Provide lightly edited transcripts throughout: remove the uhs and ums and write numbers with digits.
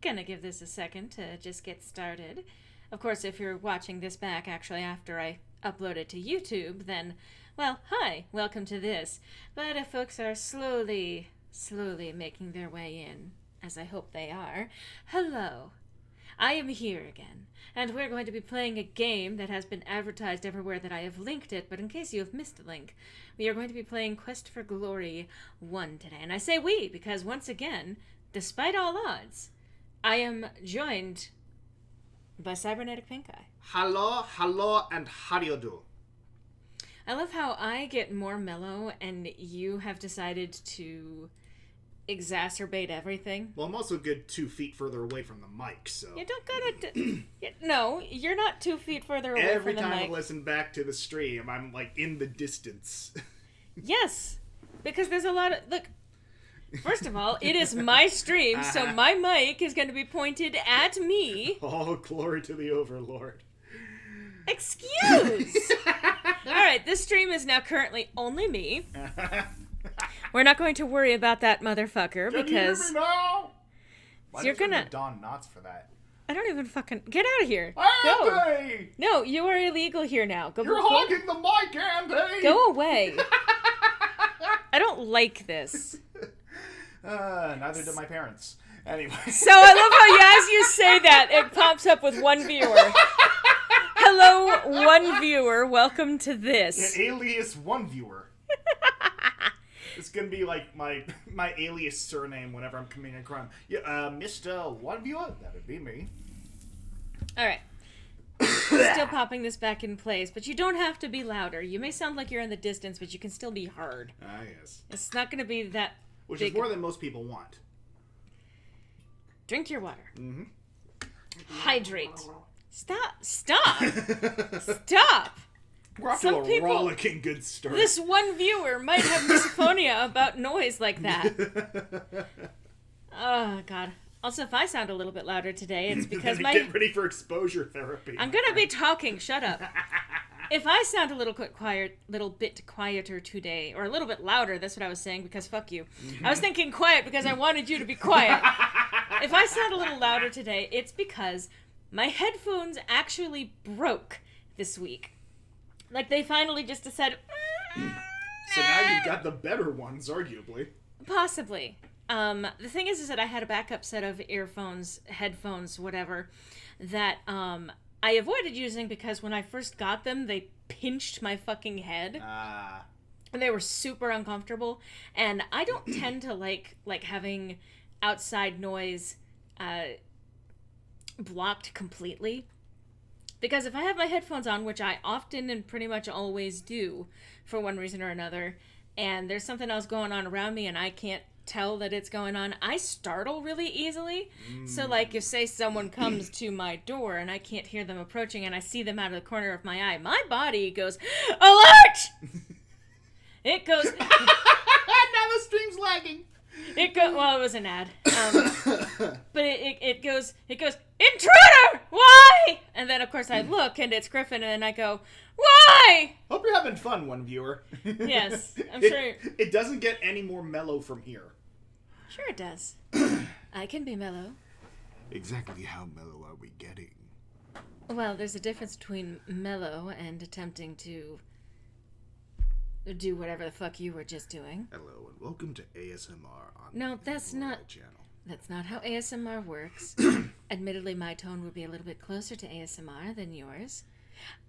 Gonna give this a second to just get started. Of course, if you're watching this back actually after I upload it to YouTube, then, well, hi, welcome to this. But if folks are slowly making their way in, as I hope they are, hello. I am here again, and we're going to be playing a game that has been advertised everywhere that I have linked it, but in case you have missed the link, we are going to be playing Quest for Glory 1 today. And I say we because, once again, despite all odds, I am joined by Cybernetic Pink Eye. Hello, and how do you do? I love how I get more mellow and you have decided to exacerbate everything. Well, I'm also a good 2 feet further away from the mic, so... You don't gotta... No, you're not 2 feet further away Every from the mic. time I listen back to the stream, I'm, like, in the distance. Yes, because there's a lot of... Look, first of all, it is my stream, so my mic is going to be pointed at me. All glory to the Overlord. Excuse! Alright, this stream is now currently only me. We're not going to worry about that motherfucker because... Can you hear me now? You're gonna... Don Knotts for that. I don't even fucking... Get out of here. Andy! No, you are illegal here now. You're hogging the mic, Andy! Go away. I don't like this. Neither did my parents. Anyway. So I love how, as you say that, it pops up with one viewer. Hello, one viewer. Welcome to this. An alias one viewer. It's gonna be like my alias surname whenever I'm committing a crime. Yeah, Mr. One Viewer? That would be me. Alright. Still popping this back in place, but you don't have to be louder. You may sound like you're in the distance, but you can still be heard. Ah, yes. It's not gonna be that Which big. is more than most people want. Drink your water. Mm-hmm. Hydrate. Stop. Stop! We're off Some to a people- rollicking good start. This one viewer might have misophonia about noise like that. Oh, God. Also, if I sound a little bit louder today, it's because Get ready for exposure therapy. I'm gonna be talking. Shut up. If I sound a little bit quieter today, or a little bit louder, that's what I was saying, because fuck you. I was thinking quiet because I wanted you to be quiet. If I sound a little louder today, it's because my headphones actually broke this week. Like, they finally just decided... So now you've got the better ones, arguably. Possibly. The thing is that I had a backup set of earphones, headphones, whatever, that I avoided using because when I first got them, they pinched my fucking head. And they were super uncomfortable. And I don't tend to like having outside noise blocked completely. Because if I have my headphones on, which I often and pretty much always do for one reason or another, and there's something else going on around me and I can't tell that it's going on, I startle really easily. So, like, if, say, someone comes to my door and I can't hear them approaching and I see them out of the corner of my eye, my body goes, alert! It goes... Now the stream's lagging. Well, it was an ad. But it goes, intruder! Why? And then, of course, I look, and it's Griffin, and I go, why? Hope you're having fun, one viewer. Yes, I'm sure. It doesn't get any more mellow from here. Sure it does. I can be mellow. Exactly how mellow are we getting? Well, there's a difference between mellow and attempting to do whatever the fuck you were just doing. Hello, and welcome to ASMR on No, that's the not... channel. That's not how ASMR works. Admittedly, my tone would be a little bit closer to ASMR than yours.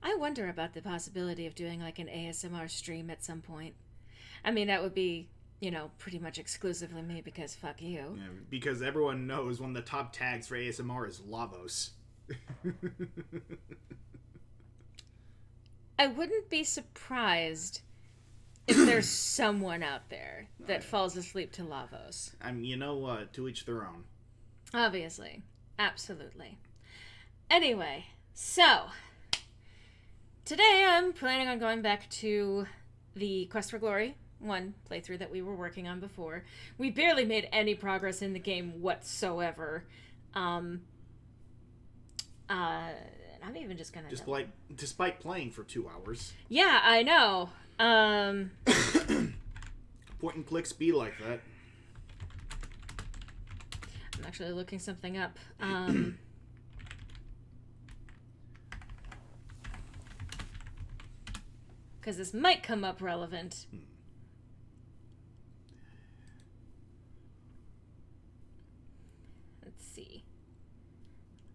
I wonder about the possibility of doing like an ASMR stream at some point. I mean, that would be, pretty much exclusively me because fuck you. Yeah, because everyone knows one of the top tags for ASMR is Lavos. I wouldn't be surprised if there's someone out there that falls asleep to Lavos. I mean, to each their own. Obviously. Absolutely. Anyway, so... Today I'm planning on going back to the Quest for Glory 1 playthrough that we were working on before. We barely made any progress in the game whatsoever. I'm even just gonna... Despite playing for 2 hours. Yeah, I know. Point and clicks be like that. I'm actually looking something up. Because this might come up relevant. Let's see.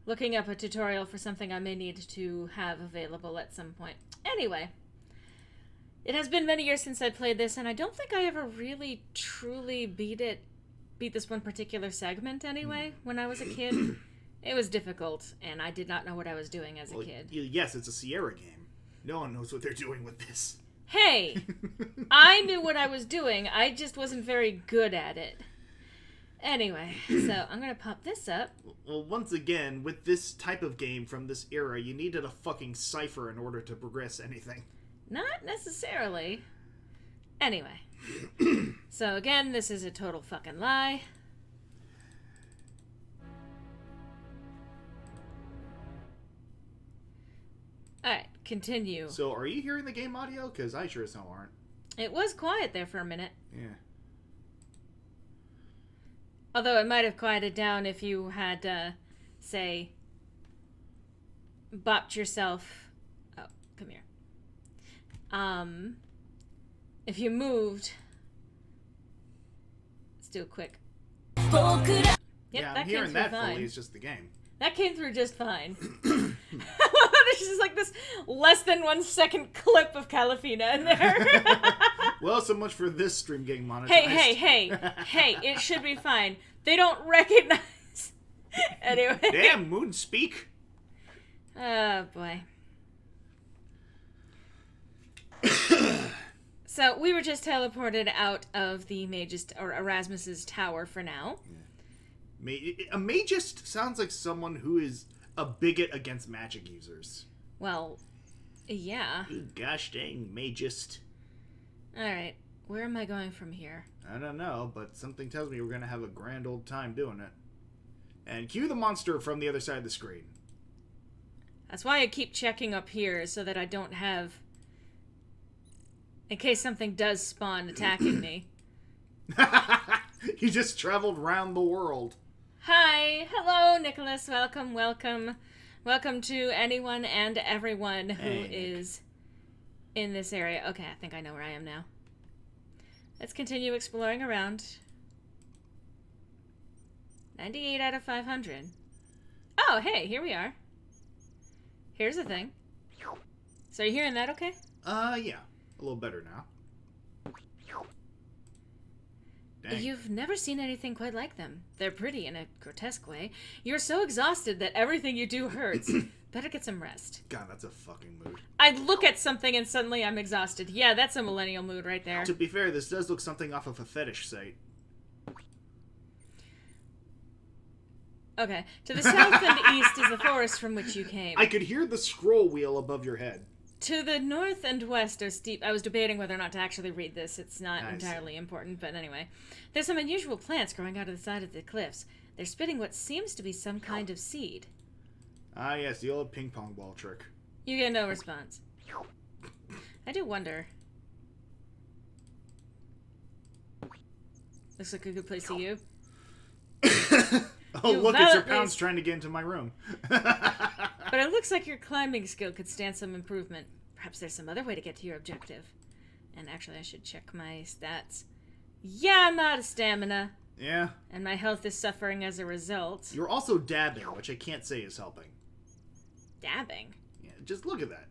Looking up a tutorial for something I may need to have available at some point. Anyway. It has been many years since I played this, and I don't think I ever really truly beat this one particular segment anyway, when I was a kid. It was difficult, and I did not know what I was doing as a kid. Yes, it's a Sierra game. No one knows what they're doing with this. Hey! I knew what I was doing, I just wasn't very good at it. Anyway, so I'm gonna pop this up. Well, once again, with this type of game from this era, you needed a fucking cipher in order to progress anything. Not necessarily. Anyway. So again, this is a total fucking lie. Alright, continue. So, are you hearing the game audio? Because I sure as hell aren't. It was quiet there for a minute. Yeah. Although it might have quieted down if you had, say, bopped yourself. Oh, come here. If you moved. Let's do a quick. Yep, Yeah, that I'm hearing came that through fine. fully. It's just the game. That came through just fine. There's just like this less than 1 second clip of Calafina in there. Well, so much for this stream getting monetized. Hey, it should be fine. They don't recognize. Anyway. Damn, Moon speak. Oh, boy. So, we were just teleported out of the Magist, or Erasmus's tower for now. A magist sounds like someone who is a bigot against magic users. Well, yeah. Ooh, gosh dang, magist. Alright, where am I going from here? I don't know, but something tells me we're going to have a grand old time doing it. And cue the monster from the other side of the screen. That's why I keep checking up here, so that I don't have... in case something does spawn attacking me. You just traveled round the world. Hi! Hello, Nicholas. Welcome. Welcome to anyone and everyone who is in this area. Okay, I think I know where I am now. Let's continue exploring around. 98 out of 500. Oh, hey, here we are. Here's the thing. So are you hearing that okay? Yeah. A little better now. Dang. You've never seen anything quite like them. They're pretty in a grotesque way. You're so exhausted that everything you do hurts. Better get some rest. God, that's a fucking mood. I look at something and suddenly I'm exhausted. Yeah, that's a millennial mood right there. To be fair, this does look something off of a fetish site. Okay. To the south and east is the forest from which you came. I could hear the scroll wheel above your head. To the north and west are steep... I was debating whether or not to actually read this. It's not entirely important, but anyway. There's some unusual plants growing out of the side of the cliffs. They're spitting what seems to be some kind of seed. Ah, yes, the old ping pong ball trick. You get no response. I do wonder. Looks like a good place to you. Oh, You look, it's your validly- pounds trying to get into my room. But it looks like your climbing skill could stand some improvement. Perhaps there's some other way to get to your objective. And actually, I should check my stats. Yeah, I'm out of stamina. Yeah. And my health is suffering as a result. You're also dabbing, which I can't say is helping. Dabbing? Yeah, just look at that.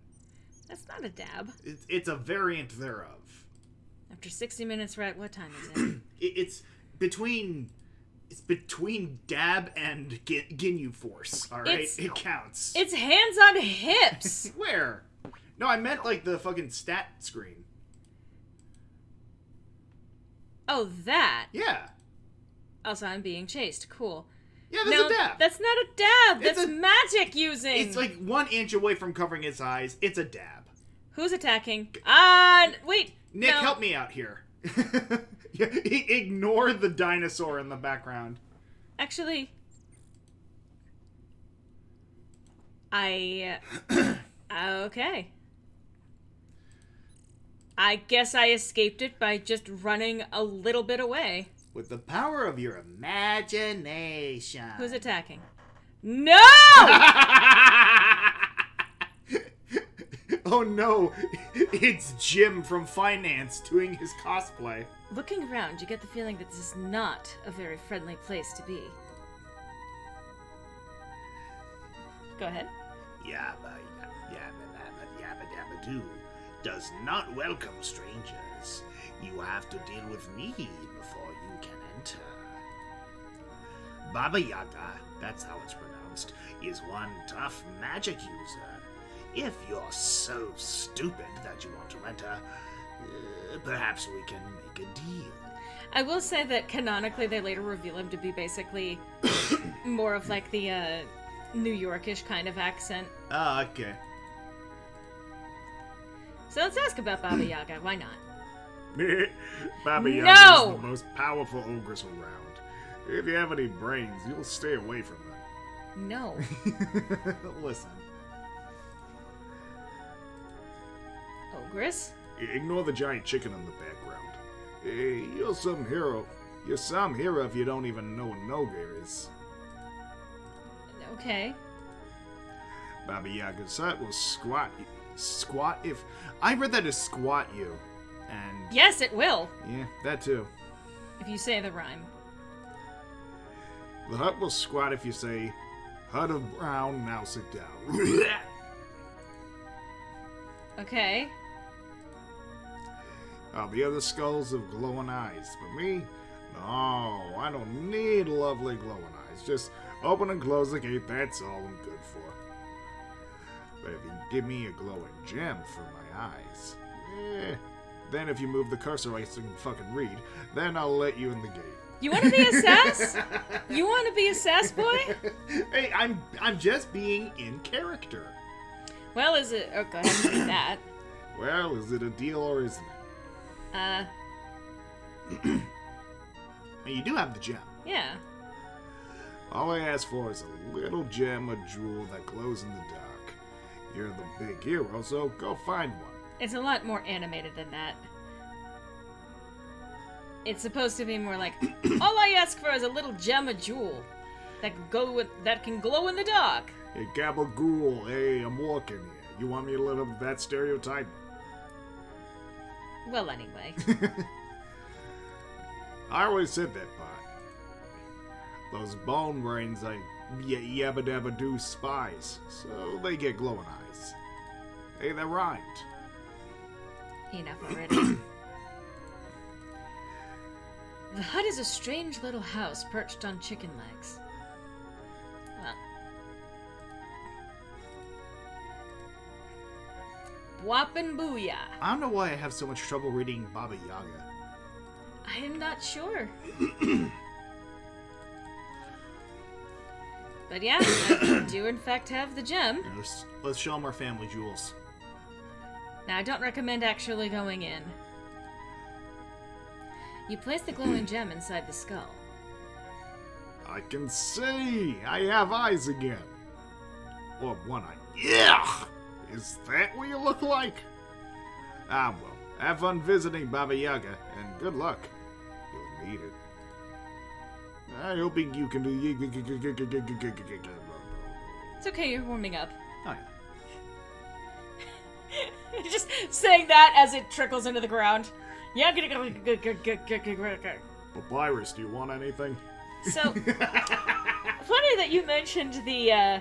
That's not a dab. It's a variant thereof. After 60 minutes, right? What time is it? It's between dab and Ginyu Force, alright? It counts. It's hands on hips! Where? No, I meant like the fucking stat screen. Oh, that. Yeah. Also, I'm being chased. Cool. Yeah, that's No, a dab. that's not a dab! It's That's a- magic using! It's like 1 inch away from covering his eyes. It's a dab. Who's attacking? Wait! Nick, no. help me out here. Ignore the dinosaur in the background. Actually... Okay. I guess I escaped it by just running a little bit away. with the power of your imagination. Who's attacking? No! Oh no, it's Jim from Finance doing his cosplay. Looking around, you get the feeling that this is not a very friendly place to be. Go ahead. Yabba yabba dabba doo does not welcome strangers. You have to deal with me before you can enter. Baba Yaga, that's how it's pronounced, is one tough magic user. If you're so stupid that you want to enter, perhaps we can make a deal. I will say that canonically they later reveal him to be basically more of like the New Yorkish kind of accent. Ah, okay. So let's ask about Baba Yaga. Why not? Baba Yaga No! is the most powerful ogress around. If you have any brains, you'll stay away from them. No. Listen. Ogress? Ignore the giant chicken in the background. You're some hero. You're some hero if you don't even know what an ogre is. Okay. Baba Yaga's hut will squat if... I read that as squat you. And... Yes, it will. Yeah, that too. If you say the rhyme. The hut will squat if you say, Hut of Brown, now sit down. Okay. The other skulls have glowing eyes, but me? No, I don't need lovely glowing eyes. Just open and close the gate, that's all I'm good for. But if you can give me a glowing gem for my eyes, then if you move the cursor so I can fucking read, then I'll let you in the gate. You want to be a sass? You want to be a sass boy? Hey, I'm just being in character. Well, is it... Oh, go ahead and do that. Well, is it a deal or isn't it? You do have the gem. Yeah. All I ask for is a little gem, a jewel that glows in the dark. You're the big hero, so go find one. It's a lot more animated than that. It's supposed to be more like, all I ask for is a little gem, a jewel that can glow in the dark. Hey, gabagool, hey, I'm walking here. You want me to live up to that stereotype? Well, anyway. I always said that part. Those bone brains, yabba dabba do spies, so they get glowing eyes. Hey, that rhymed. Enough already. The hut is a strange little house perched on chicken legs. Well. Whoppin' booyah. I don't know why I have so much trouble reading Baba Yaga. I am not sure. But yeah, I do in fact have the gem. Let's show them our family jewels. Now, I don't recommend actually going in. You place the glowing gem inside the skull. I can see! I have eyes again. Or one eye. Yeah! Is that what you look like? Ah, well. Have fun visiting Baba Yaga, and good luck. You'll need it. I hoping you can do... It's okay, you're warming up. Oh, yeah. Just saying that as it trickles into the ground. Yeah, Papyrus, do you want anything? So, funny that you mentioned the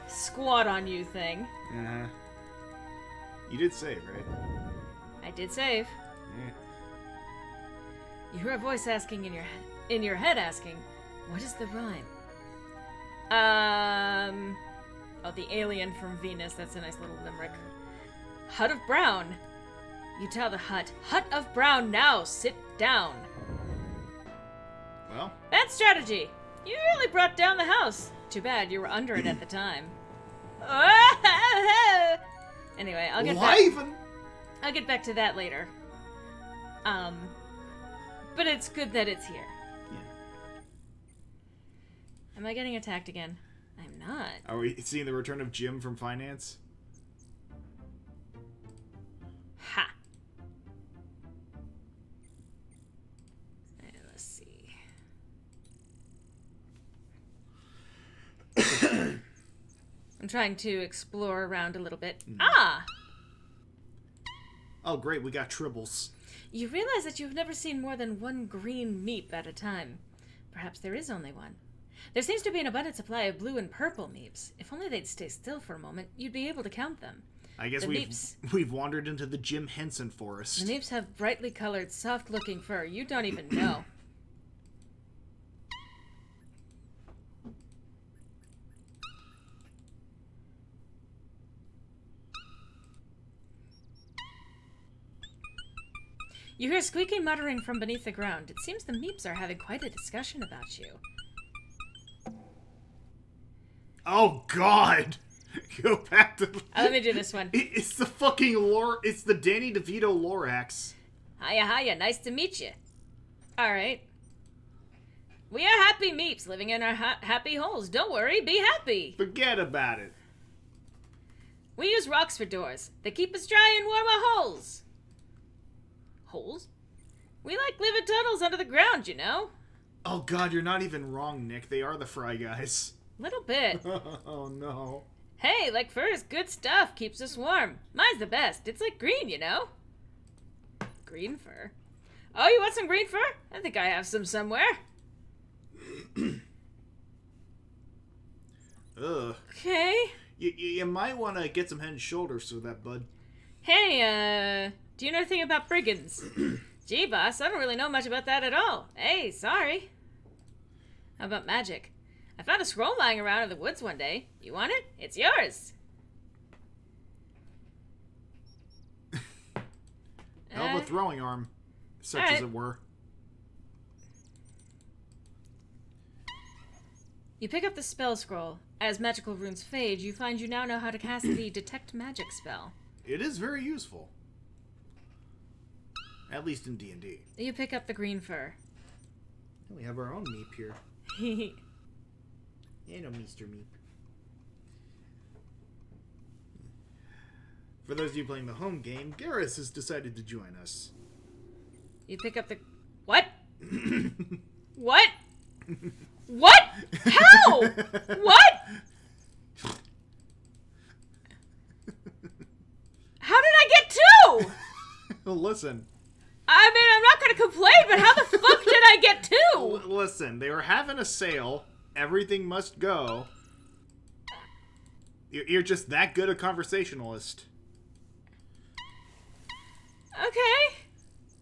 squat on you thing. Uh-huh. You did save, right? I did save. Yeah. You hear a voice asking in your head asking, "What is the rhyme?" Oh, the alien from Venus. That's a nice little limerick. Hut of Brown. You tell the hut, Hut of Brown, now sit down. Well, Bad strategy. You really brought down the house. Too bad you were under it at the time. Anyway, I'll get back to that later. But it's good that it's here. Yeah. Am I getting attacked again? I'm not. Are we seeing the return of Jim from Finance? Ha. Let's see. I'm trying to explore around a little bit. Ah! Oh, great, we got tribbles. You realize that you've never seen more than one green meep at a time. Perhaps there is only one. There seems to be an abundant supply of blue and purple meeps. If only they'd stay still for a moment, you'd be able to count them. I guess we've wandered into the Jim Henson forest. The meeps have brightly colored, soft-looking fur. You don't even know. You hear squeaking muttering from beneath the ground. It seems the meeps are having quite a discussion about you. Oh, God! Go back to... Let me do this one. It's the fucking It's the Danny DeVito Lorax. Hiya, hiya. Nice to meet you. Alright. We are happy meeps living in our happy holes. Don't worry, be happy. Forget about it. We use rocks for doors. They keep us dry and warm our holes. Holes? We like live in tunnels under the ground, you know? Oh, God, you're not even wrong, Nick. They are the Fry Guys. Little bit. Oh, no. Hey, like fur is good stuff. Keeps us warm. Mine's the best. It's like green, you know? Green fur? Oh, you want some green fur? I think I have some somewhere. Ugh. Okay. You might want to get some head and shoulders for that, bud. Hey, do you know anything about brigands? Gee, boss, I don't really know much about that at all. Hey, sorry. How about magic? I found a scroll lying around in the woods one day. You want it? It's yours. Hell of a throwing arm, such as it were. You pick up the spell scroll. As magical runes fade, you find you now know how to cast the Detect Magic spell. It is very useful. At least in D&D. You pick up the green fur. We have our own meep here. Yeah, no, Mr. Meep. For those of you playing the home game, Garrus has decided to join us. You pick up the... What? What? What? How? What? How did I get two? Listen. I mean, I'm not going to complain, but how the fuck did I get two? Listen, they were having a sale. Everything must go. You're just that good a conversationalist. Okay.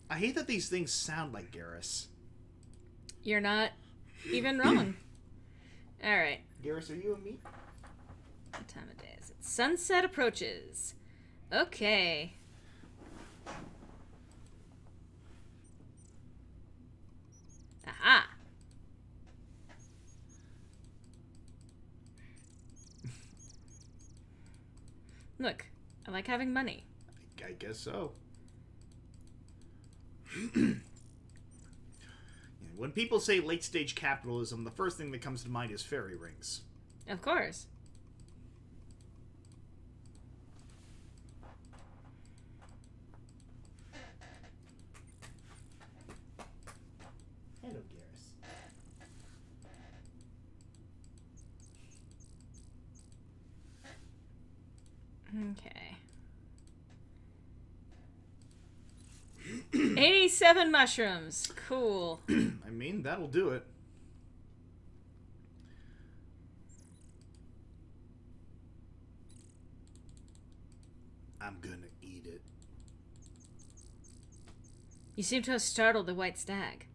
I hate that these things sound like Garrus. You're not even wrong. Alright. Garrus, are you and me? What time of day is it? Sunset approaches. Okay. Aha. Look, I like having money. I guess so. When people say late-stage capitalism, the first thing that comes to mind is fairy rings. Of course. Hello, Garrus. Okay. 87 mushrooms. Cool. I mean, that'll do it. I'm gonna eat it. You seem to have startled the white stag.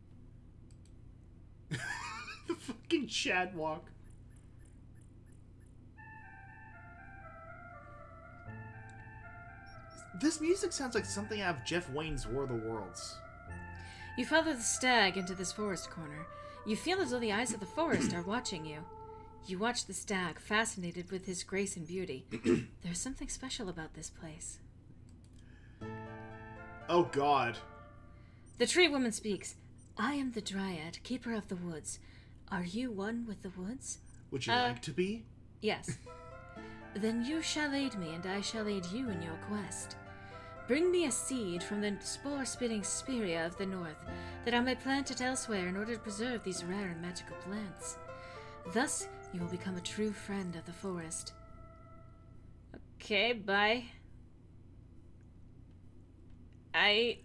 The fucking Chad walk. This music sounds like something out of Jeff Wayne's War of the Worlds. You follow the stag into this forest corner. You feel as though the eyes of the forest are watching you. You watch the stag, fascinated with his grace and beauty. There's something special about this place. Oh, God. The tree woman speaks. I am the Dryad, keeper of the woods. Are you one with the woods? Would you like to be? Yes. Then you shall aid me, and I shall aid you in your quest. Bring me a seed from the spore-spitting Speria of the north, that I may plant it elsewhere in order to preserve these rare and magical plants. Thus, you will become a true friend of the forest. Okay, bye. I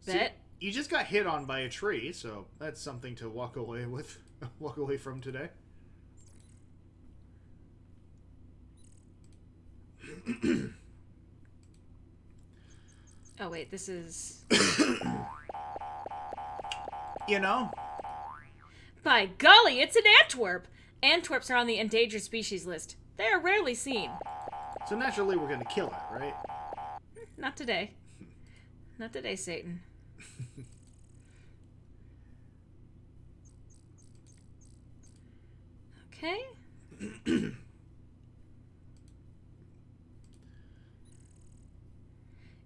bet. See, you just got hit on by a tree, so that's something to walk away with. Walk away from today. Oh, wait, this is... You know? By golly, it's an Antwerp! Antwerps are on the endangered species list. They are rarely seen. So naturally we're gonna kill it, right? Not today. Not today, Satan. Okay.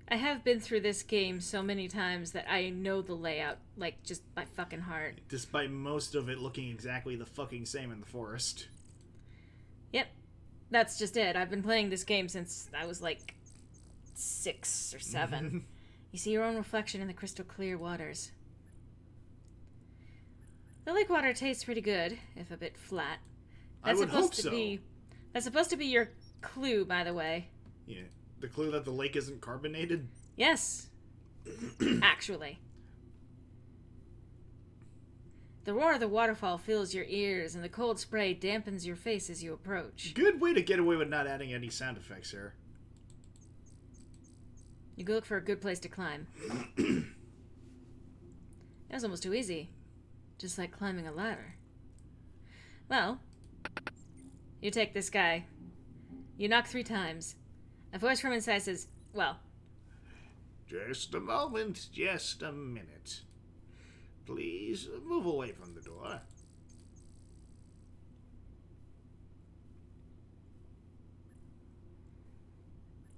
I have been through this game so many times that I know the layout, like, just by fucking heart. Despite most of it looking exactly the fucking same in the forest. Yep. That's just it. I've been playing this game since I was, like, 6 or 7. You see your own reflection in the crystal clear waters. The lake water tastes pretty good, if a bit flat. I would hope so. That's supposed to be your clue, by the way. Yeah. The clue that the lake isn't carbonated? Yes. Actually. The roar of the waterfall fills your ears, and the cold spray dampens your face as you approach. Good way to get away with not adding any sound effects here. You go look for a good place to climb. That was almost too easy. Just like climbing a ladder. Well, you take this guy. You knock 3 times. A voice from inside says, well... Just a moment, just a minute. Please move away from the door.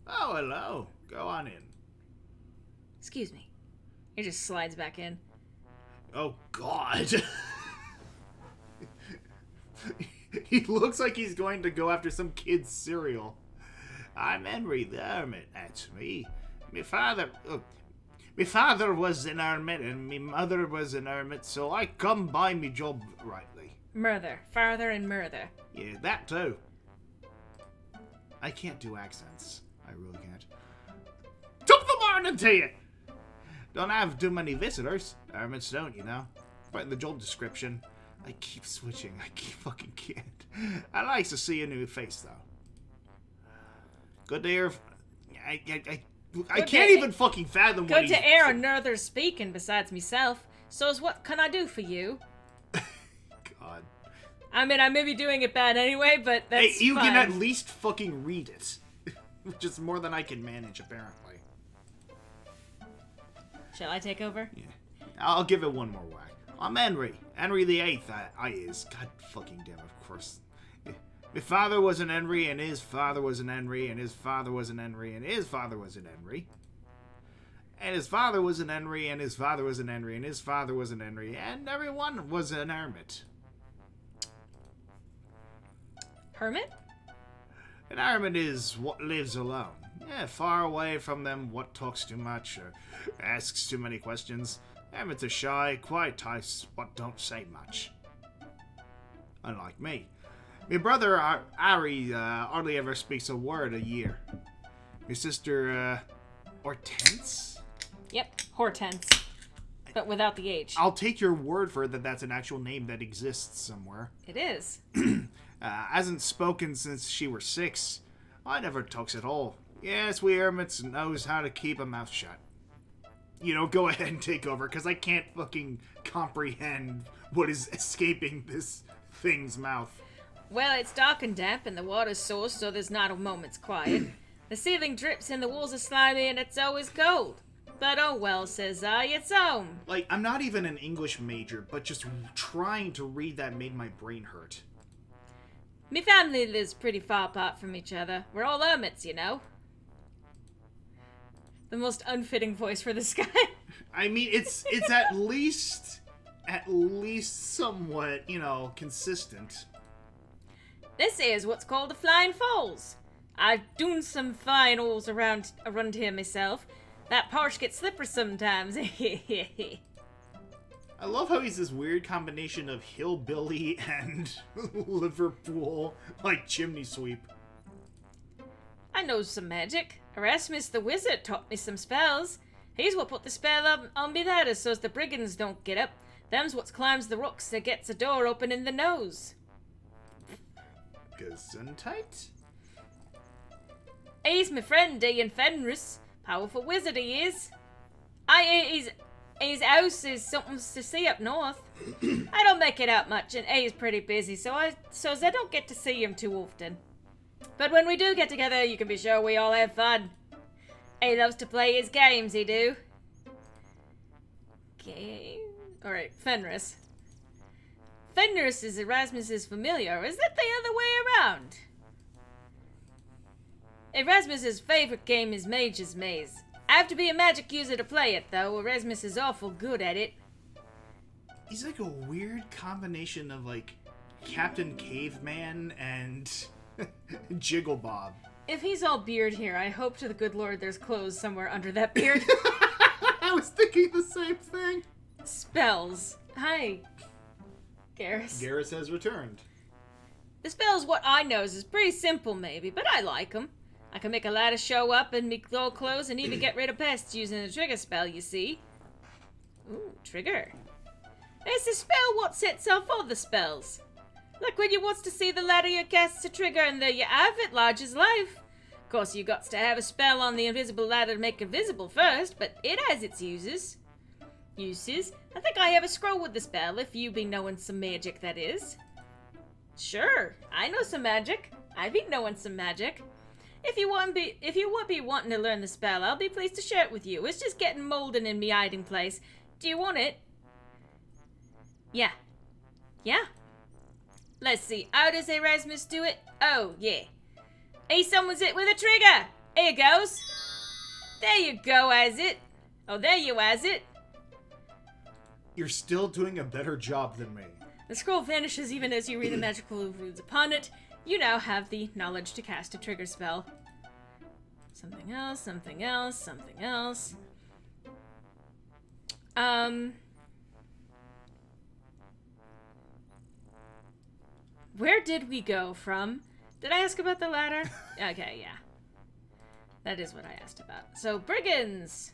Oh, hello. Go on in. Excuse me. He just slides back in. Oh, God. He looks like he's going to go after some kid's cereal. I'm Henry the Hermit, that's me. My father was an hermit and my mother was an hermit, so I come by me job rightly. Murther. Farther and murther. Yeah, that too. I can't do accents. I really can't. Top of the morning to you! Don't have too many visitors. Hermits don't, you know. But in the job description, I keep switching. I fucking can't. I like to see a new face, though. Good to hear. I can't even fucking fathom what Good to hear another speaking besides myself. So's what can I do for you? God. I mean, I may be doing it bad anyway, but that's Hey, you fine. can at least fucking read it. Which is more than I can manage, apparently. Shall I take over? Yeah. I'll give it one more whack. I'm Henry. Henry the Eighth, I is. God fucking damn, of course. My father was an Henry, and his father was an Henry, and his father was an Henry, and his father was an Henry. And his father was an Henry, and his father was an Henry, and his father was an Henry, and everyone was an hermit. Hermit? An hermit is what lives alone. Yeah, far away from them what talks too much or asks too many questions. Hermits are shy, quiet types, but don't say much. Unlike me. My brother, Ari, hardly ever speaks a word a year. My sister, Hortense? Yep, Hortense. But without the H. I'll take your word for it that that's an actual name that exists somewhere. It is. Hasn't spoken since she were 6. I never talks at all. Yes, we hermits knows how to keep a mouth shut. You know, go ahead and take over, because I can't fucking comprehend what is escaping this thing's mouth. Well, it's dark and damp, and the water's sore, so there's not a moment's quiet. The ceiling drips, and the walls are slimy, and it's always cold. But oh well, says I, it's home. Like, I'm not even an English major, but just trying to read that made my brain hurt. Me family lives pretty far apart from each other. We're all hermits, you know. The most unfitting voice for this guy. I mean, it's at least somewhat, you know, consistent. This is what's called the Flying Falls. I've done some flying holes around here myself. That parch gets slippery sometimes. I love how he's this weird combination of hillbilly and Liverpool, like, chimney sweep. knows some magic. Erasmus the wizard taught me some spells. He's what put the spell on me ladder so's the brigands don't get up. Them's what climbs the rocks that gets a door open in the nose. Gesundheit? He's my friend, Ian Fenris. Powerful wizard he is. His house is something to see up north. I don't make it out much, and he's pretty busy, so I don't get to see him too often. But when we do get together, you can be sure we all have fun. He loves to play his games, he do. Okay. Alright, Fenris. Fenris is Erasmus's familiar, or is that the other way around? Erasmus's favorite game is Mage's Maze. I have to be a magic user to play it, though. Erasmus is awful good at it. He's like a weird combination of, like, Captain Caveman and Jiggle Bob. If he's all beard here, I hope to the good Lord there's clothes somewhere under that beard. I was thinking the same thing. Spells. Hi, Garrus. Garrus has returned. The spells what I knows is pretty simple maybe, but I like 'em. I can make a ladder show up and make old clothes and even get rid of pests using the trigger spell, you see. Ooh, trigger. It's the spell what sets off all the spells. Like when you wants to see the ladder you casts a trigger and there you have it, large as life. Of course you got to have a spell on the invisible ladder to make it visible first, but it has its uses. I think I have a scroll with the spell, if you be knowing some magic, that is. Sure, I know some magic. I be knowing some magic. If you would be wanting to learn the spell, I'll be pleased to share it with you. It's just getting molding in me hiding place. Do you want it? Yeah. Yeah? Let's see, how does Erasmus do it? Oh, yeah. He summons it with a trigger. Here goes. There you go, has it. Oh, there you has it. You're still doing a better job than me. The scroll vanishes even as you read the magical runes upon it. You now have the knowledge to cast a trigger spell. Something else, something else, something else. Where did we go from? Did I ask about the ladder? Okay, yeah. That is what I asked about. So, brigands!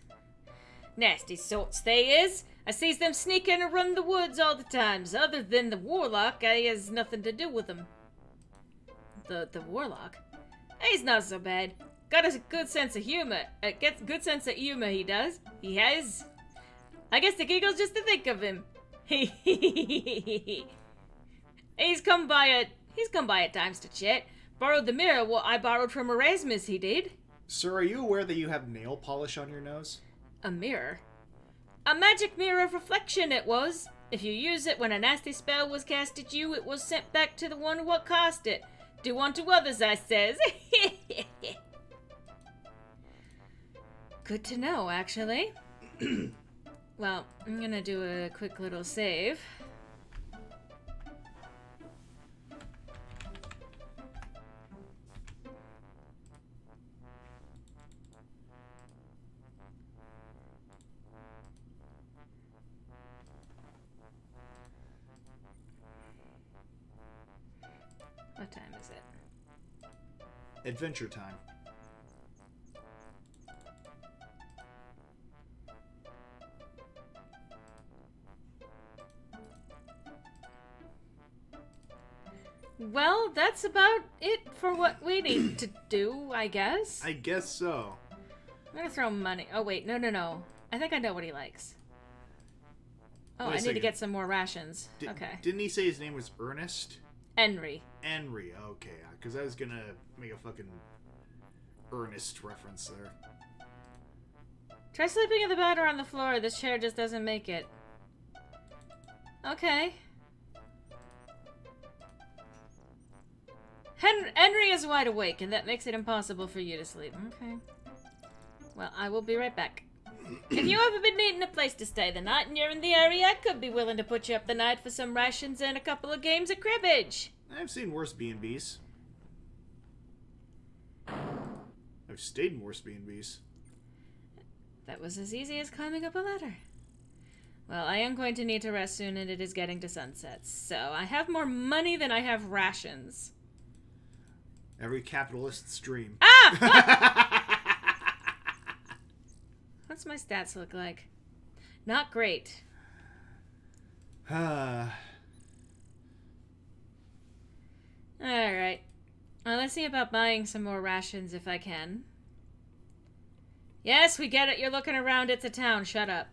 Nasty sorts they is. I sees them sneaking around the woods all the times. Other than the warlock, I has nothing to do with them. The warlock? He's not so bad. Got a good sense of humor. Good sense of humor, he does. He has. I guess the giggles just to think of him. He's come by at times to chat. Borrowed the mirror what I borrowed from Erasmus, he did. Sir, are you aware that you have nail polish on your nose? A mirror? A magic mirror of reflection it was. If you use it when a nasty spell was cast at you, it was sent back to the one what cast it. Do unto others, I says. Good to know, actually. Well, I'm gonna do a quick little save. What time is it? Adventure time. Well, that's about it for what we need to do, I guess. I guess so. I'm gonna throw money. Oh, wait, no. I think I know what he likes. Oh, Wait a I need to second. get some more rations. Okay. Didn't he say his name was Ernest? Henry. Henry, okay. Because I was gonna make a fucking Ernest reference there. Try sleeping in the bed or on the floor. This chair just doesn't make it. Okay. Henry is wide awake, and that makes it impossible for you to sleep. Okay. Well, I will be right back. If you ever been needing a place to stay the night and you're in the area, I could be willing to put you up the night for some rations and a couple of games of cribbage. I've seen worse B&Bs. I've stayed in worse B&Bs. That was as easy as climbing up a ladder. Well, I am going to need to rest soon, and it is getting to sunset. So I have more money than I have rations. Every capitalist's dream. What's my stats look like? Not great. Alright. Well, let's see about buying some more rations if I can. Yes, we get it. You're looking around. It's a town. Shut up.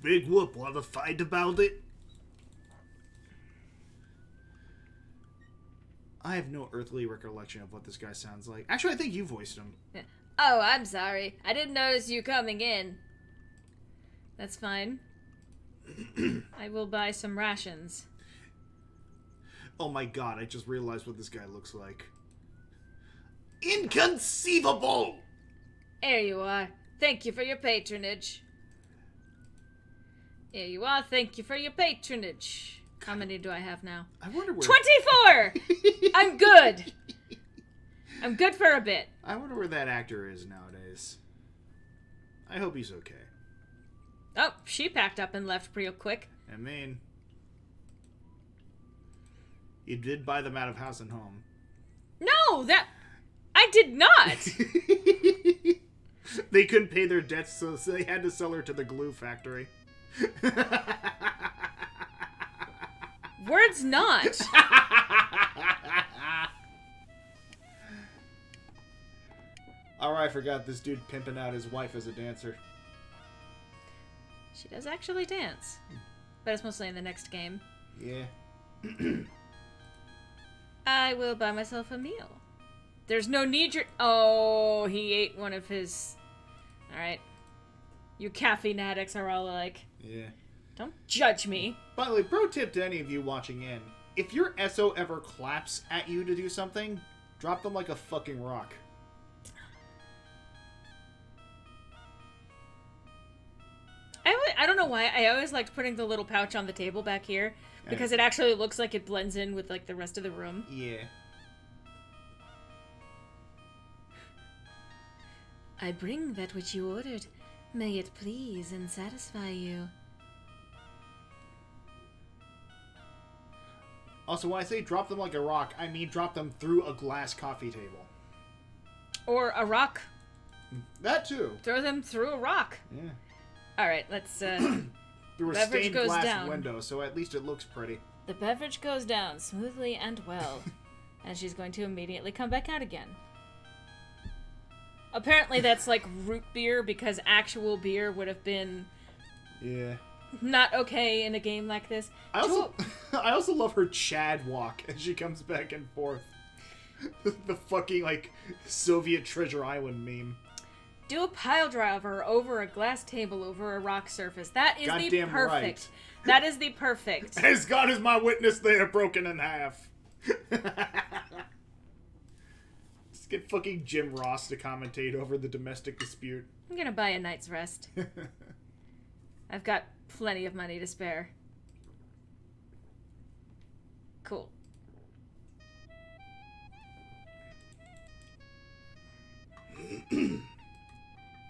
Big whoop. Want to fight about it? I have no earthly recollection of what this guy sounds like. Actually, I think you voiced him. Oh, I'm sorry. I didn't notice you coming in. That's fine. I will buy some rations. Oh my god, I just realized what this guy looks like. Inconceivable! There you are. Thank you for your patronage. Here you are. Thank you for your patronage. How many do I have now? I wonder where... 24! I'm good. I'm good for a bit. I wonder where that actor is nowadays. I hope he's okay. Oh, she packed up and left real quick. I mean... You did buy them out of house and home. No, that... I did not! They couldn't pay their debts, so they had to sell her to the glue factory. Words not. Oh, I forgot this dude pimping out his wife as a dancer. She does actually dance. But it's mostly in the next game. Yeah. I will buy myself a meal. There's no need Oh, he ate one of his... Alright. You caffeine addicts are all like... Yeah. Don't judge me. By the way, pro tip to any of you watching in. If your SO ever claps at you to do something, drop them like a fucking rock. I don't know why. I always liked putting the little pouch on the table back here. Because it actually looks like it blends in with like the rest of the room. Yeah. I bring that which you ordered. May it please and satisfy you. Also, when I say drop them like a rock, I mean drop them through a glass coffee table. Or a rock. That too. Throw them through a rock. Yeah. Alright, let's... Through a beverage stained goes glass down. window, so at least it looks pretty. The beverage goes down smoothly and well. And she's going to immediately come back out again. Apparently that's like root beer, because actual beer would have been... Yeah. Not okay in a game like this. I also love her Chad walk as she comes back and forth. The fucking, like, Soviet Treasure Island meme. Do a pile driver over a glass table over a rock surface. That is the Goddamn perfect. right. That is the perfect. As God is my witness, they are broken in half. Just get fucking Jim Ross to commentate over the domestic dispute. I'm gonna buy a night's rest. I've got plenty of money to spare. Cool.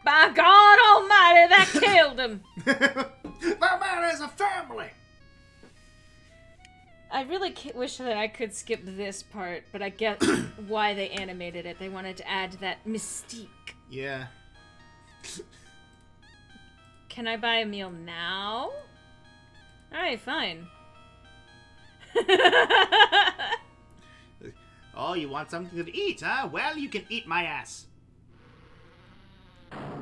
By God Almighty, that killed him! That man is a family! I really wish that I could skip this part, but I get why they animated it. They wanted to add that mystique. Yeah. Can I buy a meal now? Alright, fine. Oh, you want something to eat, huh? Well, you can eat my ass.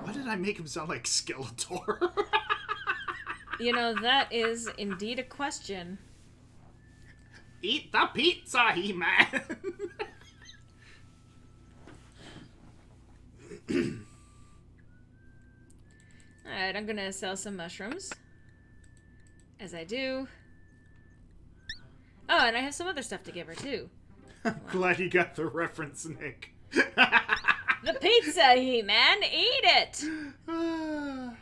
Why did I make him sound like Skeletor? You know, that is indeed a question. Eat the pizza, He-Man! Alright, I'm gonna sell some mushrooms. As I do. Oh, and I have some other stuff to give her, too. I'm glad you got the reference, Nick. The pizza, He-Man! Eat it!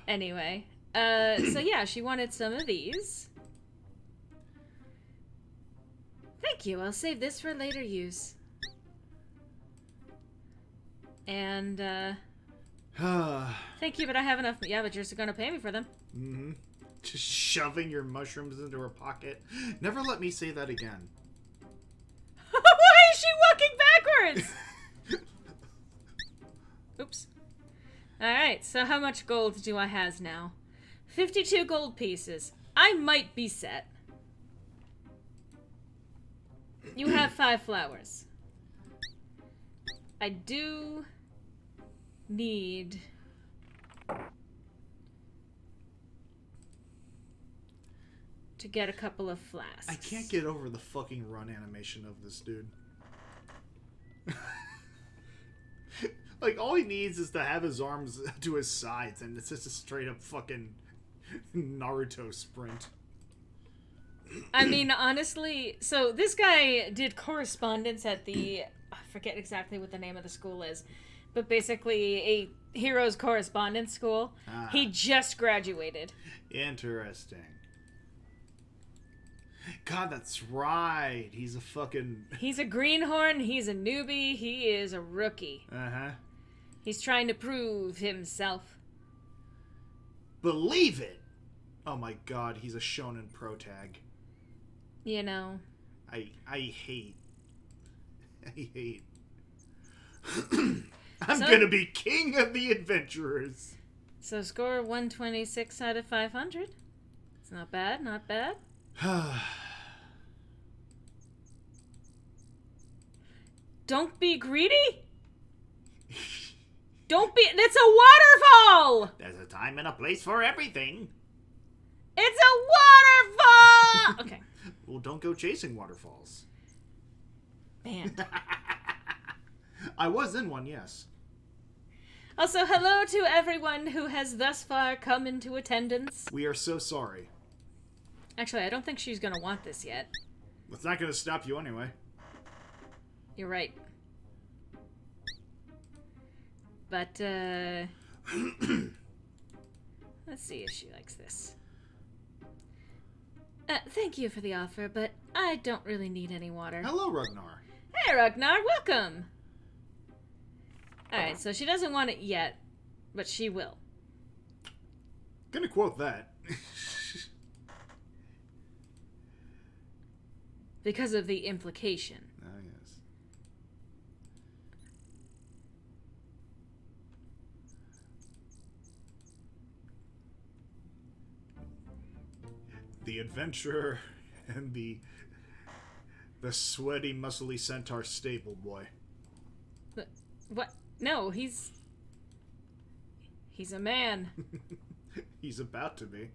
Anyway. So yeah, she wanted some of these. Thank you, I'll save this for later use. And, thank you, but I have enough. Yeah, but you're still gonna pay me for them. Mm-hmm. Just shoving your mushrooms into her pocket. Never let me say that again. Why is she walking yours! Oops. Alright, so how much gold do I has now? 52 gold pieces. I might be set. You have 5 flowers. I do need... to get a couple of flasks. I can't get over the fucking run animation of this dude. Like, all he needs is to have his arms to his sides, and it's just a straight up fucking Naruto sprint. I mean, honestly, so this guy did correspondence at the... I forget exactly what the name of the school is, but basically a heroes correspondence school. Ah. He just graduated. Interesting. God, that's right. He's a fucking... He's a greenhorn, he's a newbie, he is a rookie. Uh-huh. He's trying to prove himself. Believe it! Oh my god, he's a shonen pro tag. You know. I hate. I'm gonna be king of the adventurers. So score 126 out of 500. It's not bad, not bad. Don't be greedy. Don't be... It's a waterfall! There's a time and a place for everything. It's a waterfall! Okay. Well, don't go chasing waterfalls. Man. I was in one, yes. Also, hello to everyone who has thus far come into attendance. We are so sorry. Actually, I don't think she's gonna want this yet. It's not gonna stop you anyway. You're right. But, let's see if she likes this. Thank you for the offer, but I don't really need any water. Hello, Ragnar. Hey, Ragnar, welcome! Alright, so she doesn't want it yet, but she will. Gonna quote that. Because of the implication. Ah, yes. The adventurer and the sweaty, muscly centaur stable boy. But, what? No, he's a man. He's about to be.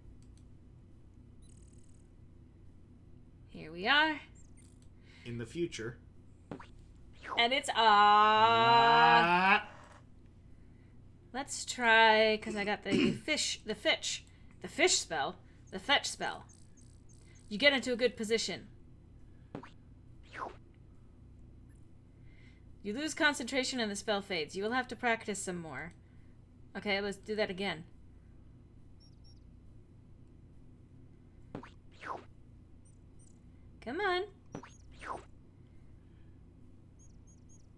Here we are. In the future. And it's Ah. Let's try, because I got the fish spell, the fetch spell. You get into a good position. You lose concentration and the spell fades. You will have to practice some more. Okay, let's do that again. Come on.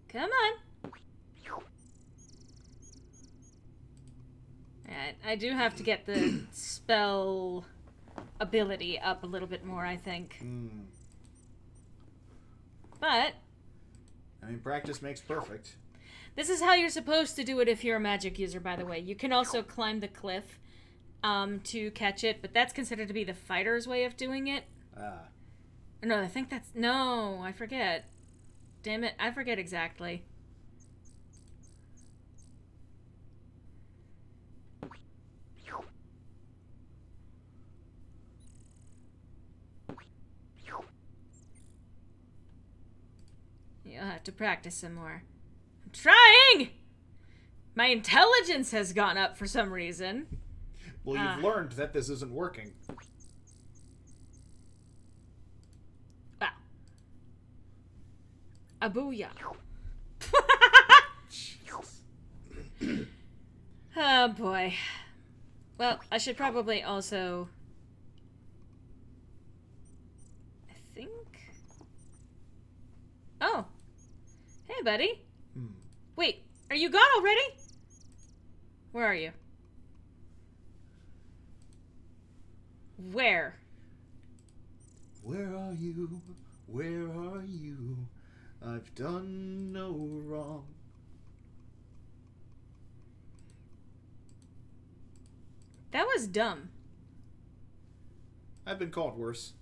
Come on. Alright, I do have to get the spell ability up a little bit more, I think. But I mean, practice makes perfect. this is how you're supposed to do it if you're a magic user, by the way. You can also climb the cliff to catch it, but that's considered to be the fighter's way of doing it. No, I think that's... No, I forget. Damn it, I forget exactly. You'll have to practice some more. I'm trying! My intelligence has gone up for some reason. Well, you've learned that this isn't working. Wow. A booyah. Oh boy. Well, I should probably also... I think... Oh. Hey, buddy. Wait, are you gone already? Where are you? Where? Where are you? Where are you? I've done no wrong. That was dumb. I've been called worse.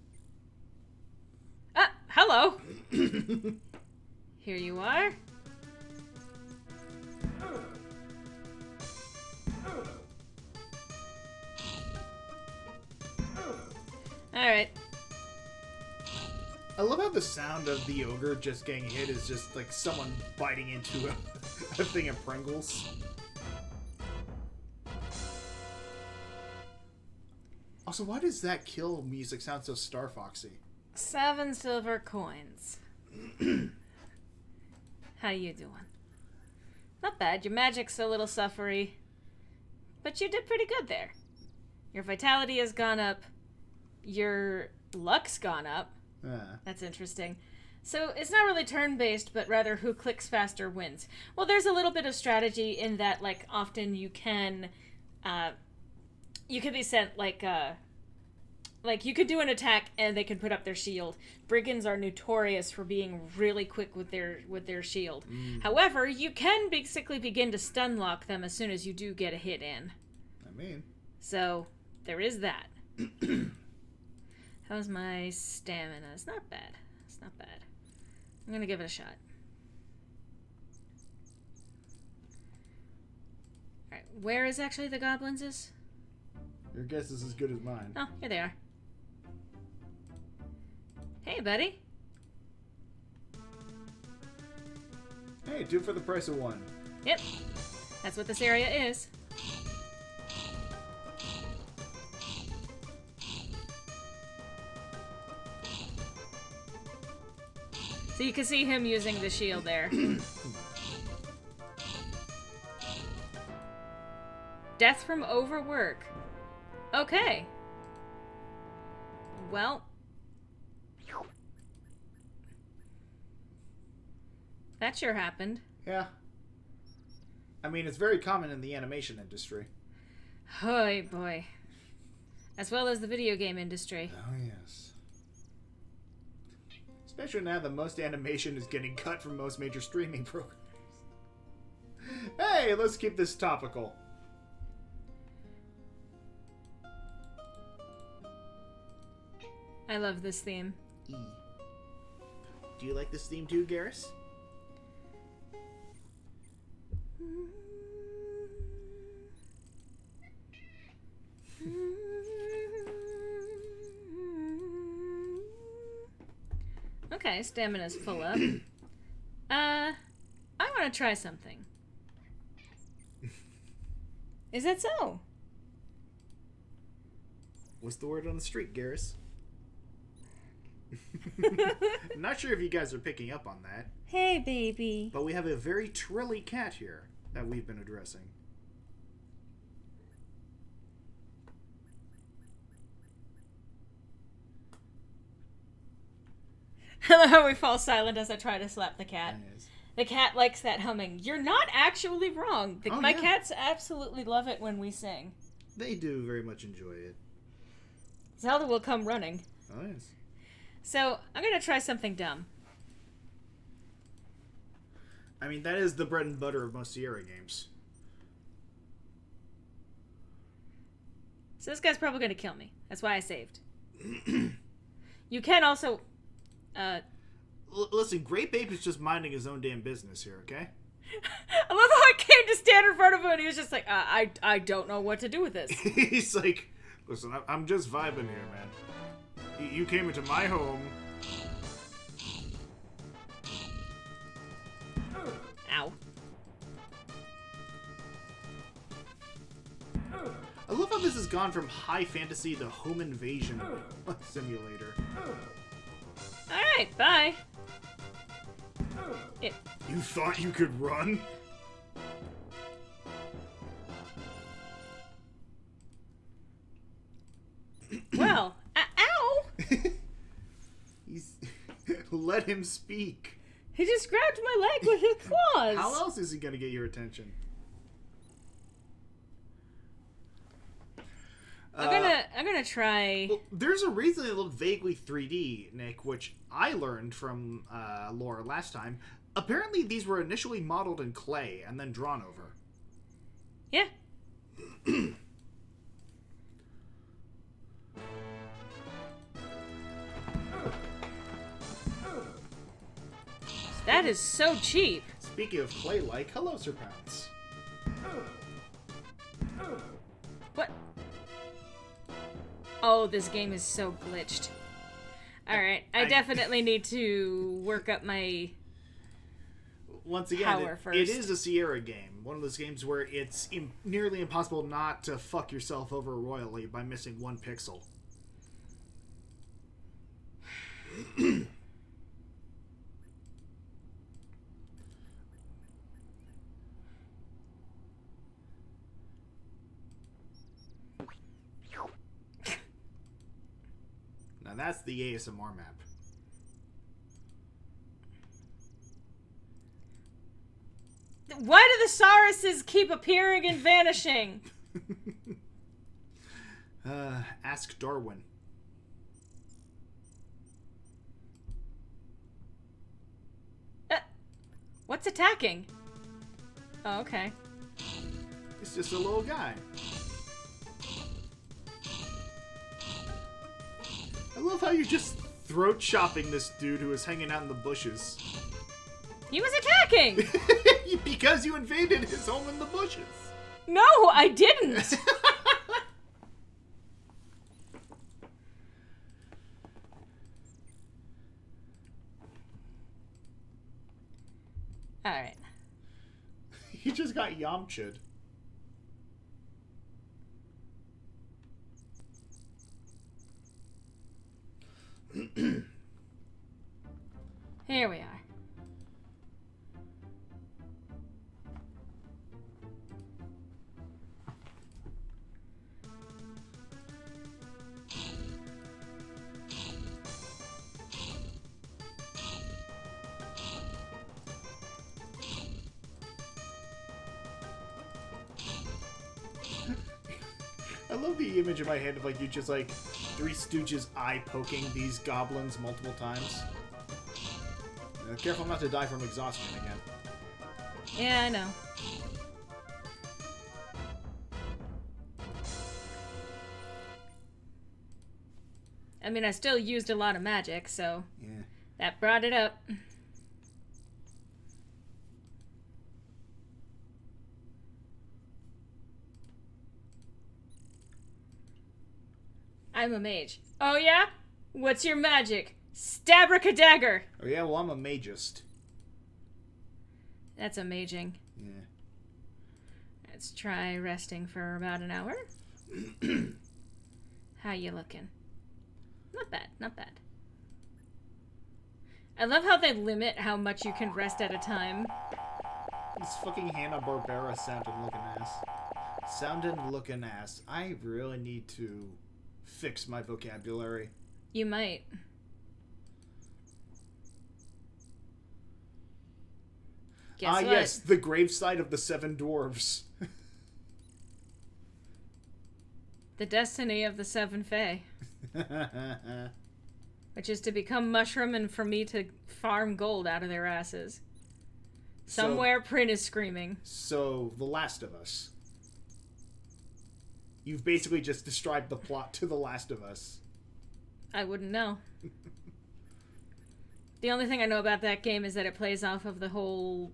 Ah, hello. Here you are. Alright. I love how the sound of the ogre just getting hit is just like someone biting into a thing of Pringles. Also, why does that kill music sound so Star Foxy? 7 silver coins. How you doing? Not bad. Your magic's a little suffery. But you did pretty good there. Your vitality has gone up. Your luck's gone up. That's interesting. So it's not really turn-based, but rather who clicks faster wins. Well, there's a little bit of strategy in that, like, often you can be sent, like you could do an attack and they can put up their shield. Brigands are notorious for being really quick with their shield. However, you can basically begin to stun lock them as soon as you do get a hit in. So, there is that. How's my stamina? It's not bad. It's not bad. I'm gonna give it a shot. Alright, where is actually the goblins is? Your guess is as good as mine. Oh, here they are. Hey, buddy. Hey, 2 for the price of 1. Yep. That's what this area is. So you can see him using the shield there. Death from overwork. Okay. Well. That sure happened. Yeah. I mean, it's very common in the animation industry. Hoy boy. As well as the video game industry. Oh, yes. Especially now that most animation is getting cut from most major streaming programs. Hey, let's keep this topical. I love this theme. E. Do you like this theme too, Garrus? Okay, stamina's full up. I want to try something. Is that so? What's the word on the street, Garrus? Not sure if you guys are picking up on that. Hey, baby. But we have a very trilly cat here that we've been addressing. I love how we fall silent as I try to slap the cat. Yes. The cat likes that humming. You're not actually wrong. My cats absolutely love it when we sing. They do very much enjoy it. Zelda will come running. Oh, yes. So, I'm going to try something dumb. I mean, that is the bread and butter of most Sierra games. So this guy's probably going to kill me. That's why I saved. You can also... Listen, Great Babe is just minding his own damn business here, okay? I love how I came to stand in front of him and he was just like, I don't know what to do with this. He's like, listen, I'm just vibing here, man. You came into my home. Ow. I love how this has gone from high fantasy to home invasion simulator. Alright, bye. You thought you could run? Well, ow! Let him speak. He just grabbed my leg with his claws. How else is he gonna get your attention? I'm gonna try. Well, there's a reason they look vaguely 3D, Nick, which I learned from Laura last time. Apparently, these were initially modeled in clay and then drawn over. Yeah. That is so cheap. Speaking of clay-like, hello, Sir Pounce. What? Oh, this game is so glitched. Alright, I definitely need to work up my Once again, power it first. is a Sierra game. One of those games where it's nearly impossible not to fuck yourself over royally by missing one pixel. Now that's the ASMR map. Why do the Sauruses keep appearing and vanishing? Ask Darwin. What's attacking? Oh, okay. It's just a little guy. I love how you're just throat chopping this dude who is hanging out in the bushes. He was attacking! Because you invaded his home in the bushes. No, I didn't! Alright. He just got Yamcha'd. Here we are. I love the image in my head of like you just like Three Stooges eye poking these goblins multiple times. Careful not to die from exhaustion again. Yeah, I know. I mean, I still used a lot of magic, so Yeah. that brought it up. I'm a mage. Oh yeah? What's your magic? Stabracadagger! Oh yeah, well I'm a magist. That's amazing. Yeah. Let's try resting for about an hour. How you looking? Not bad, not bad. I love how they limit how much you can rest at a time. This fucking Hanna-Barbera sounding looking ass. Sounding looking ass. I really need to fix my vocabulary. You might. Guess what? Yes, the gravesite of the Seven Dwarves. The destiny of the Seven Fae. Which is to become mushroom and for me to farm gold out of their asses. Somewhere Prin is screaming. So, The Last of Us. You've basically just described the plot to The Last of Us. I wouldn't know. The only thing I know about that game is that it plays off of the whole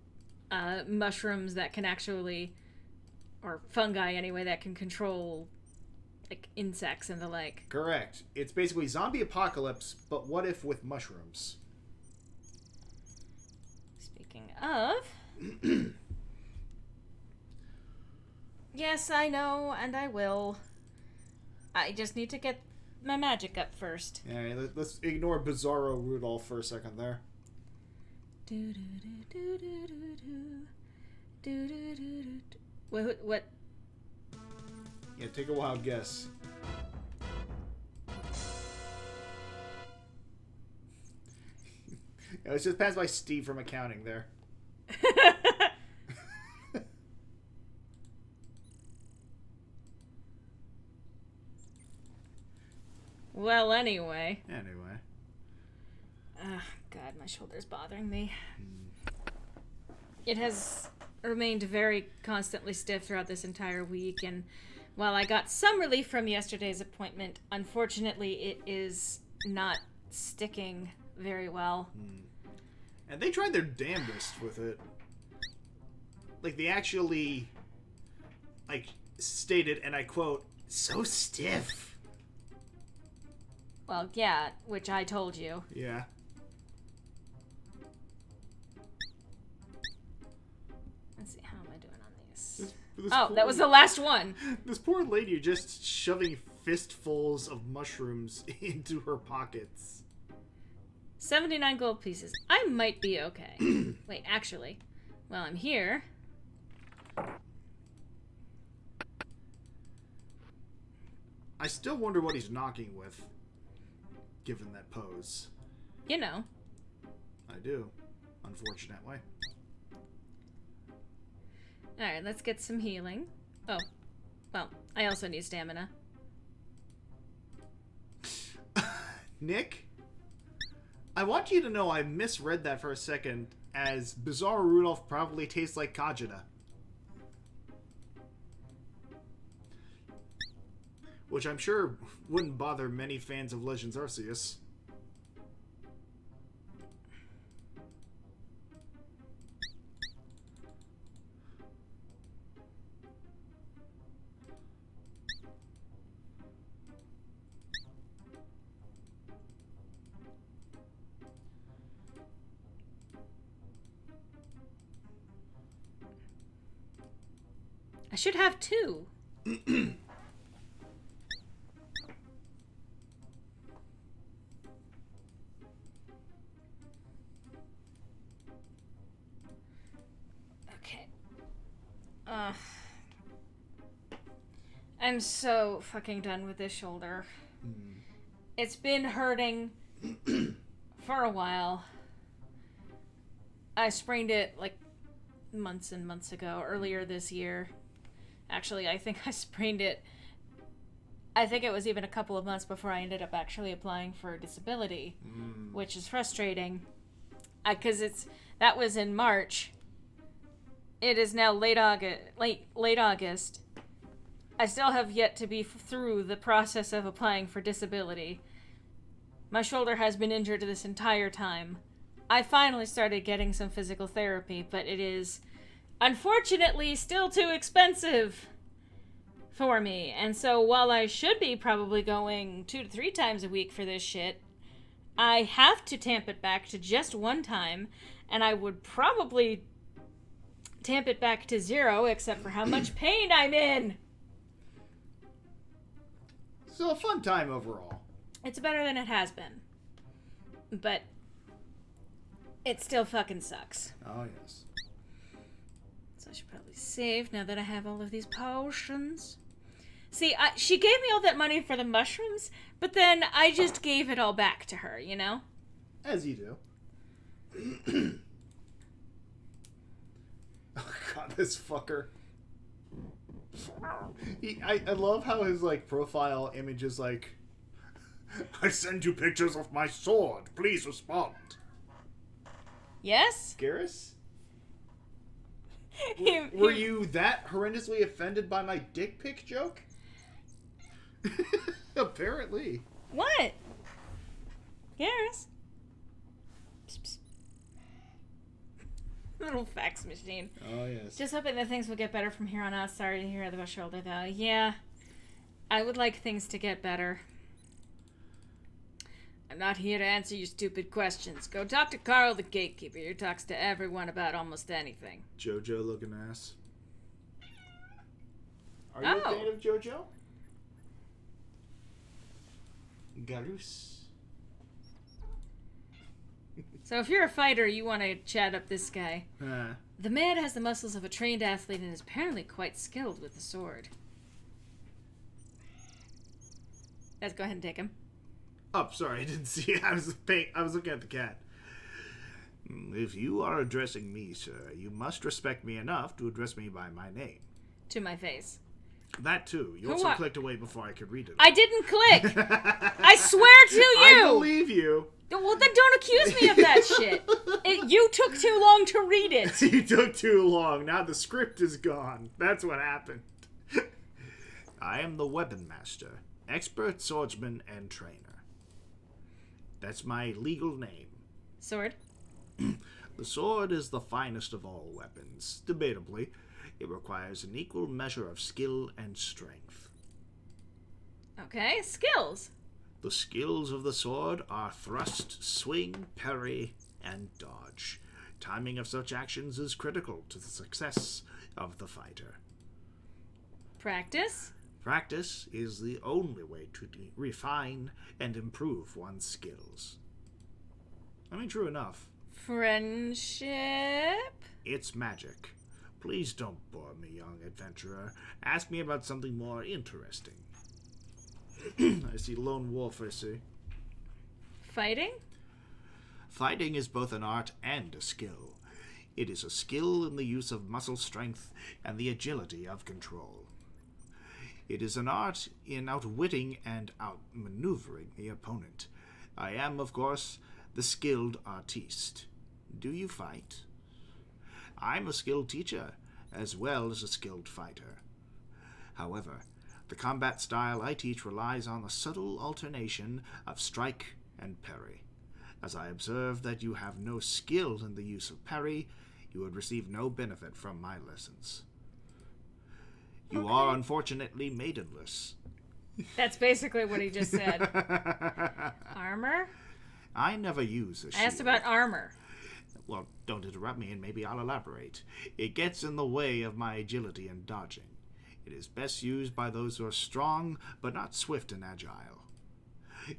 mushrooms that can actually, or fungi anyway, that can control like insects and the like. Correct. It's basically zombie apocalypse, but what if with mushrooms? Speaking of... Yes, I know, and I will. I just need to get my magic up first. Yeah, let's ignore Bizarro Rudolph for a second there. What? Yeah, take a wild guess. Yeah, let's just pass by Steve from accounting there. Well, anyway. Anyway. God, my shoulder's bothering me. It has remained very constantly stiff throughout this entire week, and while I got some relief from yesterday's appointment, unfortunately it is not sticking very well. And they tried their damnedest with it. Like, they actually, like, stated, and I quote, "so stiff." Well, yeah, which I told you. Yeah. Let's see, how am I doing on these? This That was the last one. This poor lady just shoving fistfuls of mushrooms into her pockets. 79 gold pieces. I might be okay. Wait, actually, while I'm here... I still wonder what he's knocking with, given that pose. You know. I do, unfortunately. Alright, let's get some healing. Oh, well, I also need stamina. Nick, I want you to know I misread that for a second as Bizarre Rudolph probably tastes like Kajita. Which I'm sure wouldn't bother many fans of Legends Arceus. I should have two. Okay. I'm so fucking done with this shoulder. It's been hurting for a while. I sprained it like months and months ago, earlier this year. Actually, I think I sprained it. I think it was even a couple of months before I ended up actually applying for disability, which is frustrating. Because that was in March. It is now late August. I still have yet to be through the process of applying for disability. My shoulder has been injured this entire time. I finally started getting some physical therapy, but it is unfortunately still too expensive for me. And so while I should be probably going 2 to 3 times a week for this shit, I have to tamp it back to just 1 time, and I would probably tamp it back to 0 except for how much pain I'm in. So a fun time overall. It's better than it has been. But it still fucking sucks. Oh, yes. So I should probably save now that I have all of these potions. See, she gave me all that money for the mushrooms, but then I just gave it all back to her, you know? As you do. Oh, God, this fucker. I love how his, like, profile image is like, "I send you pictures of my sword. Please respond." Yes? Garrus? He- Were you that horrendously offended by my dick pic joke? Apparently. What? Yes. Psst, psst. Little fax machine. Oh, yes. Just hoping that things will get better from here on out. Sorry to hear about my shoulder, though. Yeah, I would like things to get better. I'm not here to answer your stupid questions. Go talk to Carl the Gatekeeper. He talks to everyone about almost anything. JoJo looking ass. Are you a Oh. fan of JoJo? Garus. So if you're a fighter, you want to chat up this guy. The man has the muscles of a trained athlete and is apparently quite skilled with the sword. Let's go ahead and take him. Oh, sorry, I didn't see it. I was looking at the cat. If you are addressing me, sir, you must respect me enough to address me by my name. To my face. That too. You Who also what? clicked away before I could read it. I didn't click. I swear to you. I believe you. Well, then don't accuse me of that shit. You took too long to read it. You took too long. Now the script is gone. That's what happened. I am the Weapon Master, expert swordsman and trainer. That's my legal name. Sword. The sword is the finest of all weapons. Debatably, it requires an equal measure of skill and strength. Okay, skills. The skills of the sword are thrust, swing, parry, and dodge. Timing of such actions is critical to the success of the fighter. Practice. Practice is the only way to refine and improve one's skills. I mean, true enough. Friendship. It's magic. Please don't bore me, young adventurer. Ask me about something more interesting. I see lone wolf, I see. Fighting. Fighting is both an art and a skill. It is a skill in the use of muscle strength and the agility of control. It is an art in outwitting and outmaneuvering the opponent. I am, of course, the skilled artiste. Do you fight? I'm a skilled teacher, as well as a skilled fighter. However, the combat style I teach relies on the subtle alternation of strike and parry. As I observe that you have no skill in the use of parry, you would receive no benefit from my lessons. You are unfortunately maidenless. That's basically what he just said. Armor? I never use a shield. I asked about armor. Well, don't interrupt me and maybe I'll elaborate. It gets in the way of my agility and dodging. It is best used by those who are strong, but not swift and agile.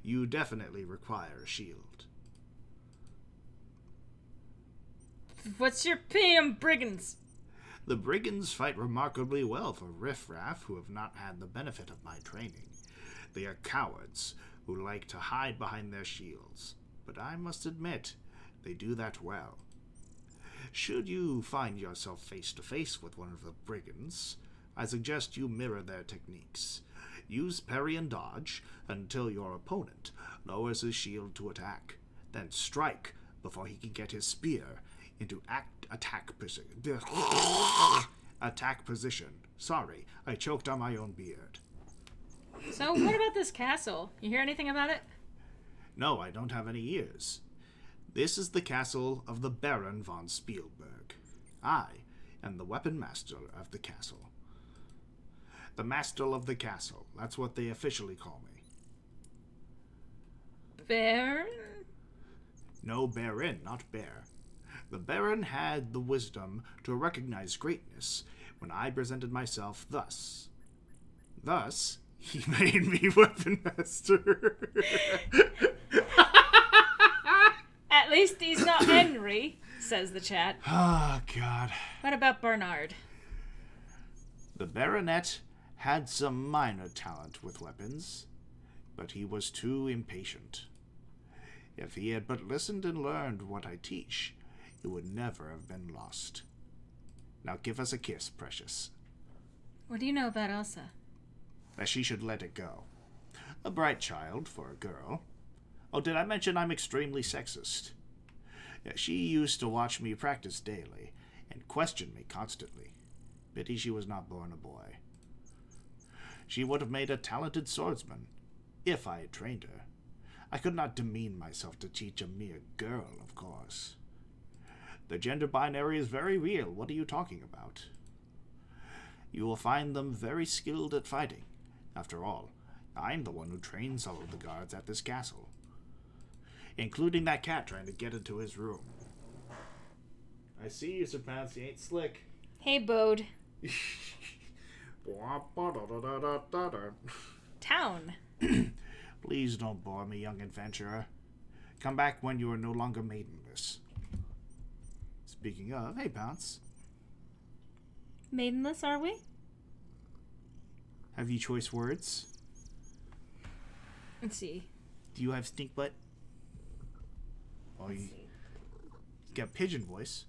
You definitely require a shield. What's your PM, brigands? The brigands fight remarkably well for riffraff who have not had the benefit of my training. They are cowards who like to hide behind their shields, but I must admit, they do that well. Should you find yourself face to face with one of the brigands, I suggest you mirror their techniques. Use parry and dodge until your opponent lowers his shield to attack. Then strike before he can get his spear into attack position. Sorry, I choked on my own beard. So what about this castle? You hear anything about it? No, I don't have any ears. This is the castle of the Baron von Spielberg. I am the weapon master of the castle. The master of the castle. That's what they officially call me. Baron? No, Baron, not bear. The Baron had the wisdom to recognize greatness when I presented myself thus. Thus, he made me weapon master. At least he's not Henry, says the chat. Oh, God. What about Bernard? The baronet had some minor talent with weapons, but he was too impatient. If he had but listened and learned what I teach, it would never have been lost. Now give us a kiss, precious. What do you know about Elsa? That she should let it go. A bright child for a girl. Oh, did I mention I'm extremely sexist? Yeah, she used to watch me practice daily and question me constantly. Pity she was not born a boy. She would have made a talented swordsman, if I had trained her. I could not demean myself to teach a mere girl, of course. The gender binary is very real. What are you talking about? You will find them very skilled at fighting. After all, I'm the one who trains all of the guards at this castle, including that cat trying to get into his room. I see you, Sir Pants. You ain't slick. Hey, Bode. Town. Please don't bore me, young adventurer. Come back when you are no longer maidenless. Speaking of, hey, Pounce. Maidenless, are we? Have you choice words? Let's see. Do you have stink butt? Oh, you got pigeon voice.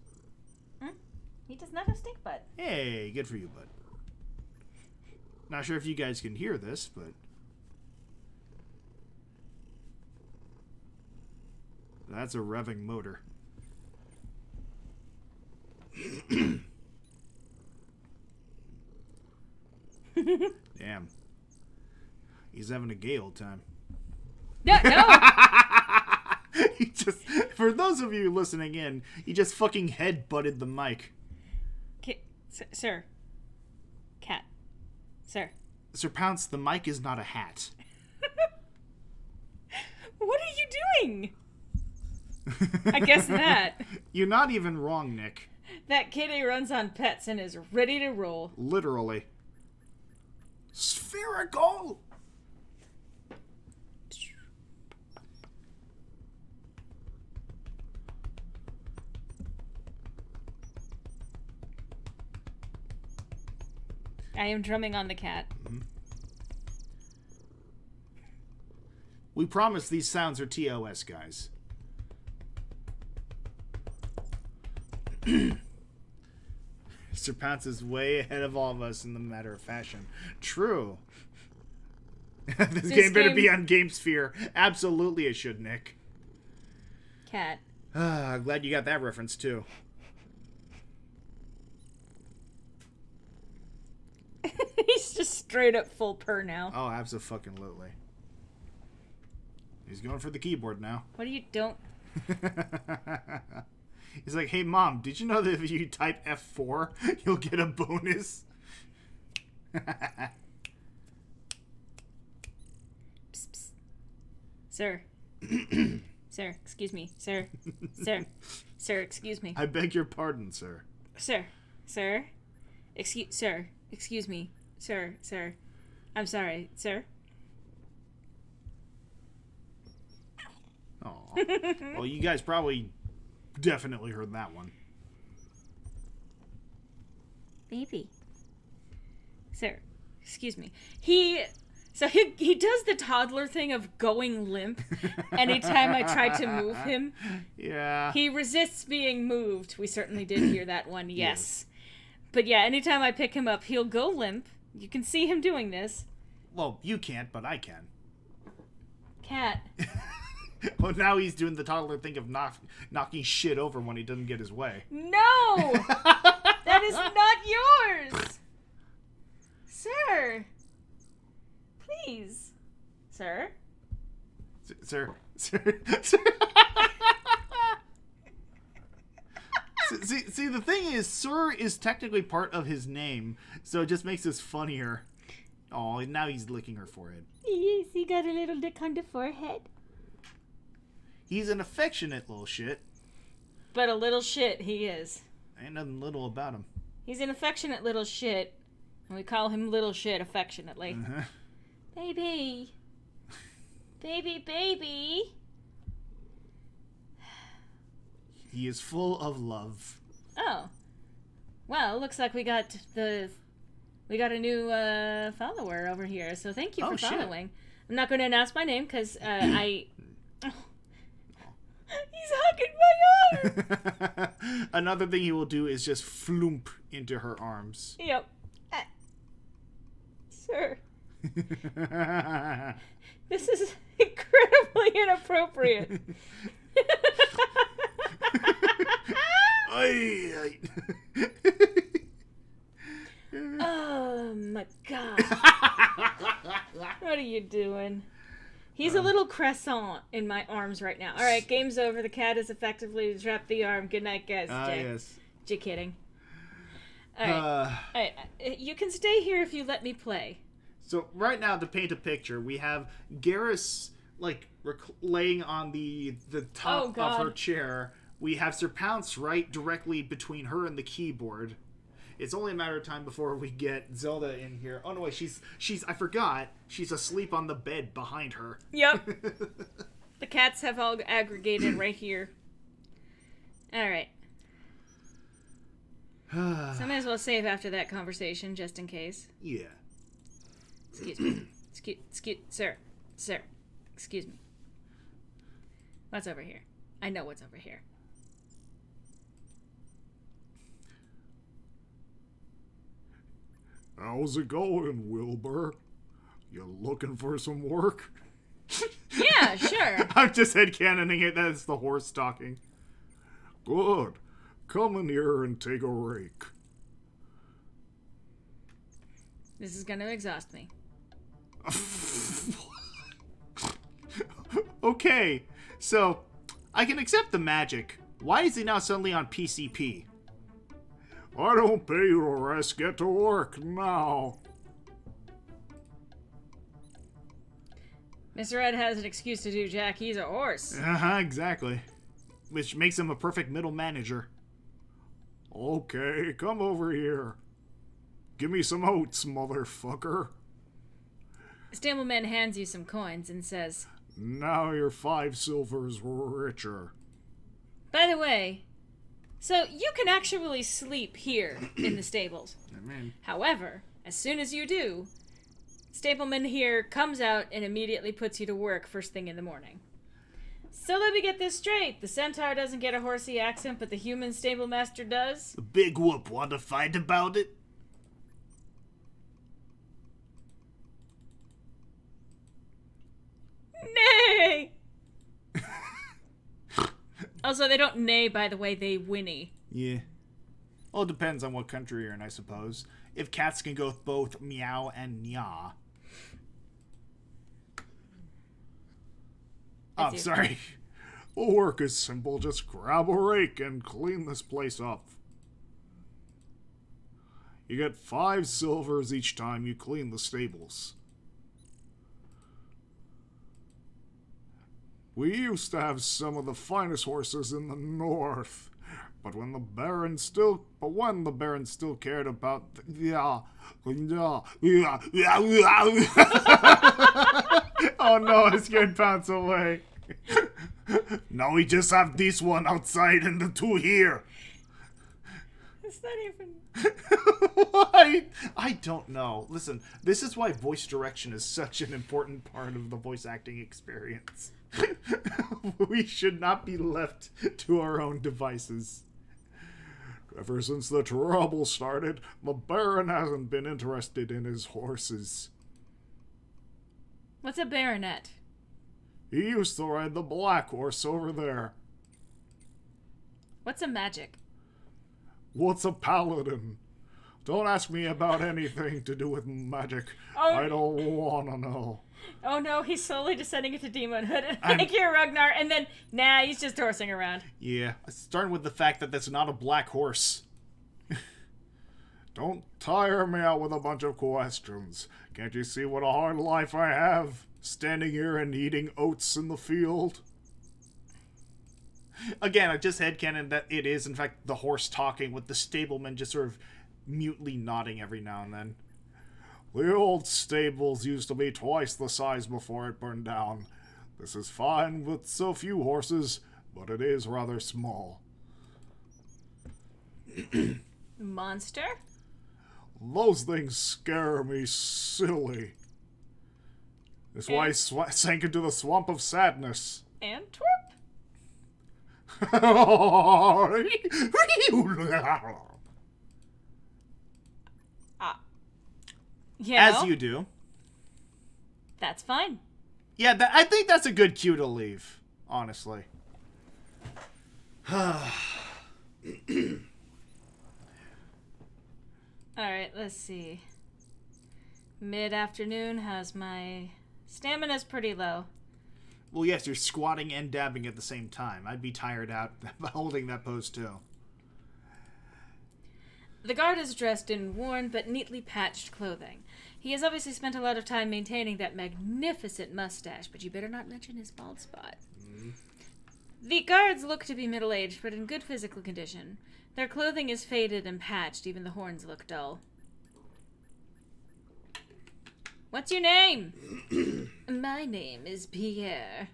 He does not have stink butt. Hey, good for you, bud. Not sure if you guys can hear this, but that's a revving motor. Damn. He's having a gay old time. No. He just, for those of you listening in, he just fucking head-butted the mic. Sir. Cat. Sir. Sir Pounce, the mic is not a hat. What are you doing? I guess that. You're not even wrong, Nick. That kitty runs on pets and is ready to roll. Literally. Spherical! I am drumming on the cat. Mm-hmm. We promise these sounds are TOS, guys. Sir Pounce is way ahead of all of us in the matter of fashion. True. This game better be on GameSphere. Absolutely it should, Nick. Cat. Glad you got that reference, too. He's just straight up full purr now. Oh, absolutely. He's going for the keyboard now. What do you don't... He's like, hey, Mom, did you know that if you type F4, you'll get a bonus? Psst, psst. Sir. Sir, excuse me. Sir. Sir. Sir, excuse me. I beg your pardon, sir. Sir. Sir. Sir. Excuse me. Sir. Sir. I'm sorry. Sir. Aw. Well, you guys probably definitely heard that one. Baby. Sir. Excuse me. He does the toddler thing of going limp anytime I try to move him. Yeah. He resists being moved. We certainly did hear that one, yes. But yeah, anytime I pick him up, he'll go limp. You can see him doing this. Well, you can't, but I can. Cat. Well, now he's doing the toddler thing of knocking shit over when he doesn't get his way. No! That is not yours! Sir! Please. Sir? Sir. See, the thing is, Sir is technically part of his name, so it just makes this funnier. Oh, now he's licking her forehead. Yes, he got a little lick on the forehead. He's an affectionate little shit. But a little shit he is. Ain't nothing little about him. He's an affectionate little shit, and we call him little shit affectionately. Uh-huh. Baby. Baby. He is full of love. Oh. Well, looks like we got a new follower over here, so thank you for following. I'm not going to announce my name because I... Oh. He's hugging my arm! Another thing he will do is just floomp into her arms. Yep. Sir. This is incredibly inappropriate. Oh my god. What are you doing? He's a little croissant in my arms right now. Alright, game's over. The cat is effectively trapped the arm. Good night, guys. Yes. Just kidding. Alright. You can stay here if you let me play. So right now, to paint a picture, we have Garrus laying on the top of her chair. We have Sir Pounce right directly between her and the keyboard. It's only a matter of time before we get Zelda in here. Oh no, wait, she's I forgot. She's asleep on the bed behind her. Yep. The cats have all aggregated right here. Alright. So I might as well save after that conversation, just in case. Yeah. Excuse me. Sir. Excuse me. What's over here? I know what's over here. How's it going, Wilbur? You looking for some work? Yeah, sure. I'm just headcanoning it. That's the horse talking. Good. Come in here and take a rake. This is going to exhaust me. Okay, so I can accept the magic. Why is he now suddenly on PCP? I don't pay you to rest. Get to work now. Mr. Ed has an excuse to do, Jack. He's a horse. Exactly. Which makes him a perfect middle manager. Okay, come over here. Give me some oats, motherfucker. The stableman hands you some coins and says, Now you're 5 silvers richer. by the way, so you can actually sleep here in the stables. I mean, However, as soon as you do, stableman here comes out and immediately puts you to work first thing in the morning. So let me get this straight. The centaur doesn't get a horsey accent, but the human stablemaster does? the big whoop. Want to fight about it? Nay! Also, they don't neigh, by the way, they whinny. Yeah. Well, it depends on what country you're in, I suppose. If cats can go both meow and nya. Oh, I'm you. sorry. The work is simple. Just grab a rake and clean this place up. You get 5 silvers each time you clean the stables. We used to have some of the finest horses in the north, but when the Baron still cared about oh no, it's getting bounced away. Now we just have this one outside and the 2 here. It's not even... Why? I don't know. Listen, this is why voice direction is such an important part of the voice acting experience. We should not be left to our own devices. Ever since the trouble started, the Baron hasn't been interested in his horses. What's a baronet? He used to ride the black horse over there. What's a magic? What's a paladin? Don't ask me about anything to do with magic. Oh. I don't want to know. Oh no, he's slowly descending into demonhood. Thank you, Ragnar. And then, nah, he's just horsing around. Yeah, starting with the fact that that's not a black horse. Don't tire me out with a bunch of questions. Can't you see what a hard life I have? Standing here and eating oats in the field? Again, I just headcanon that it is, in fact, the horse talking with the stableman just sort of mutely nodding every now and then. The old stables used to be twice the size before it burned down. This is fine with so few horses, but it is rather small. Monster? Those things scare me silly. That's why I sank into the swamp of sadness. Antwerp? Yeah. As you do. That's fine. Yeah, I think that's a good cue to leave, honestly. Alright, let's see. Mid-afternoon, how's my... Stamina's pretty low. Well, yes, you're squatting and dabbing at the same time. I'd be tired out holding that pose, too. The guard is dressed in worn but neatly patched clothing. He has obviously spent a lot of time maintaining that magnificent mustache, but you better not mention his bald spot. The guards look to be middle-aged, but in good physical condition. Their clothing is faded and patched, even the horns look dull. What's your name? My name is Pierre.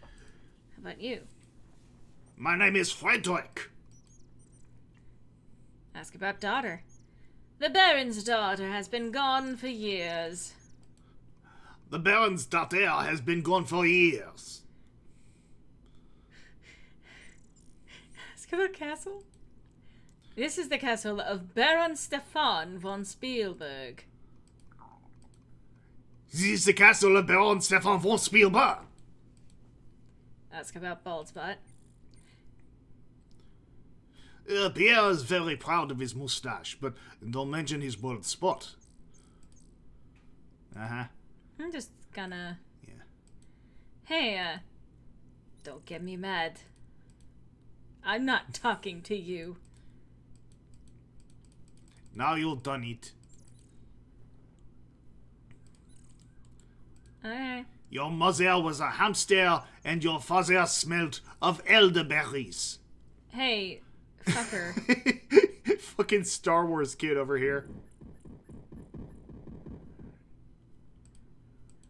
How about you? My name is Frederick. Ask about daughter. The Baron's daughter has been gone for years. The Baron's daughter has been gone for years. Ask about castle. This is the castle of Baron Stefan von Spielberg. This is the castle of Baron Stefan von Spielberg. Ask about Baldspot. Pierre is very proud of his mustache, but don't mention his bald spot. Uh-huh. I'm just gonna... Yeah. Hey, don't get me mad. I'm not talking to you. Now you've done it. Alright. Your mother was a hamster, and your father smelled of elderberries. Hey, fucker. Fucking Star Wars kid over here.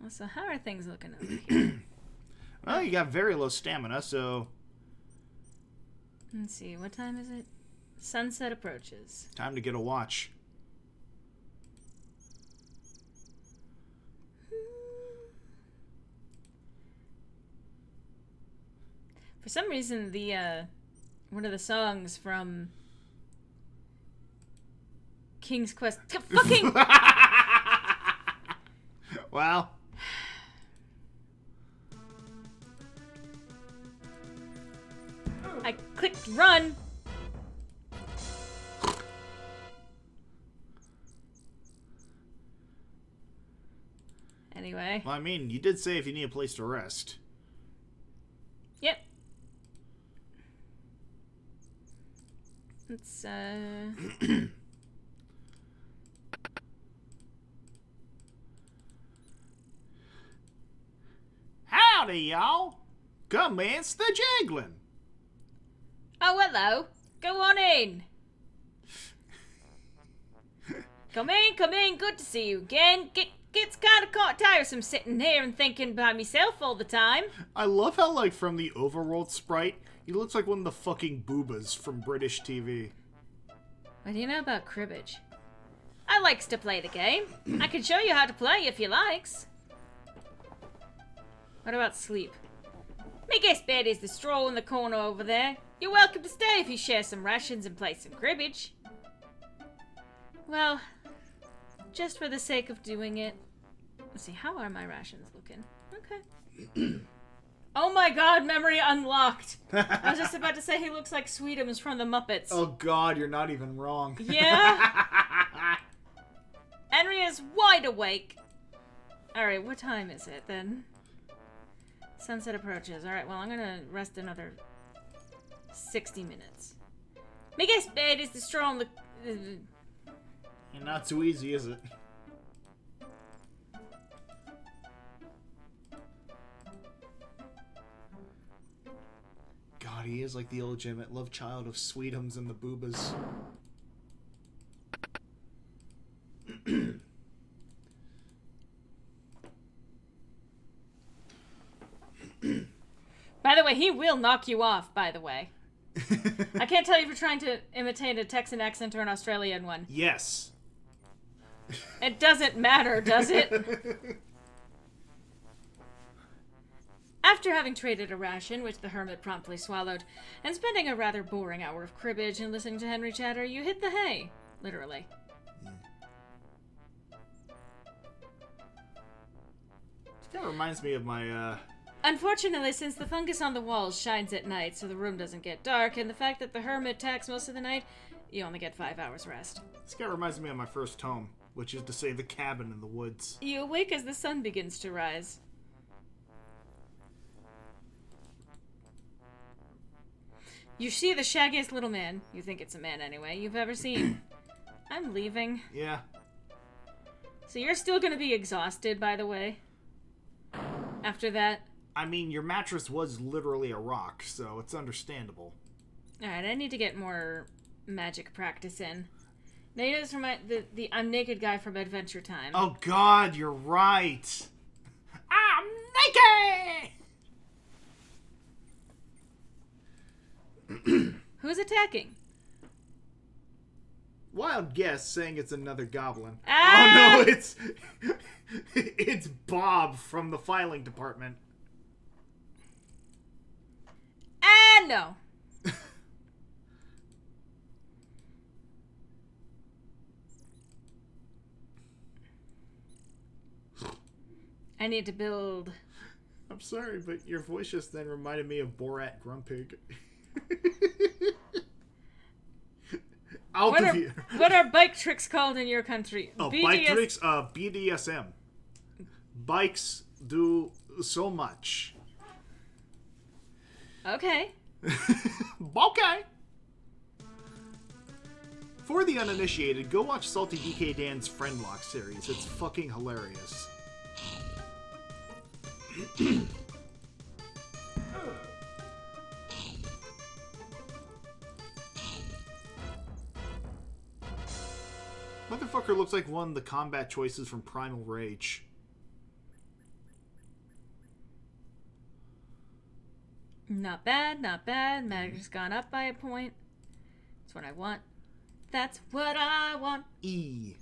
So how are things looking over here? Well, you got very low stamina, so... Let's see, what time is it? Sunset approaches. Time to get a watch. For some reason, the, one of the songs from King's Quest... Fucking... Well... I clicked run! Anyway. Well, I mean, you did say if you need a place to rest. Yep. Let's, Howdy, y'all! Commence the jiggling! Oh, hello. Go on in. Come in. Good to see you again. Gets kind of tiresome sitting here and thinking by myself all the time. I love how, like, from the overworld sprite, he looks like one of the fucking boobas from British TV. What do you know about cribbage? I likes to play the game. I can show you how to play if you likes. What about sleep? Me guess bed is the straw in the corner over there. You're welcome to stay if you share some rations and play some cribbage. Well, just for the sake of doing it. Let's see, how are my rations looking? Okay. Oh my god, memory unlocked! I was just about to say he looks like Sweetums from the Muppets. Oh god, you're not even wrong. Yeah? Henry is wide awake. Alright, what time is it then? Sunset approaches. Alright, well, I'm gonna rest another 60 minutes. Me guess bed is the straw on the... Not so easy, is it? God, he is like the illegitimate love child of Sweetums and the Boobas. By the way, he will knock you off, by the way. I can't tell if you're trying to imitate a Texan accent or an Australian one. Yes. It doesn't matter, does it? After having traded a ration, which the hermit promptly swallowed, and spending a rather boring hour of cribbage and listening to Henry chatter, you hit the hay. Literally. That reminds me of my, Unfortunately, since the fungus on the walls shines at night so the room doesn't get dark, and the fact that the hermit attacks most of the night, you only get 5 hours rest. This guy reminds me of my first home, which is to say the cabin in the woods. You awake as the sun begins to rise. You see the shaggiest little man, you think it's a man anyway, you've ever seen. I'm leaving. Yeah. So you're still gonna be exhausted, by the way? After that? I mean, your mattress was literally a rock, so it's understandable. Alright, I need to get more magic practice in. Now you know this from the I'm Naked guy from Adventure Time. Oh god, you're right! I'm naked! Who's attacking? Wild guess saying it's another goblin. Ah! Oh no, it's... it's Bob from the filing department. Ah, no. I need to build. I'm sorry, but your voice just then reminded me of Borat Grumpig. What are bike tricks called in your country? Oh, bike tricks? BDSM. Bikes do so much. Okay. Okay. For the uninitiated, go watch Salty DK Dan's Friendlock series. It's fucking hilarious. Motherfucker looks like one of the combat choices from Primal Rage. Not bad, not bad. Magic's gone up by a point. That's what I want. That's what I want. E.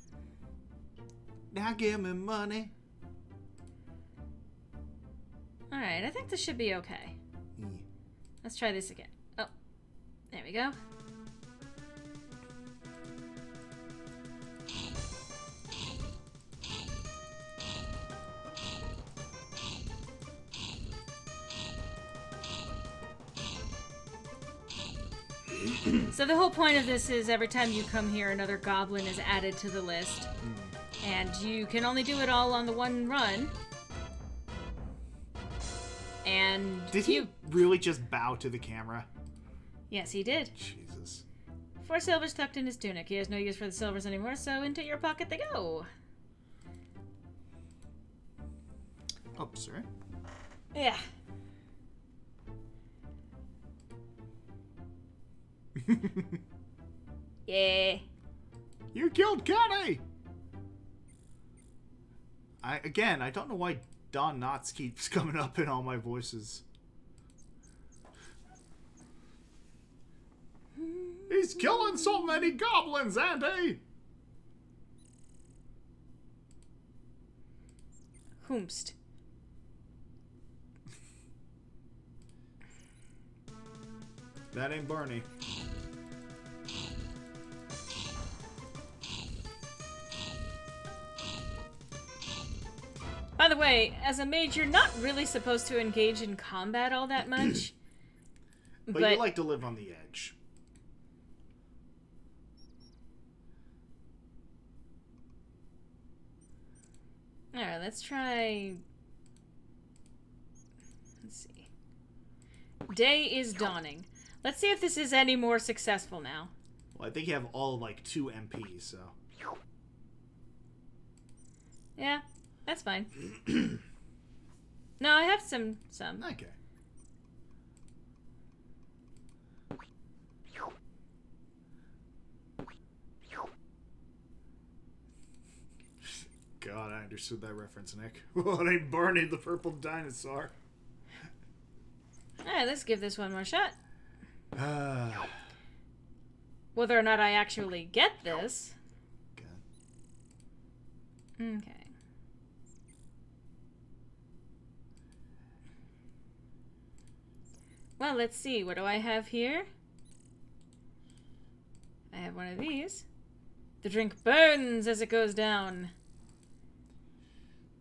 Now give me money. Alright, I think this should be okay. E. Let's try this again. Oh, there we go. So the whole point of this is every time you come here, another goblin is added to the list. And you can only do it all on the one run. And Did he really just bow to the camera? Yes, he did. Jesus. 4 silvers tucked in his tunic. He has no use for the silvers anymore, so into your pocket they go. Oh, sorry. Yeah. Yeah. You killed Kenny! I don't know why Don Knotts keeps coming up in all my voices. He's killing so many goblins, Andy! Whomst. That ain't Barney. By the way, as a mage, you're not really supposed to engage in combat all that much. But you like to live on the edge. Alright, let's try... Let's see. Day is dawning. Let's see if this is any more successful now. Well, I think you have all like 2 MPs, so... Yeah, that's fine. No, I have some. Okay. God, I understood that reference, Nick. Well, it ain't Barney the purple dinosaur. Alright, let's give this one more shot. Whether or not I actually get this. Okay. Well, let's see. What do I have here? I have one of these. The drink burns as it goes down.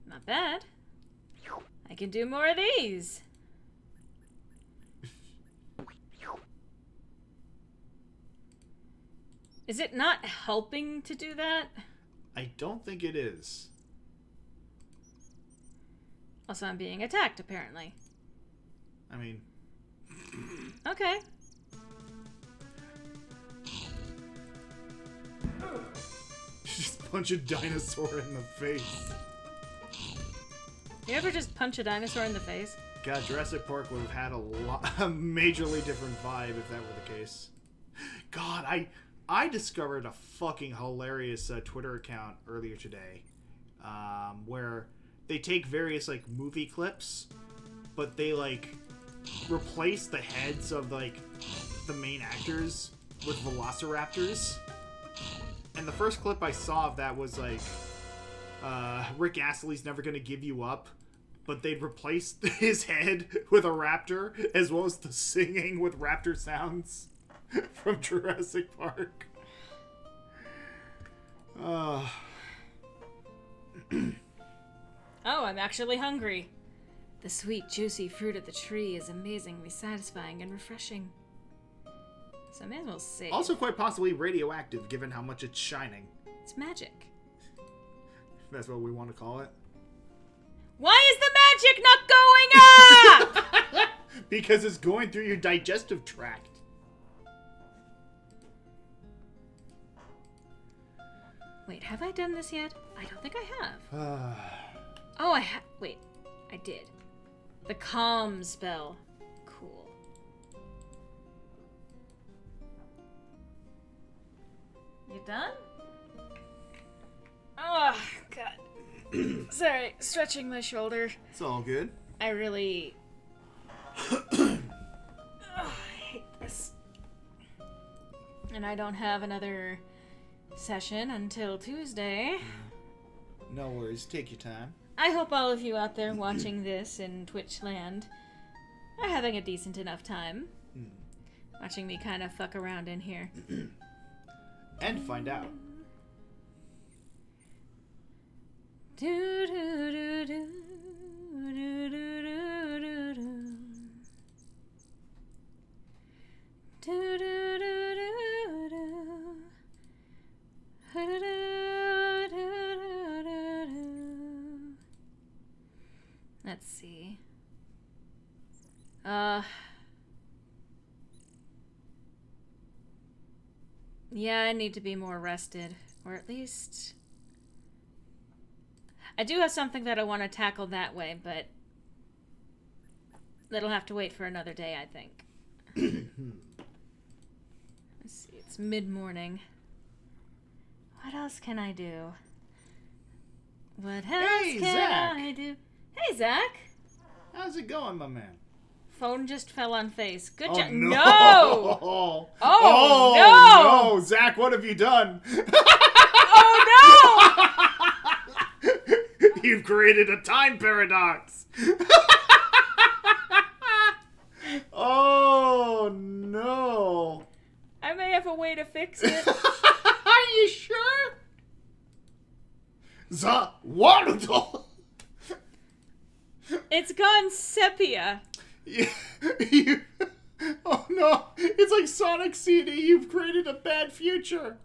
Not bad. I can do more of these. Is it not helping to do that? I don't think it is. Also, I'm being attacked, apparently. I mean... Okay. Just punch a dinosaur in the face. You ever just punch a dinosaur in the face? God, Jurassic Park would have had a majorly different vibe if that were the case. God, I discovered a fucking hilarious Twitter account earlier today, where they take various like movie clips, but they like replace the heads of like the main actors with velociraptors. And the first clip I saw of that was like Rick Astley's Never Gonna Give You Up, but they'd replaced his head with a raptor as well as the singing with raptor sounds from Jurassic Park. Oh, I'm actually hungry. The sweet, juicy fruit of the tree is amazingly satisfying and refreshing. So I may as well save. Also quite possibly radioactive, given how much it's shining. It's magic. That's what we want to call it. Why is the magic not going up? Because it's going through your digestive tract. Wait, have I done this yet? I don't think I have. Oh, wait, I did. The calm spell. Cool. You done? Oh, God. Sorry, stretching my shoulder. It's all good. I really... I hate this. And I don't have another session until Tuesday. No worries. Take your time. I hope all of you out there watching this in Twitch land are having a decent enough time. Watching me kind of fuck around in here. And find out. Do, do, do, do, do, do, do, do, do. Do, do, do, do, do. Do, do, do, do, do, do. Let's see. Yeah, I need to be more rested. Or at least... I do have something that I want to tackle that way, but... that'll have to wait for another day, I think. Let's see, it's mid-morning. What else can I do? What else can Zach. I do? Hey, Zach! How's it going, my man? Phone just fell on face. Good Oh, job. no! No! Oh, no! Zach, what have you done? Oh, no! You've created a time paradox. Oh, no. I may have a way to fix it. Are you sure? Waddle. It's gone sepia. Oh no, it's like Sonic CD, you've created a bad future.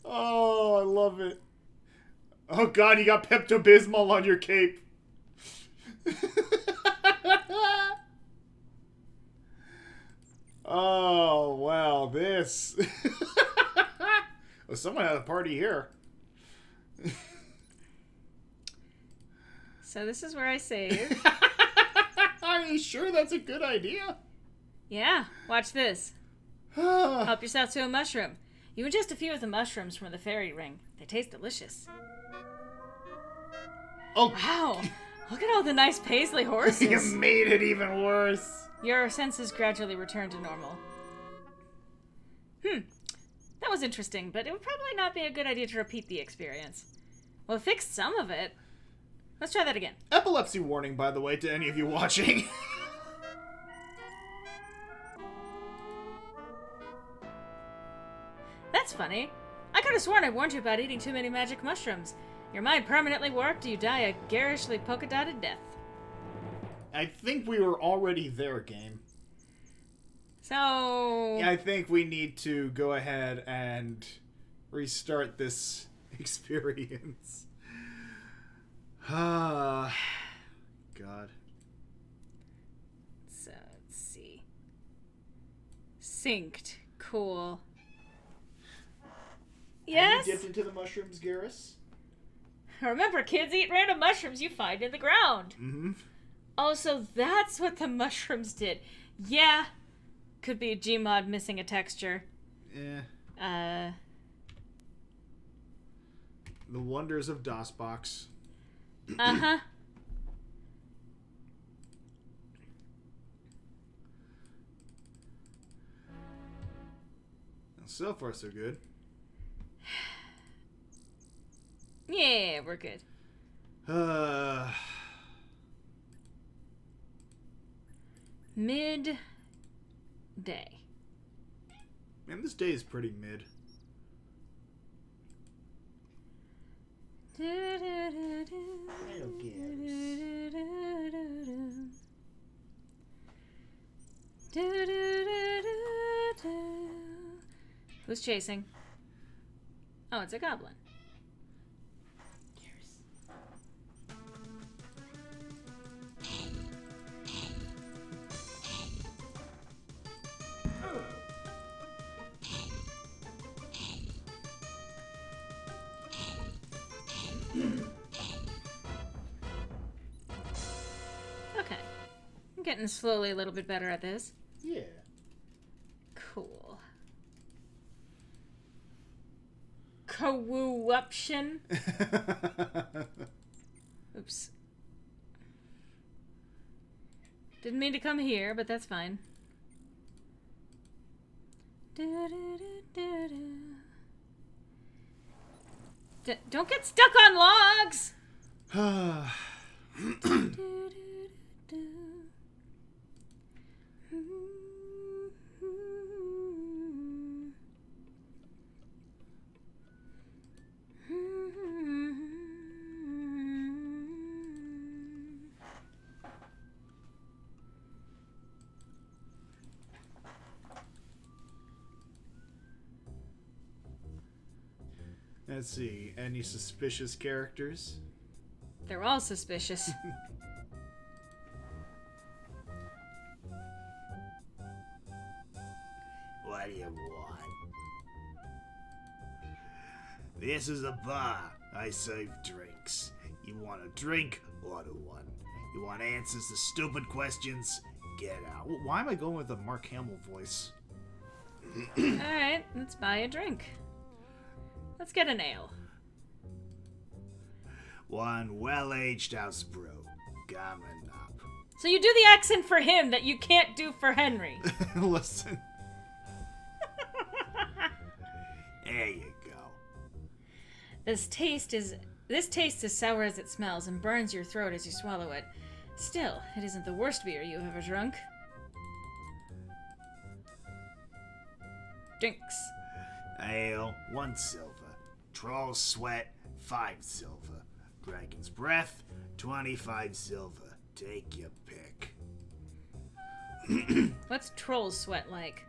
Oh, I love it. Oh god, you got Pepto-Bismol on your cape. Oh, wow, this. Well, someone had a party here. So this is where I save. Are you sure that's a good idea? Yeah, watch this. Help yourself to a mushroom. You ingest a few of the mushrooms from the fairy ring. They taste delicious. Oh, Wow, look at all the nice paisley horses. you made it even worse. Your senses gradually return to normal. That was interesting, but it would probably not be a good idea to repeat the experience. Well, it fixed some of it. Let's try that again. Epilepsy warning, by the way, to any of you watching. That's funny. I could have sworn I warned you about eating too many magic mushrooms. Your mind permanently warped, you die a garishly polka-dotted death. I think we were already there, game. So... I think we need to go ahead and restart this experience. Ah, God. So, let's see. Synced. Cool. Yes? Have you dipped into the mushrooms, Garrus? Remember, kids, eat random mushrooms you find in the ground. Mm-hmm. Oh, so that's what the mushrooms did. Yeah. Could be a Gmod missing a texture. Yeah. The wonders of DOSBox. Uh-huh. So far, so good. Yeah, we're good. Mid-day. Man, this day is pretty mid. Who's chasing? Oh, it's a goblin. Okay. I'm getting slowly a little bit better at this. Yeah. Cool. Co-option. Oops. Didn't mean to come here, but that's fine. Don't get stuck on logs! Let's see. Any suspicious characters? They're all suspicious. What do you want? This is a bar. I serve drinks. You want a drink? Order one. You want answers to stupid questions? Get out. Why am I going with a Mark Hamill voice? Alright, let's buy a drink. Let's get an ale. One well-aged house brew. Coming up. So you do the accent for him that you can't do for Henry. Listen. There you go. This taste is sour as it smells and burns your throat as you swallow it. Still, it isn't the worst beer you've ever drunk. Drinks. Ale, 1 silver. Troll Sweat, 5 silver. Dragon's Breath, 25 silver. Take your pick. What's Troll Sweat like?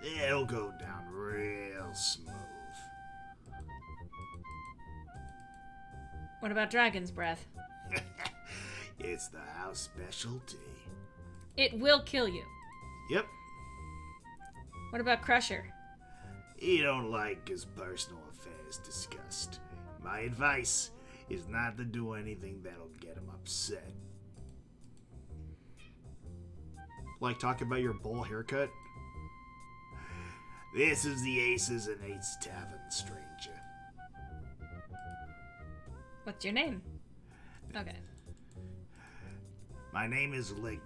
It'll go down real smooth. What about Dragon's Breath? It's the house specialty. It will kill you. Yep. What about Crusher? He don't like his personal affairs discussed. My advice is not to do anything that'll get him upset. Like talking about your bowl haircut? This is the Aces and Eights Tavern, stranger. What's your name? Okay. My name is Ligma.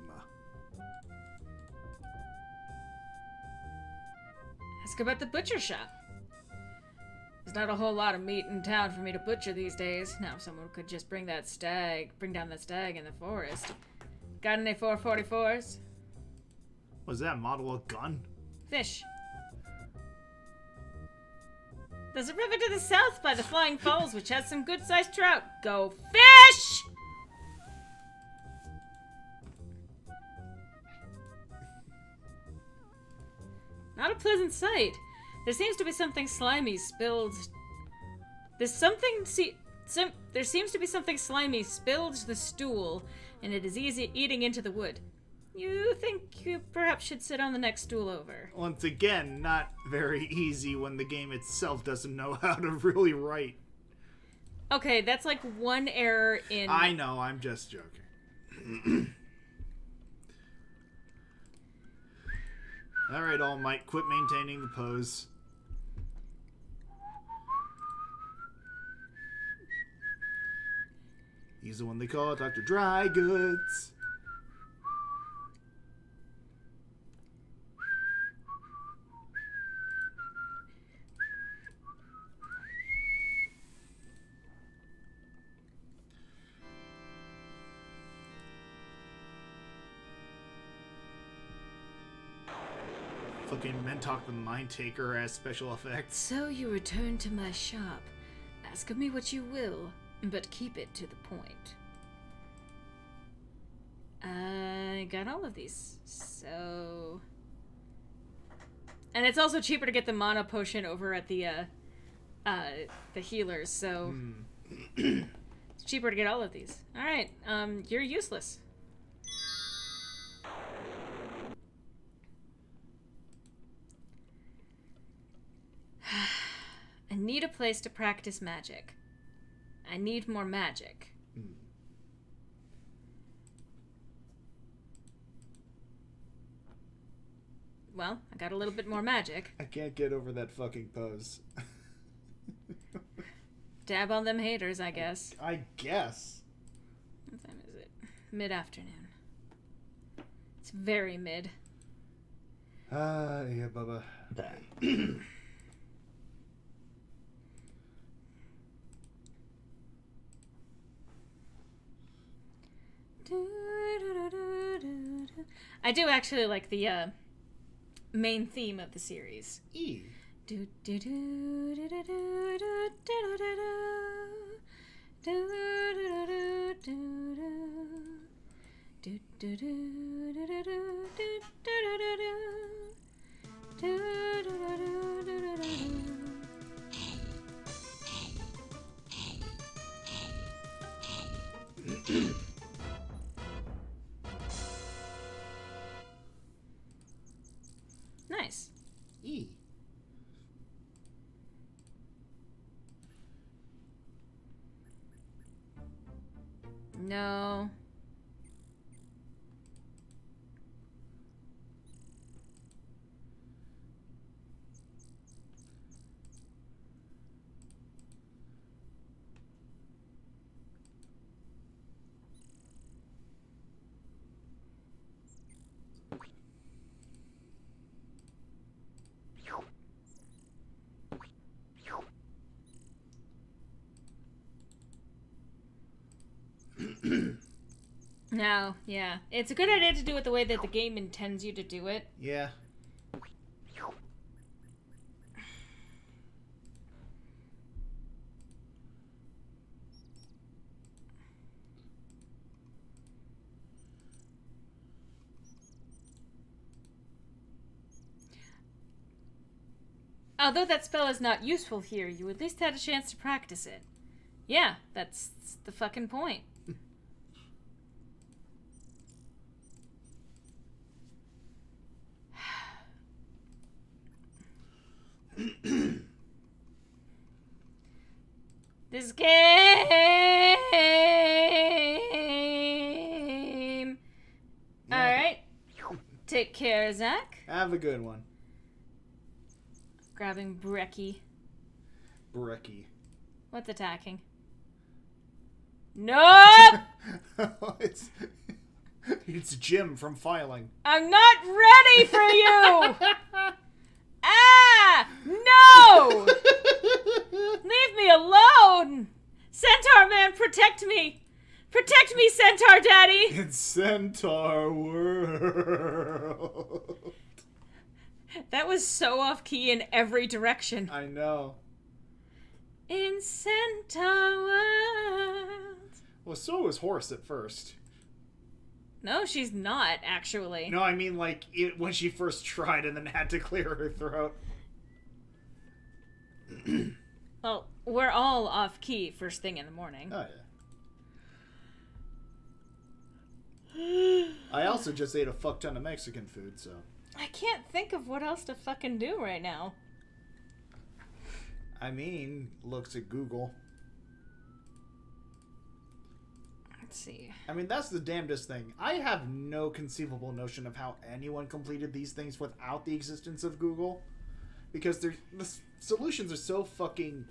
Ask about the butcher shop. There's not a whole lot of meat in town for me to butcher these days. Now, if someone could just bring down that stag in the forest. Got any 444s? Was that model a gun? Fish. There's a river to the south by the Flying Falls, which has some good-sized trout. Go fish! Not a pleasant sight. There seems to be something slimy spilled. There seems to be something slimy spilled the stool, and it is easy eating into the wood. You think you perhaps should sit on the next stool over. Once again, not very easy when the game itself doesn't know how to really write. Okay, that's like one error in... I know, I'm just joking. Alright, All Might, quit maintaining the pose. He's the one they call Dr. Dry Goods. Fucking Mentok the Mind Taker as special effects. So you returned to my shop Ask of me what you will, but keep it to the point. I got all of these, so... And it's also cheaper to get the mana potion over at the healers, so... It's cheaper to get all of these. Alright, you're useless. I need a place to practice magic. I need more magic. Well, I got a little bit more magic. I can't get over that fucking pose. Dab on them haters, I guess. I guess. What time is it? Mid-afternoon. It's very mid. Yeah, Bubba. I do actually like the main theme of the series. E. Nice. E. No. No, yeah. It's a good idea to do it the way that the game intends you to do it. Yeah. Although that spell is not useful here, you at least had a chance to practice it. Yeah, that's the fucking point. This game. Yeah. Alright. Take care, Zach. Have a good one. Grabbing Brecky. Brecky. What's attacking? Nope! It's Jim from Filing. I'm not ready for you! Ah! No! Leave me alone! Centaur man, protect me! Protect me, Centaur Daddy! It's Centaur World. That was so off key in every direction. I know. In Centaur World. Well, so was Horse at first. No, she's not, actually. No, I mean, like, when she first tried and then had to clear her throat. Well, we're all off key first thing in the morning. Oh, yeah. I also just ate a fuck ton of Mexican food, so... I can't think of what else to fucking do right now. I mean, looks at Google. Let's see. I mean, that's the damnedest thing. I have no conceivable notion of how anyone completed these things without the existence of Google. Because the solutions are so fucking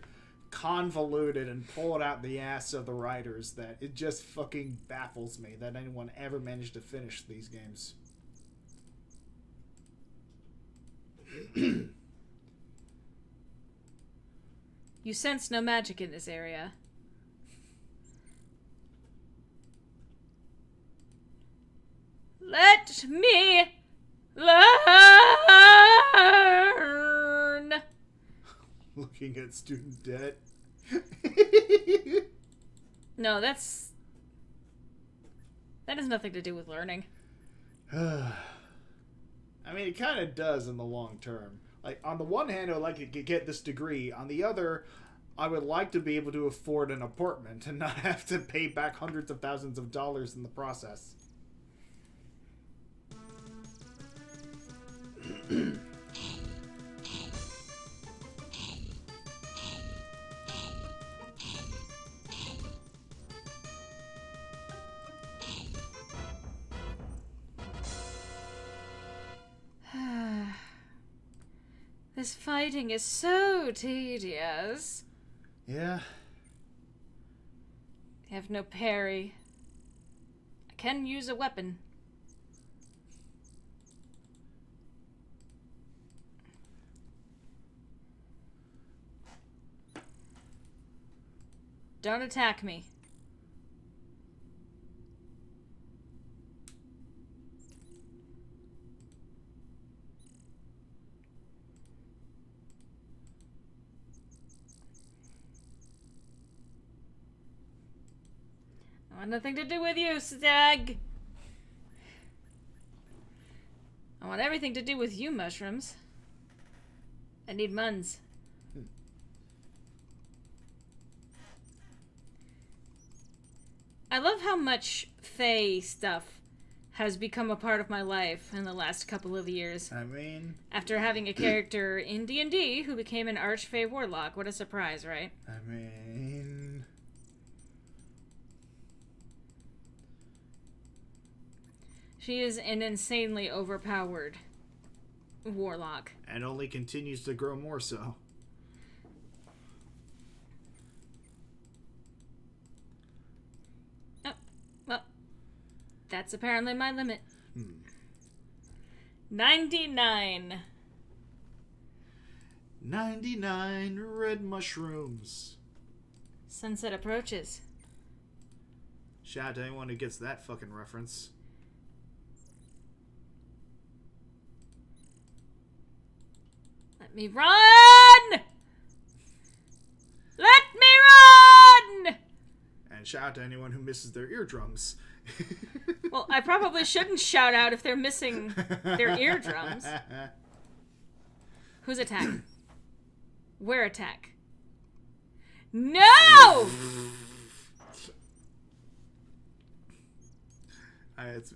convoluted and pulled out the ass of the writers that it just fucking baffles me that anyone ever managed to finish these games. You sense no magic in this area. Let me learn. Looking at student debt. No, that has nothing to do with learning. I mean, it kind of does in the long term. Like, on the one hand, I would like to get this degree. On the other, I would like to be able to afford an apartment and not have to pay back hundreds of thousands of dollars in the process. This fighting is so tedious. Yeah. I have no parry. I can use a weapon. Don't attack me. I want nothing to do with you, Stag. I want everything to do with you, mushrooms. I need muns. I love how much Fae stuff has become a part of my life in the last couple of years. I mean... After having a character in D&D who became an Archfey Warlock. What a surprise, right? I mean... She is an insanely overpowered warlock. And only continues to grow more so. Oh, well, that's apparently my limit. 99. 99 red mushrooms. Sunset approaches. Shout out to anyone who gets that fucking reference. Let me run! Let me run! And shout out to anyone who misses their eardrums. Well, I probably shouldn't shout out if they're missing their eardrums. Who's attacking? Where attack? No! It's...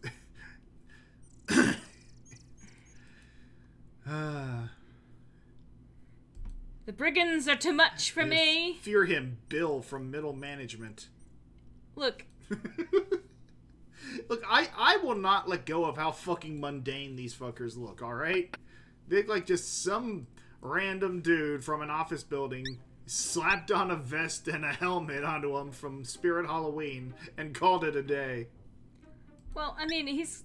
The brigands are too much for me. Fear him, Bill from middle management. Look. Look, I will not let go of how fucking mundane these fuckers look, alright? They look like just some random dude from an office building slapped on a vest and a helmet onto him from Spirit Halloween and called it a day. Well, I mean, he's...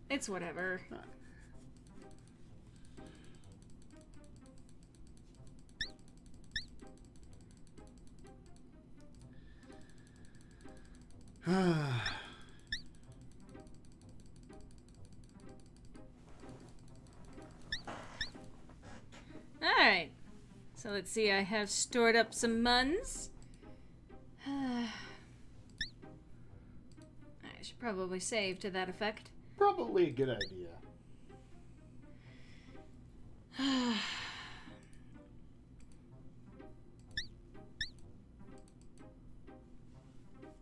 It's whatever. Alright. So let's see, I have stored up some muns. I should probably save to that effect. Probably a good idea.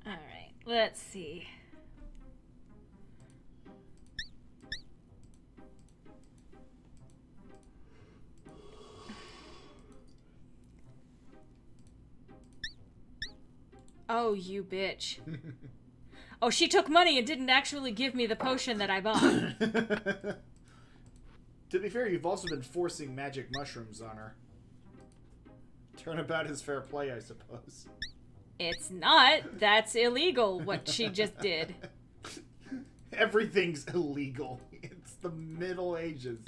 Alright, let's see. Oh, you bitch. Oh, she took money and didn't actually give me the potion that I bought. To be fair, you've also been forcing magic mushrooms on her. Turnabout is fair play, I suppose. It's not. That's illegal, what she just did. Everything's illegal. It's the Middle Ages.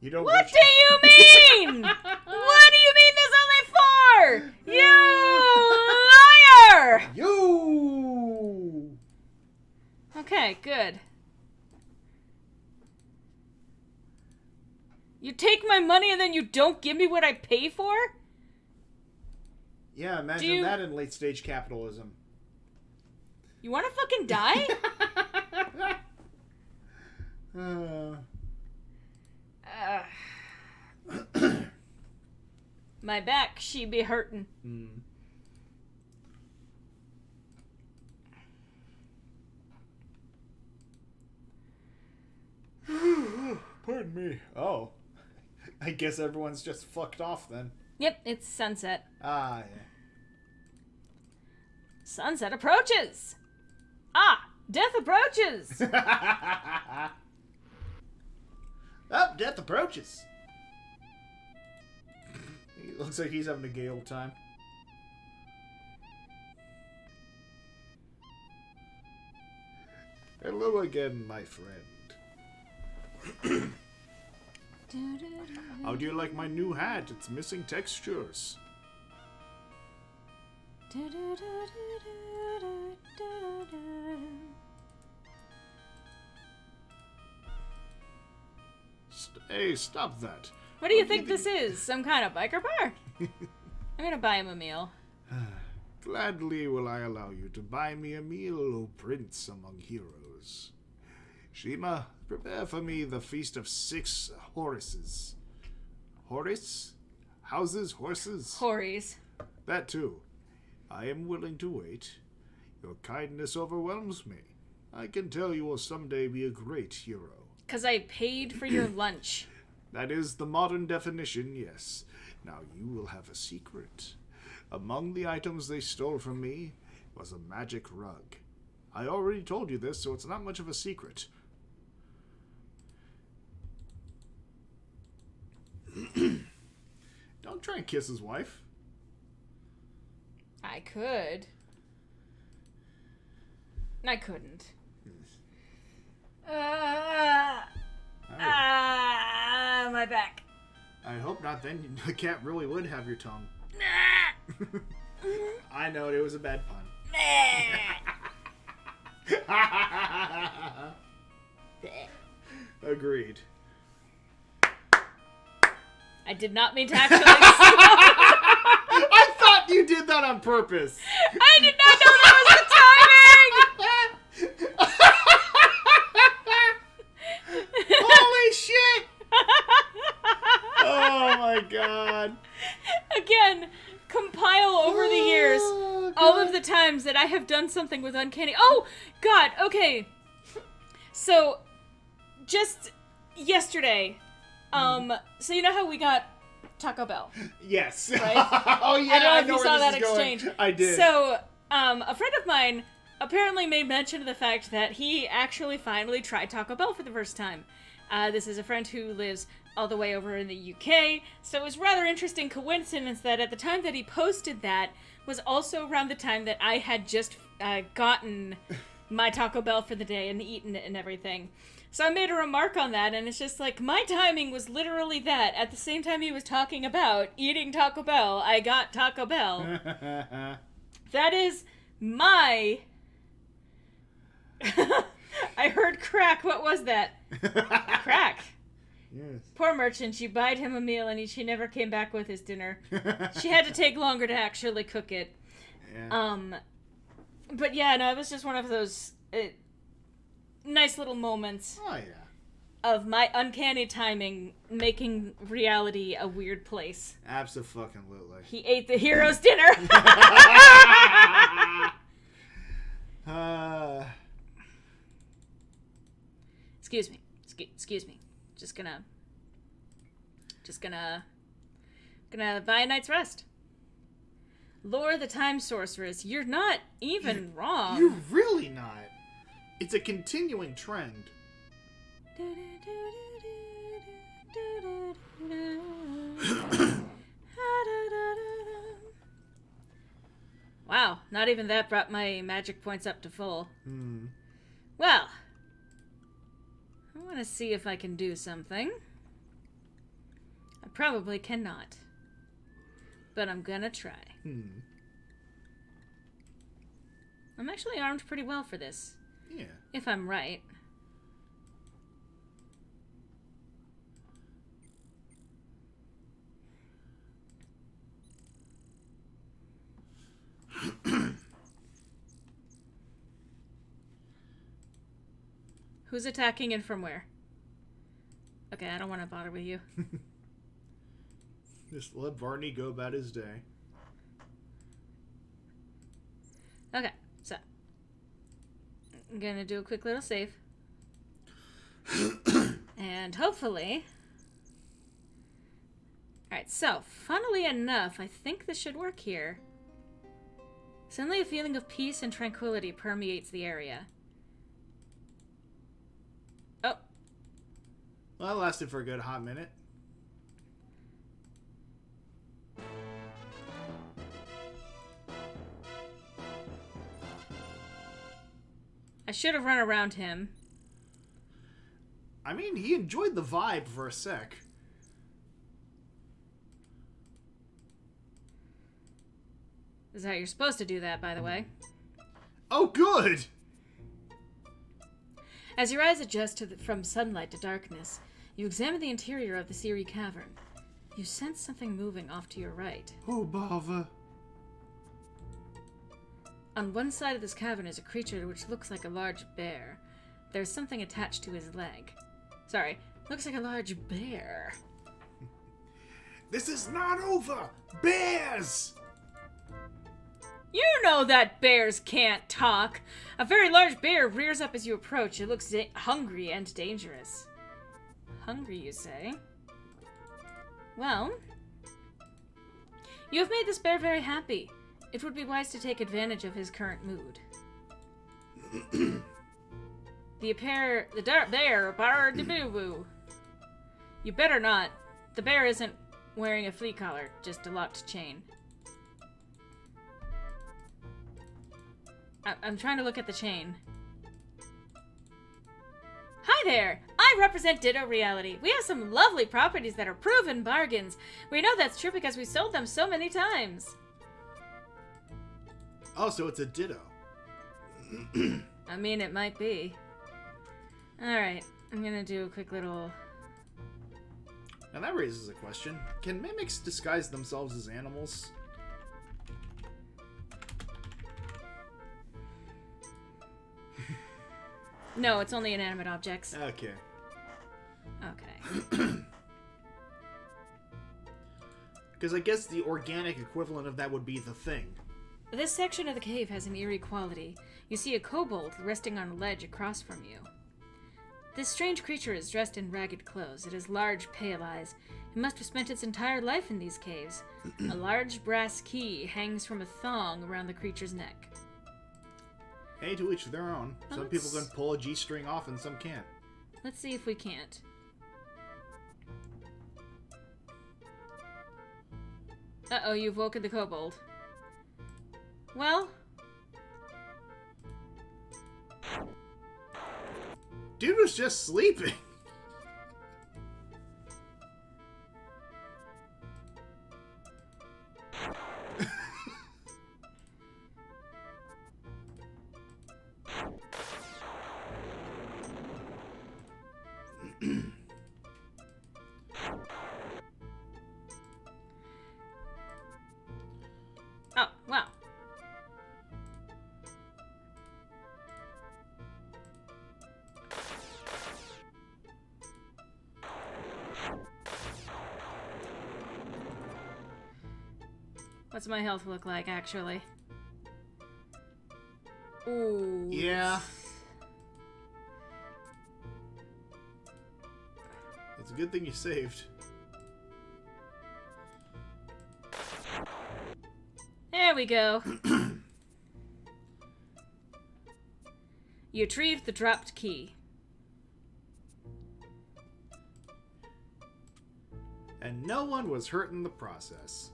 You know What do you mean? What do you mean this only 4? You liar! You! Okay, good. You take my money and then you don't give me what I pay for? Yeah, imagine that in late stage capitalism. You want to fucking die? My back, she be hurtin'. Pardon me. Oh. I guess everyone's just fucked off then. Yep, it's sunset. Ah, yeah. Sunset approaches! Ah! Death approaches! Oh, death approaches. He looks like he's having a gay old time. Hello again, my friend. How do you like my new hat? It's missing textures. Hey, stop that. What do you think this is? Some kind of biker bar? I'm gonna buy him a meal. Gladly will I allow you to buy me a meal, O prince among heroes. Shima, prepare for me the feast of 6 Horaces. Horace? Houses? Horses? Hories. That too. I am willing to wait. Your kindness overwhelms me. I can tell you will someday be a great hero. 'Cause I paid for your lunch. That is the modern definition, yes. Now you will have a secret. Among the items they stole from me was a magic rug. I already told you this, so it's not much of a secret. Don't try and kiss his wife. I could. I couldn't. My back. I hope not, then the cat really would have your tongue. I know, it was a bad pun. Agreed. I did not mean to actually. I thought you did that on purpose. I did not know that was the timing. Holy shit! Oh my god. Again, compile over the years all of the times that I have done something with Uncanny. Oh, God, okay. So, just yesterday, so you know how we got Taco Bell? Yes. Right? Oh yeah, I don't know if you where saw this that is going. exchange. I did. So, a friend of mine apparently made mention of the fact that he actually finally tried Taco Bell for the first time. This is a friend who lives all the way over in the UK, so it was rather interesting coincidence that at the time that he posted that was also around the time that I had just gotten my Taco Bell for the day and eaten it and everything. So I made a remark on that, and it's just like, my timing was literally that. At the same time he was talking about eating Taco Bell, I got Taco Bell. That is my... I heard crack. What was that? Crack. Yes. Poor merchant. She buyed him a meal, and she never came back with his dinner. She had to take longer to actually cook it. Yeah. But yeah, no, it was just one of those nice little moments Oh yeah. of my uncanny timing making reality a weird place. Abso-fucking-lutely. He ate the hero's dinner. Excuse me. Excuse me. Just gonna buy a night's rest. Lore the Time Sorceress, you're not even wrong. You're really not. It's a continuing trend. Wow, not even that brought my magic points up to full. Well, I want to see if I can do something. I probably cannot. But I'm gonna try. I'm actually armed pretty well for this. Yeah. If I'm right. Who's attacking and from where? Okay, I don't want to bother with you. Just let Barney go about his day. Okay, so I'm gonna do a quick little save. And hopefully... Alright, so, funnily enough, I think this should work here. Suddenly a feeling of peace and tranquility permeates the area. Oh. Well, that lasted for a good hot minute. I should have run around him. I mean, he enjoyed the vibe for a sec. This is how you're supposed to do that, by the way. Oh, good! As your eyes adjust from sunlight to darkness, you examine the interior of the Siri cavern. You sense something moving off to your right. Oh, bother. On one side of this cavern is a creature which looks like a large bear. There's something attached to his leg. Sorry, looks like a large bear. This is not over! Bears! You know that bears can't talk! A very large bear rears up as you approach. It looks hungry and dangerous. Hungry, you say? Well, you have made this bear very happy. It would be wise to take advantage of his current mood. The bear, bar de boo boo. You better not. The bear isn't wearing a flea collar, just a locked chain. I'm trying to look at the chain. Hi there! I represent Ditto Reality. We have some lovely properties that are proven bargains. We know that's true because we sold them so many times. Oh, so it's a ditto. I mean, it might be. Alright, I'm gonna do a quick little... Now that raises a question. Can mimics disguise themselves as animals? No, it's only inanimate objects. Okay. Okay. Because I guess the organic equivalent of that would be the thing. This section of the cave has an eerie quality. You see a kobold resting on a ledge across from you. This strange creature is dressed in ragged clothes. It has large, pale eyes. It must have spent its entire life in these caves. A large brass key hangs from a thong around the creature's neck. Hey, to each their own. Some people can pull a G-string off and some can't. Let's see if we can't. Uh-oh, you've woken the kobold. Well... Dude was just sleeping. Oh, wow. What's my health look like, actually? Ooh. Yeah. That's a good thing you saved. There we go. You retrieved the dropped key. And no one was hurt in the process.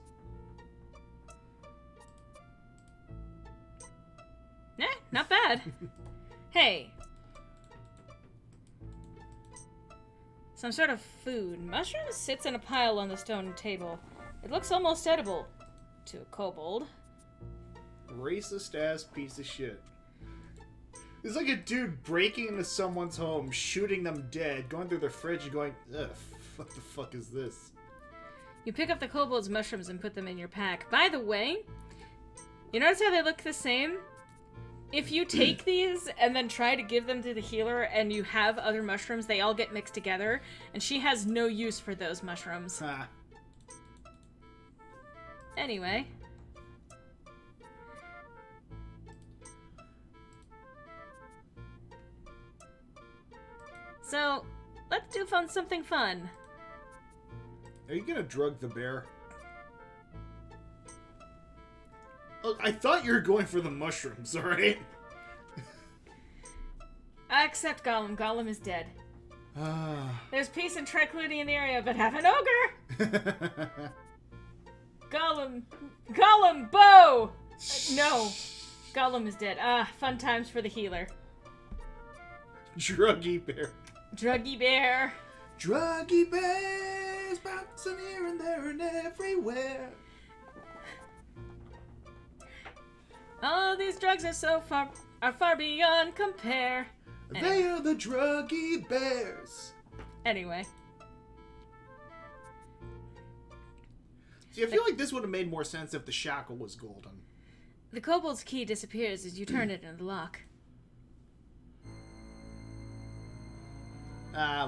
Eh, not bad. Hey. Some sort of food. Mushroom sits in a pile on the stone table. It looks almost edible. To a kobold. Racist ass piece of shit. It's like a dude breaking into someone's home, shooting them dead, going through their fridge and going, ugh, what the fuck is this? You pick up the kobold's mushrooms and put them in your pack. By the way, you notice how they look the same? if you take these and then try to give them to the healer and you have other mushrooms, they all get mixed together, and she has no use for those mushrooms. Anyway. So, let's do something fun. Are you gonna drug the bear? Oh, I thought you were going for the mushrooms, alright? I accept Gollum. Gollum is dead. There's peace and tranquility in the area, but have an ogre! Gollum! Gollum! Bo! No. Gollum is dead. Fun times for the healer. Druggy bear. Druggy bear. Druggy bears bouncing here and there and everywhere. All these drugs are far beyond compare. They are the druggy bears. Anyway. See, I feel like this would have made more sense if the shackle was golden. The kobold's key disappears as you turn it in the lock.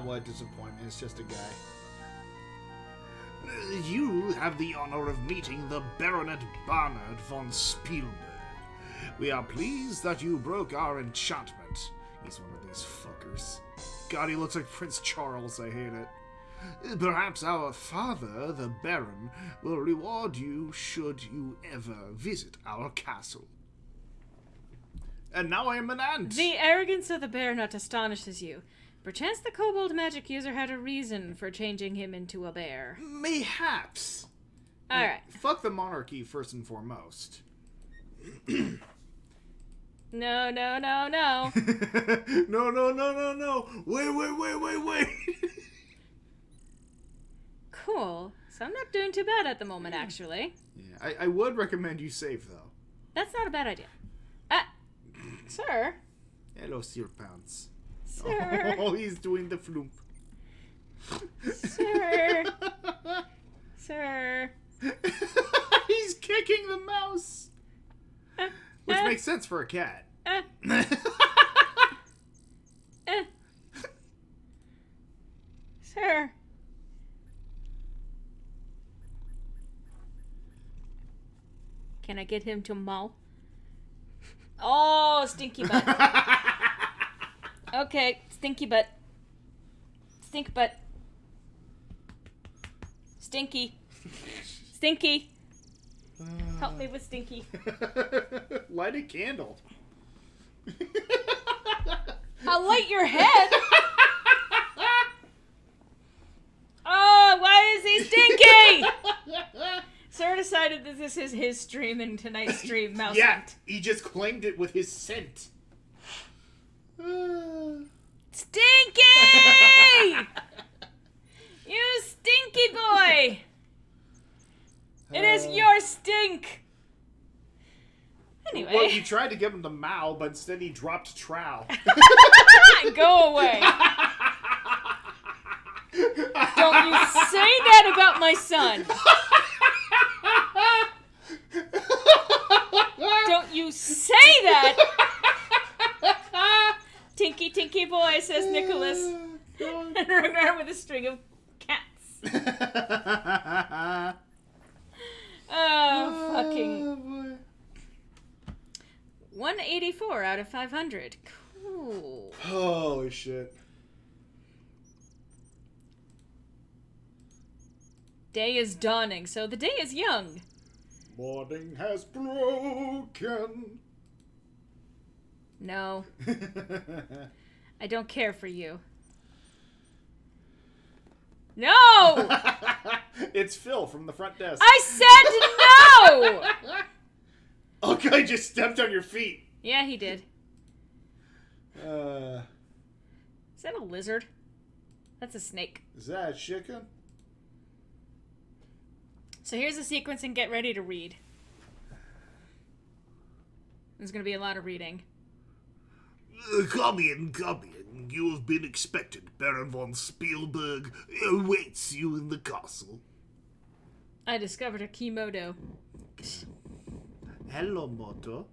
What disappointment. It's just a guy. You have the honor of meeting the Baronet Barnard von Spielberg. We are pleased that you broke our enchantment. He's one of these fuckers. God, he looks like Prince Charles. I hate it. Perhaps our father, the Baron, will reward you should you ever visit our castle. And now I am an ant. The arrogance of the Baronet astonishes you. Perchance the kobold magic user had a reason for changing him into a bear. Mayhaps. Alright. Fuck the monarchy first and foremost. No. No. Wait. Cool. So I'm not doing too bad at the moment, actually. Yeah, I would recommend you save, though. That's not a bad idea. Sir? Hello, Sir Pants. Sir? Oh, he's doing the floop. Sir? Sir? He's kicking the mouse. Which makes sense for a cat. Sir? Can I get him to maul? Oh, stinky butt. Okay, stinky butt. Stink butt. Stinky. Stinky. Help me with Stinky. Light a candle. I'll light your head. Oh, why is he stinky? Sir decided that this is his stream and tonight's stream, Mouse. Yeah, he just claimed it with his scent. Stinky! You stinky boy! It is your stink! Anyway. Well, you tried to give him the Mao, but instead he dropped Trow. Go away. Don't you say that about my son. Don't you say that! Tinky boy, says Nicholas. And run around with a string of cats. Oh, fucking. 184 out of 500. Cool. Holy shit. Day is dawning, so the day is young. Morning has broken. No. I don't care for you. No! It's Phil from the front desk. I said no! Oh, guy just stepped on your feet. Yeah, he did. Is Is that a lizard? That's a snake. that a chicken? So here's the sequence and get ready to read. There's going to be a lot of reading. Come in. You have been expected. Baron von Spielberg awaits you in the castle. I discovered a Kimodo. Hello, Moto.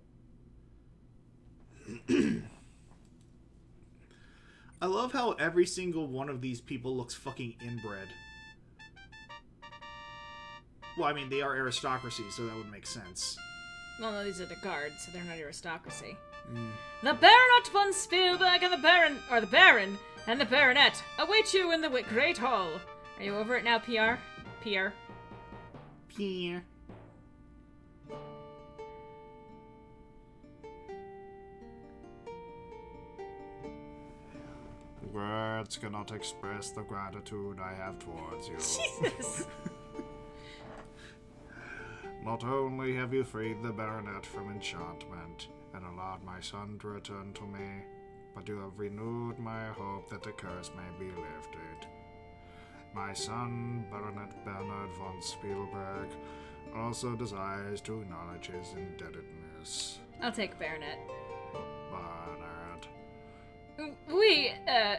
I love how every single one of these people looks fucking inbred. Well, I mean, they are aristocracy, so that would make sense. Well, no, these are the guards, so they're not aristocracy. The Baronet von Spielberg and the Baron and the Baronet await you in the Great Hall. Are you over it now, PR? PR. Pierre. Words cannot express the gratitude I have towards you. Jesus. Not only have you freed the Baronet from enchantment and allowed my son to return to me, but you have renewed my hope that the curse may be lifted. My son, Baronet Bernard von Spielberg, also desires to acknowledge his indebtedness. I'll take Baronet. Bernard.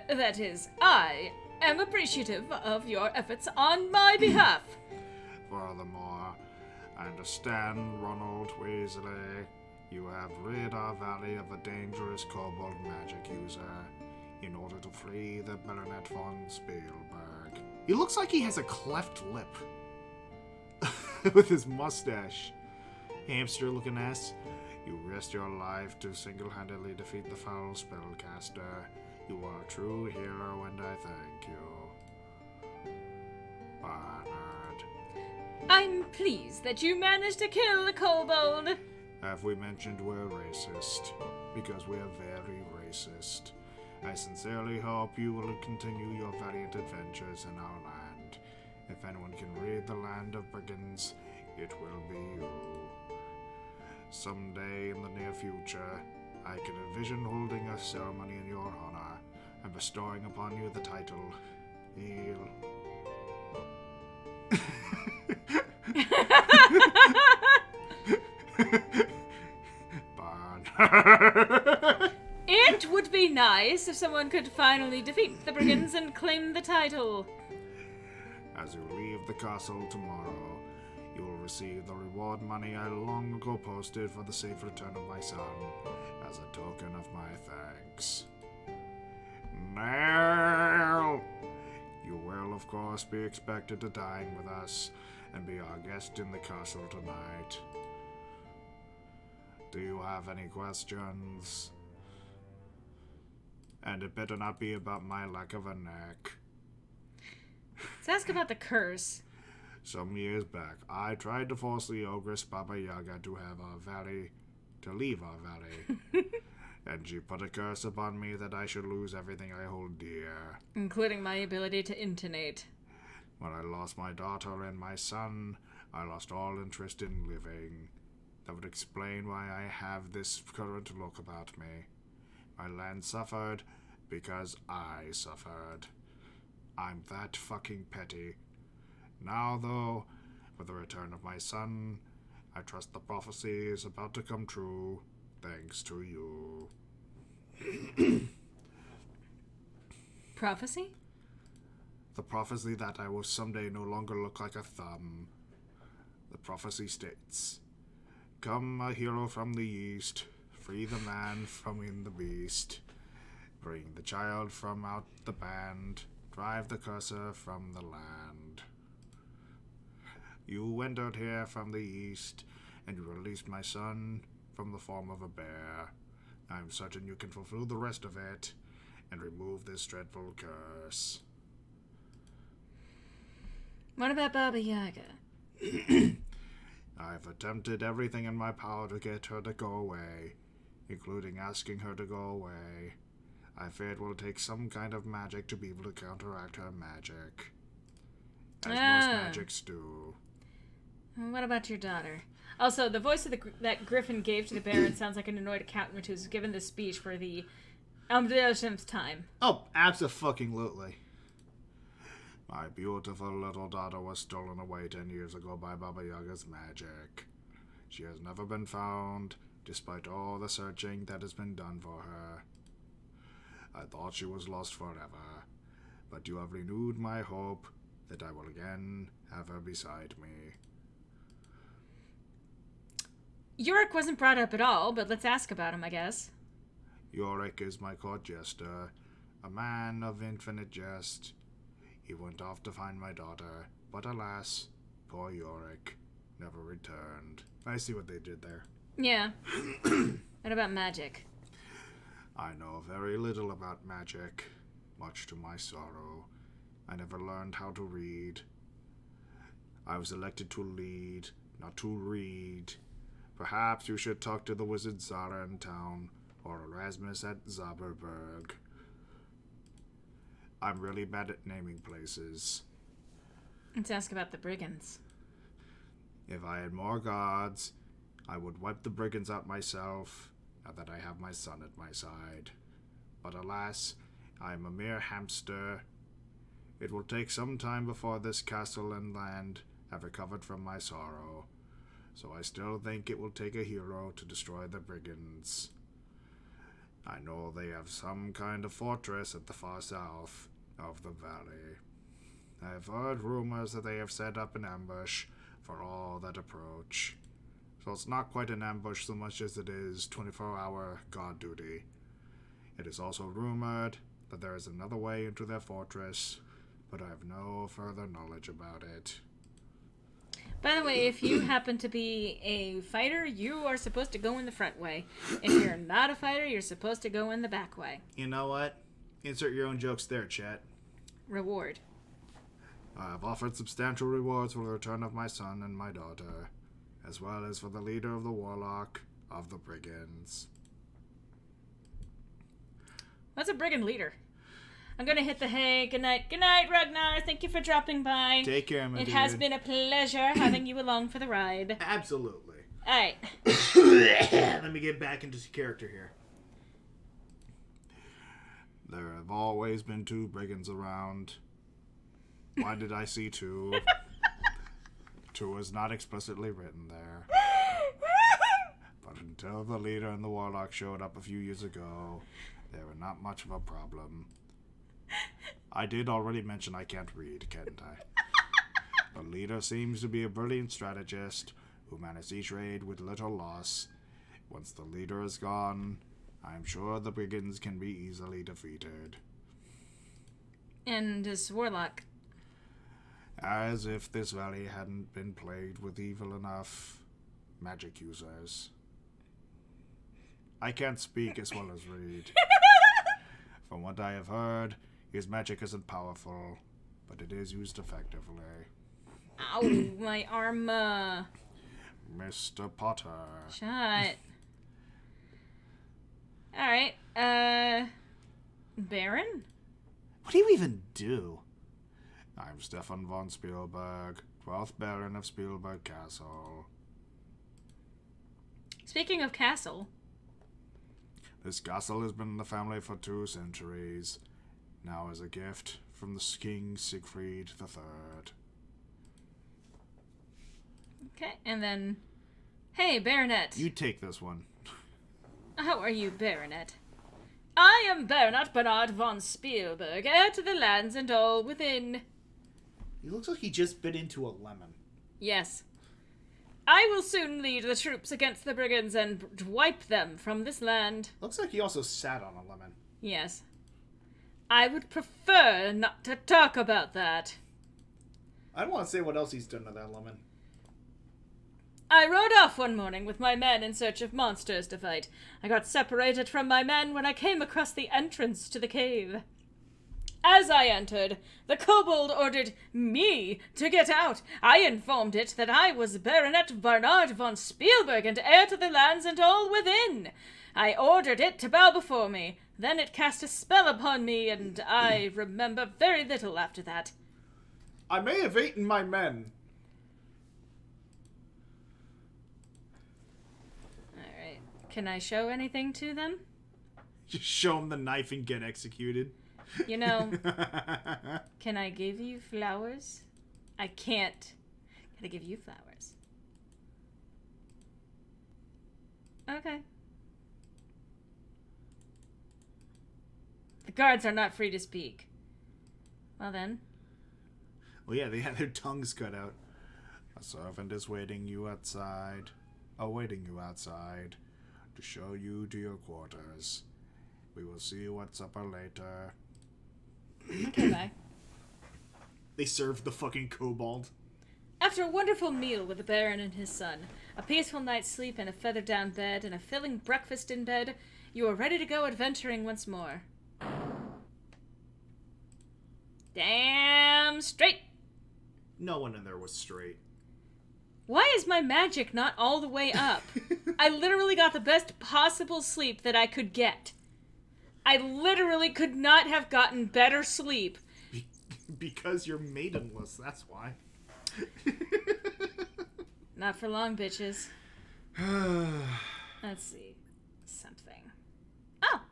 That is, I am appreciative of your efforts on my behalf. Furthermore, I understand, Ronald Weasley, you have rid our valley of a dangerous kobold magic user in order to free the Baronet von Spielberg. He looks like he has a cleft lip. With his mustache. Hamster-looking ass. You risked your life to single-handedly defeat the foul spellcaster. You are a true hero, and I thank you. Bernard. I'm pleased that you managed to kill the kobold. Have we mentioned we're racist? Because we're very racist. I sincerely hope you will continue your valiant adventures in our land. If anyone can rid the land of brigands, it will be you. Someday in the near future, I can envision holding a ceremony in your honor and bestowing upon you the title Heal. Barn. It would be nice if someone could finally defeat the brigands and claim the title. As you leave the castle tomorrow, you will receive the reward money I long ago posted for the safe return of my son, as a token of my thanks. Now, you will, of course, be expected to dine with us and be our guest in the castle tonight. Do you have any questions? And it better not be about my lack of a neck. Let's ask about the curse. Some years back, I tried to force the ogress Baba Yaga to leave our valley. And she put a curse upon me that I should lose everything I hold dear. Including my ability to intonate. When I lost my daughter and my son, I lost all interest in living. That would explain why I have this current look about me. My land suffered because I suffered. I'm that fucking petty. Now, though, with the return of my son, I trust the prophecy is about to come true, thanks to you. Prophecy? The prophecy that I will someday no longer look like a thumb. The prophecy states, "Come, a hero from the east, free the man from in the beast, bring the child from out the band, drive the cursor from the land. You went out here from the east, and you released my son from the form of a bear. I'm certain you can fulfill the rest of it, and remove this dreadful curse." What about Baba Yaga? I've attempted everything in my power to get her to go away, including asking her to go away. I fear it will take some kind of magic to be able to counteract her magic. As most magics do. What about your daughter? Also, the voice of that Griffin gave to the Baron sounds like an annoyed accountant who's given the speech for the 1000th time. Oh, abso-fucking-lutely. My beautiful little daughter was stolen away 10 years ago by Baba Yaga's magic. She has never been found, despite all the searching that has been done for her. I thought she was lost forever, but you have renewed my hope that I will again have her beside me. Yorick wasn't brought up at all, but let's ask about him, I guess. Yorick is my court jester, a man of infinite jest. He went off to find my daughter, but alas, poor Yorick never returned. I see what they did there. Yeah. What about magic? I know very little about magic, much to my sorrow. I never learned how to read. I was elected to lead, not to read. Perhaps you should talk to the wizard Zara in town, or Erasmus at Zaberberg. I'm really bad at naming places. Let's ask about the brigands. If I had more gods, I would wipe the brigands out myself, now that I have my son at my side. But alas, I am a mere hamster. It will take some time before this castle and land have recovered from my sorrow, so I still think it will take a hero to destroy the brigands. I know they have some kind of fortress at the far south of the valley. I have heard rumors that they have set up an ambush for all that approach. So it's not quite an ambush so much as it is 24-hour guard duty. It is also rumored that there is another way into their fortress, but I have no further knowledge about it. By the way, if you happen to be a fighter, you are supposed to go in the front way. If you're not a fighter, you're supposed to go in the back way. You know what? Insert your own jokes there, chat. Reward. I have offered substantial rewards for the return of my son and my daughter, as well as for the leader of the warlock of the brigands. What's a brigand leader? I'm gonna hit the hay. Good night. Good night, Ragnar. Thank you for dropping by. Take care, my It dude. has been a pleasure having you along for the ride. Absolutely. Alright. Let me get back into character here. There have always been two brigands around. Why did I see two? Two is not explicitly written there. But until the leader and the warlock showed up a few years ago, they were not much of a problem. I did already mention I can't read, can't I? The leader seems to be a brilliant strategist who managed each raid with little loss. Once the leader is gone, I'm sure the brigands can be easily defeated. And this warlock. As if this valley hadn't been plagued with evil enough magic users. I can't speak as well as read. From what I have heard, his magic isn't powerful, but it is used effectively. Ow, my arm. Mr. Potter. Shut. Alright, Baron? What do you even do? I'm Stefan von Spielberg, 12th Baron of Spielberg Castle. Speaking of castle. This castle has been in the family for 2 centuries, now as a gift from the King Siegfried III. Okay, and then... Hey, Baronet. You take this one. How are you, Baronet? I am Baronet Bernard von Spielberg, heir to the lands and all within. He looks like he just bit into a lemon. Yes. I will soon lead the troops against the brigands and wipe them from this land. Looks like he also sat on a lemon. Yes. I would prefer not to talk about that. I don't want to say what else he's done to that lemon. I rode off one morning with my men in search of monsters to fight. I got separated from my men when I came across the entrance to the cave. As I entered, the kobold ordered me to get out. I informed it that I was Baronet Bernard von Spielberg and heir to the lands and all within. I ordered it to bow before me. Then it cast a spell upon me, and I remember very little after that. I may have eaten my men. Alright. Can I show anything to them? Just show him the knife and get executed. You know, can I give you flowers? I can't. Can I give you flowers? Okay. The guards are not free to speak. Well then. Well, yeah, they had their tongues cut out. A servant is awaiting you outside to show you to your quarters. We will see you at supper later. Okay, bye. They serve the fucking kobold. After a wonderful meal with the Baron and his son, a peaceful night's sleep in a feather-down bed, and a filling breakfast in bed, you are ready to go adventuring once more. Damn straight! No one in there was straight. Why is my magic not all the way up? I literally got the best possible sleep that I could get. I literally could not have gotten better sleep. Because you're maidenless, that's why. Not for long, bitches. Let's see. Something. Oh!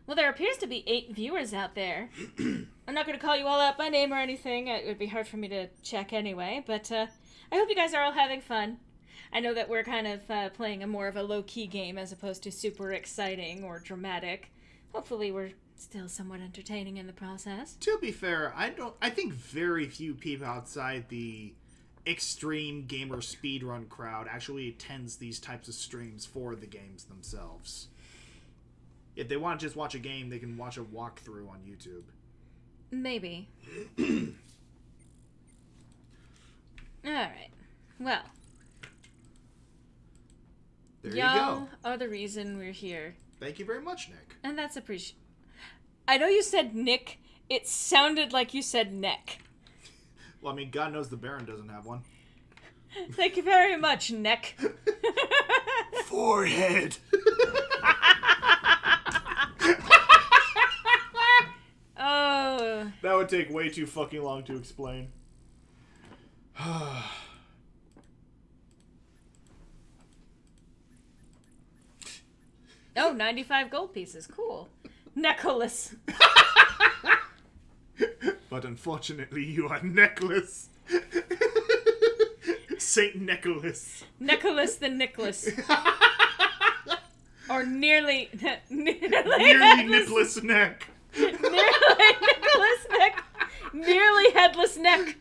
Well, there appears to be 8 viewers out there. I'm not going to call you all out by name or anything. It would be hard for me to check anyway, but I hope you guys are all having fun. I know that we're kind of playing a more of a low-key game as opposed to super exciting or dramatic. Hopefully we're still somewhat entertaining in the process. To be fair, I think very few people outside the extreme gamer speedrun crowd actually attends these types of streams for the games themselves. If they want to just watch a game, they can watch a walkthrough on YouTube. Maybe. Alright. Well. There you Y'all go. are the reason we're here. Thank you very much, Nick. And that's appreciated. I know you said Nick. It sounded like you said neck. Well, I mean, God knows the Baron doesn't have one. Thank you very much, neck. Forehead. Oh. That would take way too fucking long to explain. Oh, 95 gold pieces. Cool. Nicholas. But unfortunately, you are necklace. Saint Nicholas. Nicholas the Nicholas. Or nearly Nearly Nicholas neck. Nearly Nicholas neck. Nearly headless neck.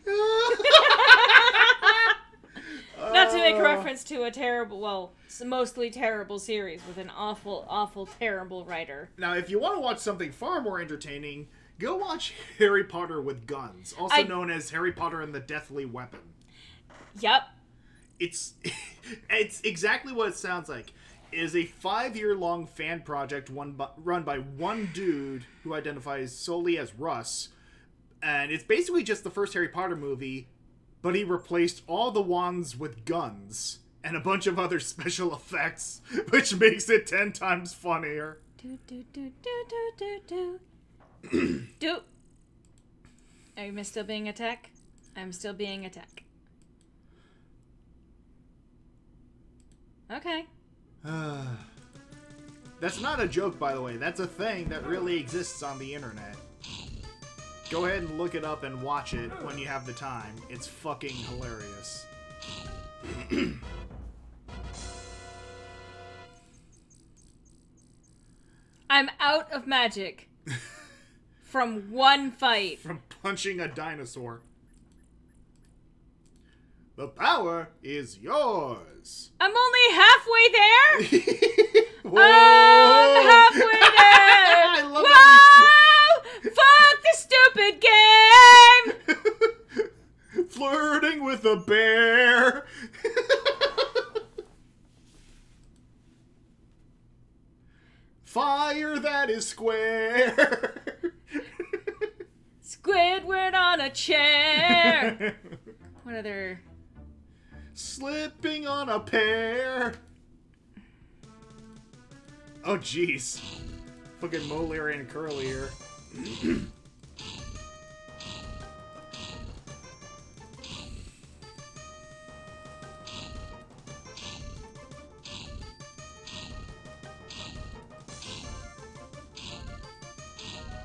Not to make a reference to a terrible, well, mostly terrible series with an awful, awful, terrible writer. Now, if you want to watch something far more entertaining, go watch Harry Potter with Guns, also known as Harry Potter and the Deathly Weapon. Yep. It's exactly what it sounds like. It is a 5-year-long fan project run by one dude who identifies solely as Russ, and it's basically just the first Harry Potter movie, but he replaced all the wands with guns and a bunch of other special effects, which makes it 10 times funnier. Do. Are you still being a tech? I'm still being a tech. Okay. That's not a joke, by the way. That's a thing that really exists on the internet. Go ahead and look it up and watch it when you have the time. It's fucking hilarious. I'm out of magic. From one fight. From punching a dinosaur. The power is yours. I'm only halfway there? Whoa! I'm halfway there! I love Whoa! Fuck the stupid game! Flirting with a bear. Fire that is square. Squidward on a chair! What other... Slipping on a pear. Oh, jeez. Fucking Molar and Curly here.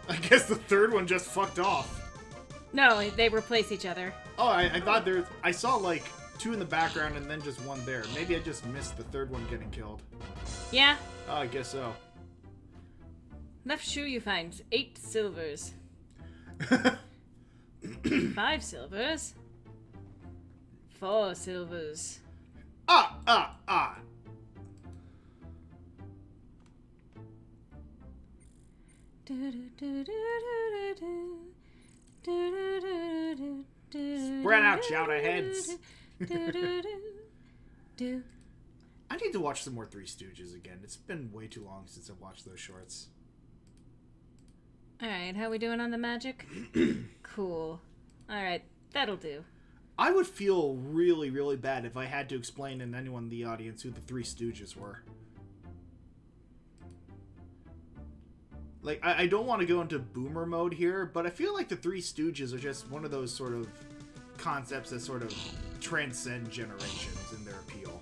I guess the third one just fucked off. No, they replace each other. Oh, I thought there... I saw, like, 2 in the background and then just 1 there. Maybe I just missed the third one getting killed. Yeah. Oh, I guess so. Left shoe you find 8 silvers. 5 silvers. 4 silvers. Ah! Spread out, chowder heads. I need to watch some more Three Stooges again. It's been way too long since I've watched those shorts. Alright, how we doing on the magic? Cool. Alright, that'll do. I would feel really, really bad if I had to explain to anyone in the audience who the Three Stooges were. Like, I don't want to go into boomer mode here, but I feel like the Three Stooges are just one of those sort of concepts that sort of transcend generations in their appeal.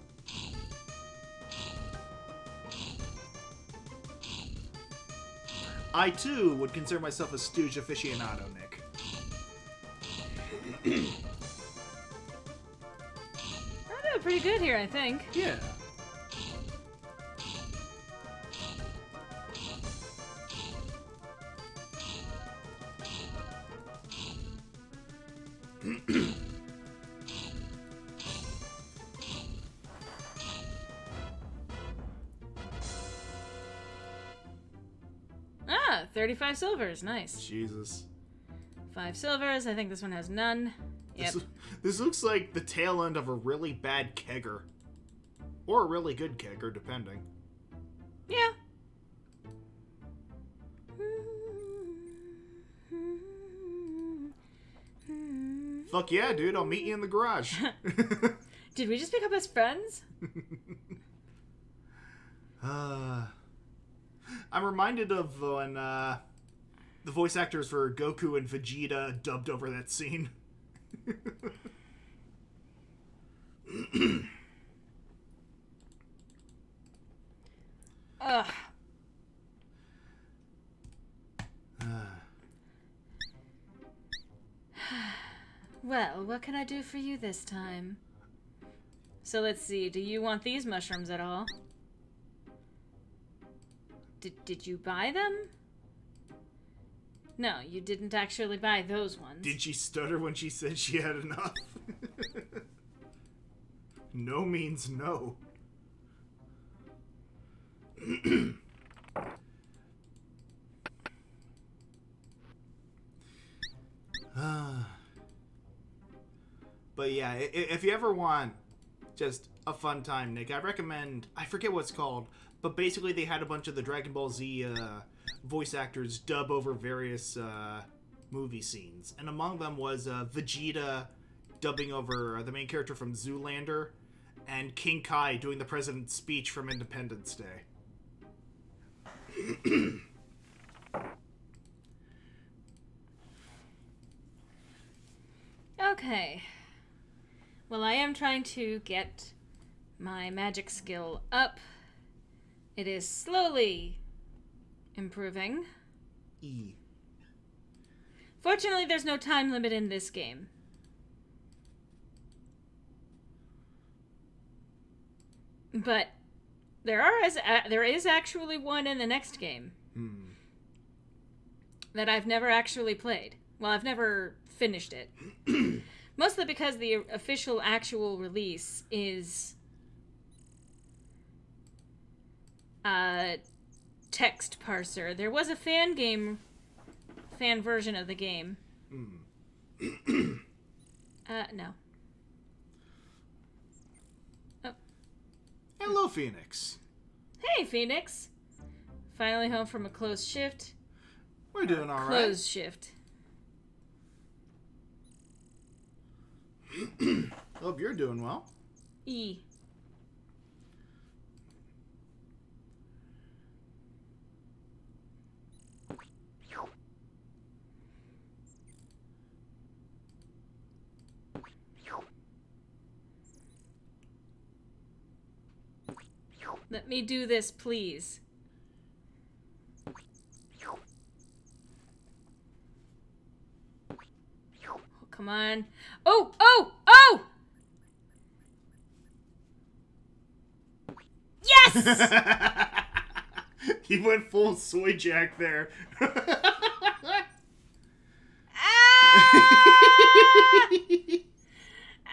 I, too, would consider myself a Stooge aficionado, Nick. I'm doing pretty good here, I think. Yeah. Ah, 35 silvers. Nice. Jesus. 5 silvers. I think this one has none. Yep. This looks like the tail end of a really bad kegger. Or a really good kegger, depending. Yeah. Fuck yeah, dude, I'll meet you in the garage. Did we just pick up as friends? I'm reminded of when the voice actors for Goku and Vegeta dubbed over that scene. Ugh. Well, what can I do for you this time? So let's see, do you want these mushrooms at all? Did you buy them? No, you didn't actually buy those ones. Did she stutter when she said she had enough? No means no. But yeah, if you ever want just a fun time, Nick, I recommend, I forget what it's called, but basically they had a bunch of the Dragon Ball Z voice actors dub over various movie scenes. And among them was Vegeta dubbing over the main character from Zoolander, and King Kai doing the president's speech from Independence Day. Okay. Well, I am trying to get my magic skill up. It is slowly improving. Fortunately, there's no time limit in this game. But there is actually one in the next game that I've never actually played. Well, I've never finished it. Mostly because the official actual release is text parser. There was a fan version of the game. No. Oh. Hello, Phoenix. Hey, Phoenix. Finally home from a closed shift. We're doing all right. Closed shift. Hope you're doing well. E. Let me do this, please. Oh, come on. Oh! Oh! Oh! Yes! He went full soy jack there. Ah!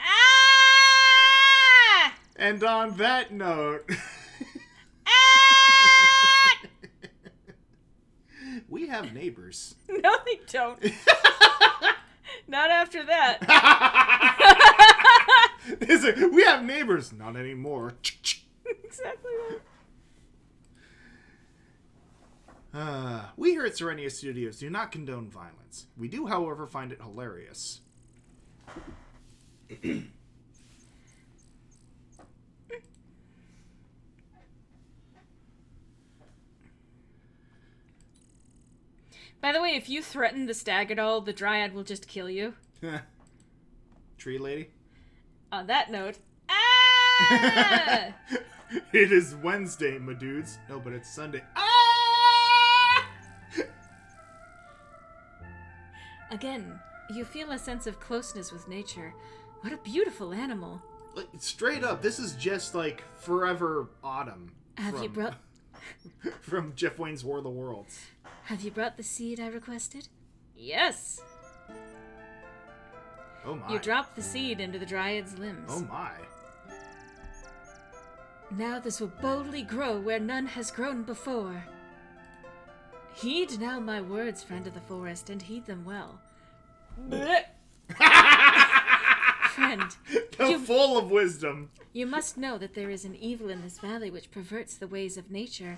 Ah! And on that note, Ah! we have neighbors. No, they don't. Not after that. We have neighbors. Not anymore. Exactly that. We here at Serenia Studios do not condone violence. We do, however, find it hilarious. By the way, if you threaten the stag at all, the dryad will just kill you. Tree lady? On that note, ah! It is Wednesday, my dudes. No, but it's Sunday. Ah! Again, you feel a sense of closeness with nature. What a beautiful animal. Like, straight up, this is just like Forever Autumn. Have you brought... From Jeff Wayne's War of the Worlds. Have you brought the seed I requested? Yes. Oh my. You dropped the seed into the dryad's limbs. Oh my. Now this will boldly grow where none has grown before. Heed now my words, friend of the forest, and heed them well. Friend, Full of wisdom. you must know that there is an evil in this valley which perverts the ways of nature.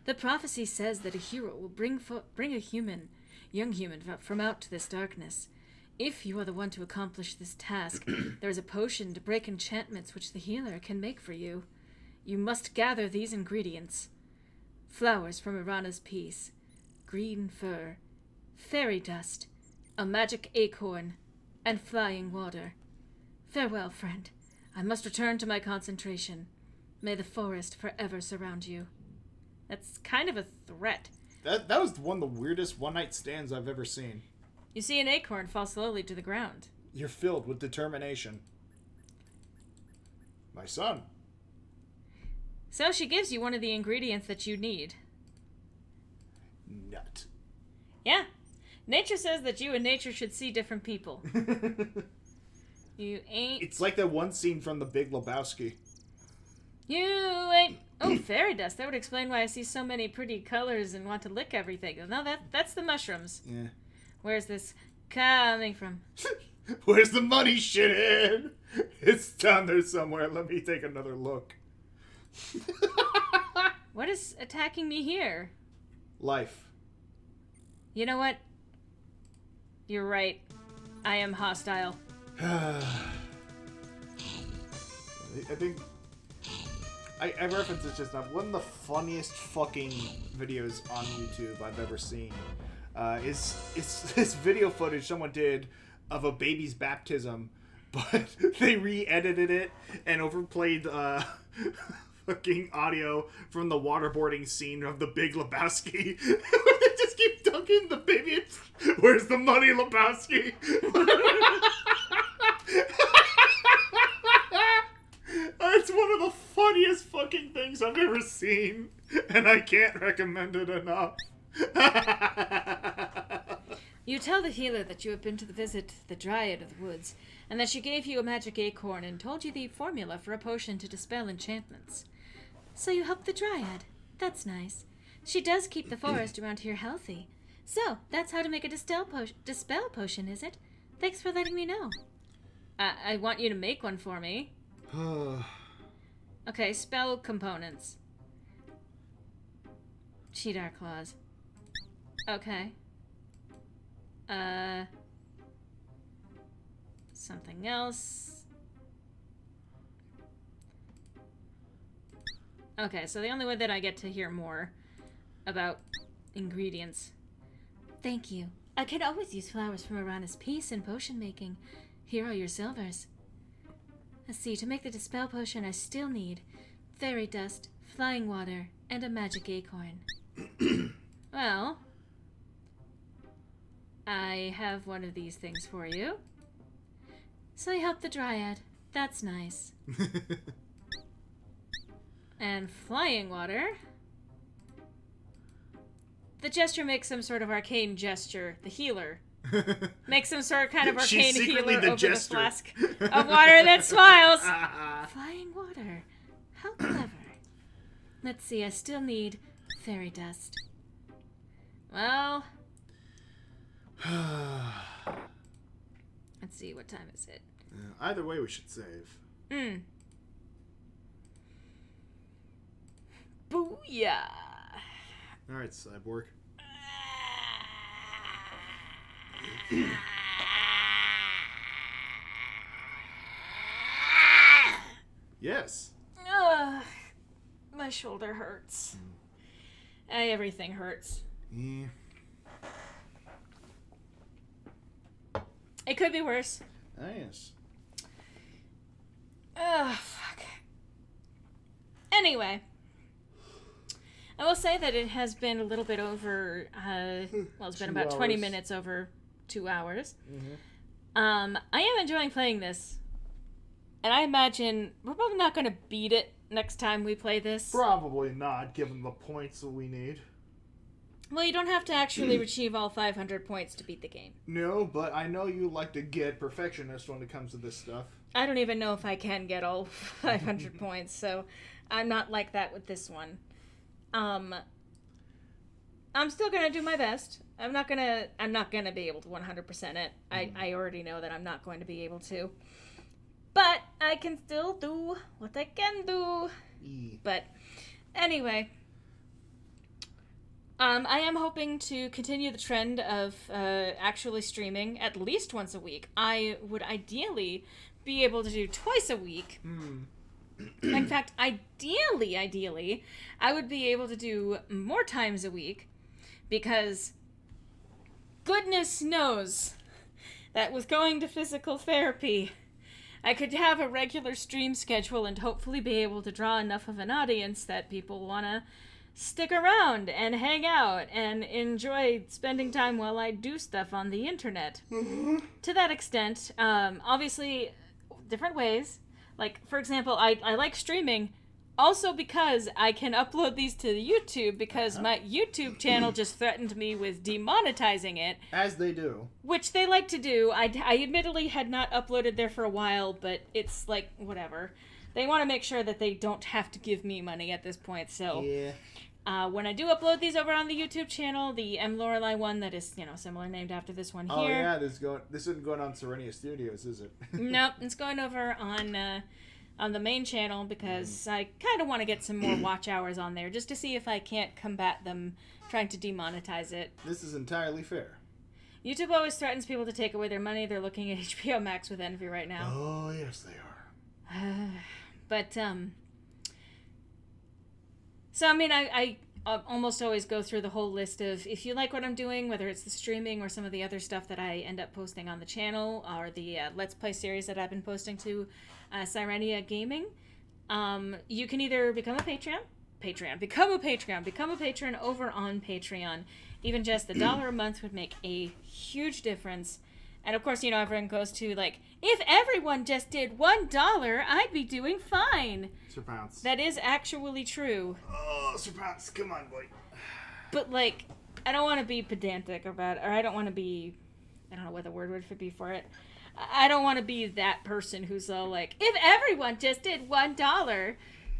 The prophecy says that a hero will bring a young human from out to this darkness. If you are the one to accomplish this task, there is a potion to break enchantments which the healer can make for you. You must gather these ingredients: flowers from Irana's peace, green fur, fairy dust, a magic acorn, and flying water. Farewell, friend. I must return to my concentration. May the forest forever surround you. That's kind of a threat. That was one of the weirdest one-night stands I've ever seen. You see an acorn fall slowly to the ground. You're filled with determination. My son. So she gives you one of the ingredients that you need. Nut. Yeah. Nature says that you and nature should see different people. You ain't... It's like that one scene from The Big Lebowski. You ain't... Oh, fairy dust. That would explain why I see so many pretty colors and want to lick everything. No, that's the mushrooms. Yeah. Where's this coming from? Where's the money, shithead? It's down there somewhere. Let me take another look. What is attacking me here? Life. You know what? You're right. I am hostile. I think I referenced this just now. One of the funniest fucking videos on YouTube I've ever seen is this video footage someone did of a baby's baptism, but they re-edited it and overplayed fucking audio from the waterboarding scene of The Big Lebowski. They just keep dunking the baby. Where's the money, Lebowski? It's one of the funniest fucking things I've ever seen, and I can't recommend it enough. You tell the healer that you have been to visit the Dryad of the Woods, and that she gave you a magic acorn and told you the formula for a potion to dispel enchantments. So you helped the Dryad. That's nice. She does keep the forest around here healthy. So, that's how to make a dispel potion, is it? Thanks for letting me know. I want you to make one for me. Okay, spell components. Cheetah claws. Okay. Something else. Okay, so the only way that I get to hear more about ingredients. Thank you. I can always use flowers from Irana's peace in potion making. Here are your silvers. Let's see, to make the dispel potion I still need fairy dust, flying water, and a magic acorn. Well, I have one of these things for you. So you helped the Dryad. That's nice. And flying water. The gesture makes some sort of arcane gesture. The healer makes some sort of kind of arcane healer over the flask of water that smiles. Flying water. How clever. Let's see, I still need fairy dust. Well, Let's see, what time is it? Either way, we should save. Booyah! Alright, Cyborg. Yes. Ugh, my shoulder hurts. Everything hurts. Yeah. It could be worse. Ah, yes. Ugh, fuck. Anyway, I will say that it has been a little bit over, well, it's been 2 about 20 hours. minutes over 2 hours. Mm-hmm. I am enjoying playing this. And I imagine we're probably not going to beat it next time we play this. Probably not, given the points that we need. Well, you don't have to actually achieve all 500 points to beat the game. No, but I know you like to get perfectionist when it comes to this stuff. I don't even know if I can get all 500 points, so I'm not like that with this one. I'm still gonna do my best. I'm not gonna be able to 100% it. I already know that I'm not going to be able to. But I can still do what I can do. But anyway, I am hoping to continue the trend of actually streaming at least once a week. I would ideally be able to do twice a week. In fact, ideally, I would be able to do more times a week, because goodness knows that with going to physical therapy, I could have a regular stream schedule and hopefully be able to draw enough of an audience that people want to stick around and hang out and enjoy spending time while I do stuff on the internet. To that extent, obviously, different ways. Like, for example, I like streaming also because I can upload these to YouTube, because my YouTube channel just threatened me with demonetizing it. As they do. Which they like to do. I admittedly had not uploaded there for a while, but it's like, whatever. They want to make sure that they don't have to give me money at this point, so... Yeah. When I do upload these over on the YouTube channel, the M. Lorelei one that is, similar named after this one here. Oh yeah, this isn't going on Serenia Studios, is it? Nope, it's going over on the main channel, because I kind of want to get some more watch hours on there, just to see if I can't combat them trying to demonetize it. This is entirely fair. YouTube always threatens people to take away their money. They're looking at HBO Max with envy right now. Oh yes, they are. But, so, I mean, I almost always go through the whole list of, if you like what I'm doing, whether it's the streaming or some of the other stuff that I end up posting on the channel, or the Let's Play series that I've been posting to Sirenia Gaming, you can either become a become a patron over on Patreon. Even just $1 a month would make a huge difference. And of course, everyone goes to, like, if everyone just did $1, I'd be doing fine. Sir Pounce. That is actually true. Oh, Sir Pounce, come on, boy. But, like, I don't want to be pedantic about it, or I don't want to be, I don't know what the word would be for it. I don't want to be that person who's all like, if everyone just did $1.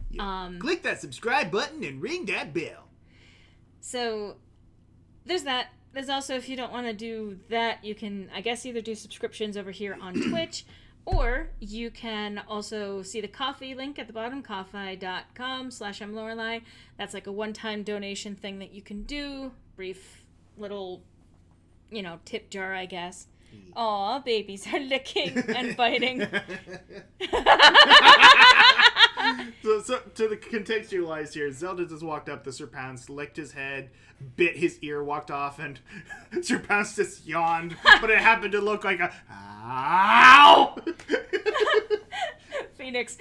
Yeah. Click that subscribe button and ring that bell. So, there's that. There's also, if you don't want to do that, you can, I guess, either do subscriptions over here on Twitch, or you can also see the Ko-fi link at the bottom, ko-fi.com/mlorelei. That's like a one-time donation thing that you can do. Brief little, tip jar, I guess. Aw, babies are licking and biting. So to the contextualize here, Zelda just walked up to Sir Pounce, licked his head, bit his ear, walked off, and Sir Pounce just yawned, but it happened to look like a ow. Phoenix,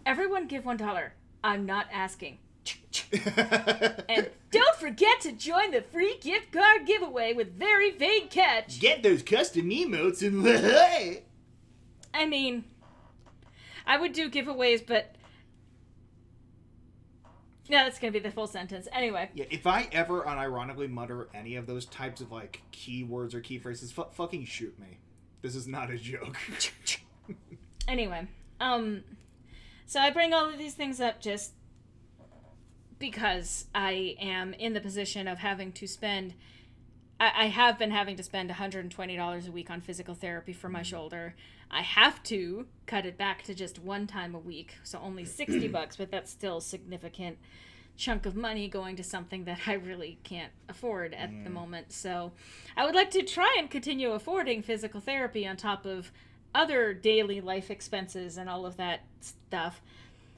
everyone give $1. I'm not asking. And don't forget to join the free gift card giveaway with Very Vague Catch. Get those custom emotes and I mean, I would do giveaways, but yeah, that's gonna be the full sentence. Anyway. Yeah, if I ever unironically mutter any of those types of like keywords or key phrases, fucking shoot me. This is not a joke. Anyway, so I bring all of these things up just because I am in the position of having to spend I have been having to spend $120 a week on physical therapy for my shoulder. I have to cut it back to just one time a week, so only $60, but that's still a significant chunk of money going to something that I really can't afford at the moment. So I would like to try and continue affording physical therapy on top of other daily life expenses and all of that stuff.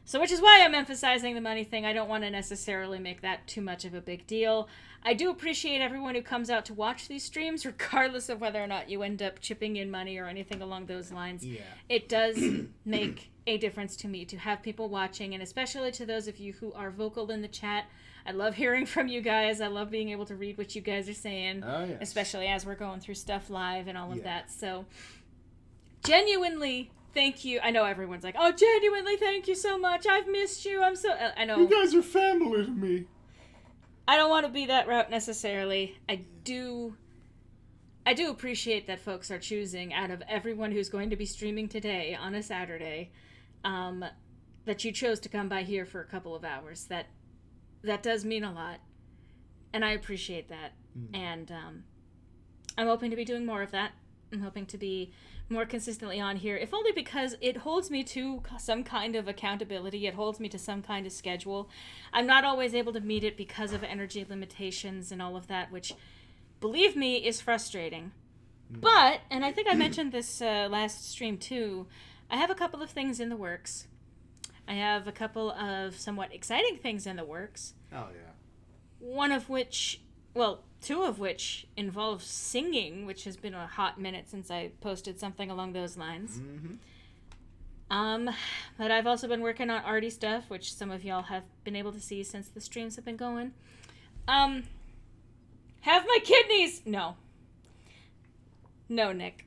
So which is why I'm emphasizing the money thing. I don't want to necessarily make that too much of a big deal. I do appreciate everyone who comes out to watch these streams, regardless of whether or not you end up chipping in money or anything along those lines. Yeah. It does make a difference to me to have people watching, and especially to those of you who are vocal in the chat. I love hearing from you guys. I love being able to read what you guys are saying, especially as we're going through stuff live and all of that. So genuinely, thank you. I know everyone's like, oh, genuinely, thank you so much. I've missed you. I'm so... I know. You guys are family to me. I don't want to be that route necessarily. I do appreciate that folks are choosing, out of everyone who's going to be streaming today on a Saturday, that you chose to come by here for a couple of hours. That does mean a lot. And I appreciate that. And I'm hoping to be doing more of that. I'm hoping to be more consistently on here, if only because it holds me to some kind of accountability. It holds me to some kind of schedule. I'm not always able to meet it because of energy limitations and all of that, which, believe me, is frustrating. But, and I think I mentioned this last stream too, I have a couple of things in the works. I have a couple of somewhat exciting things in the works. Oh, yeah. One of which, well, two of which involve singing, which has been a hot minute since I posted something along those lines. But I've also been working on arty stuff, which some of y'all have been able to see since the streams have been going. Have my kidneys! No, Nick.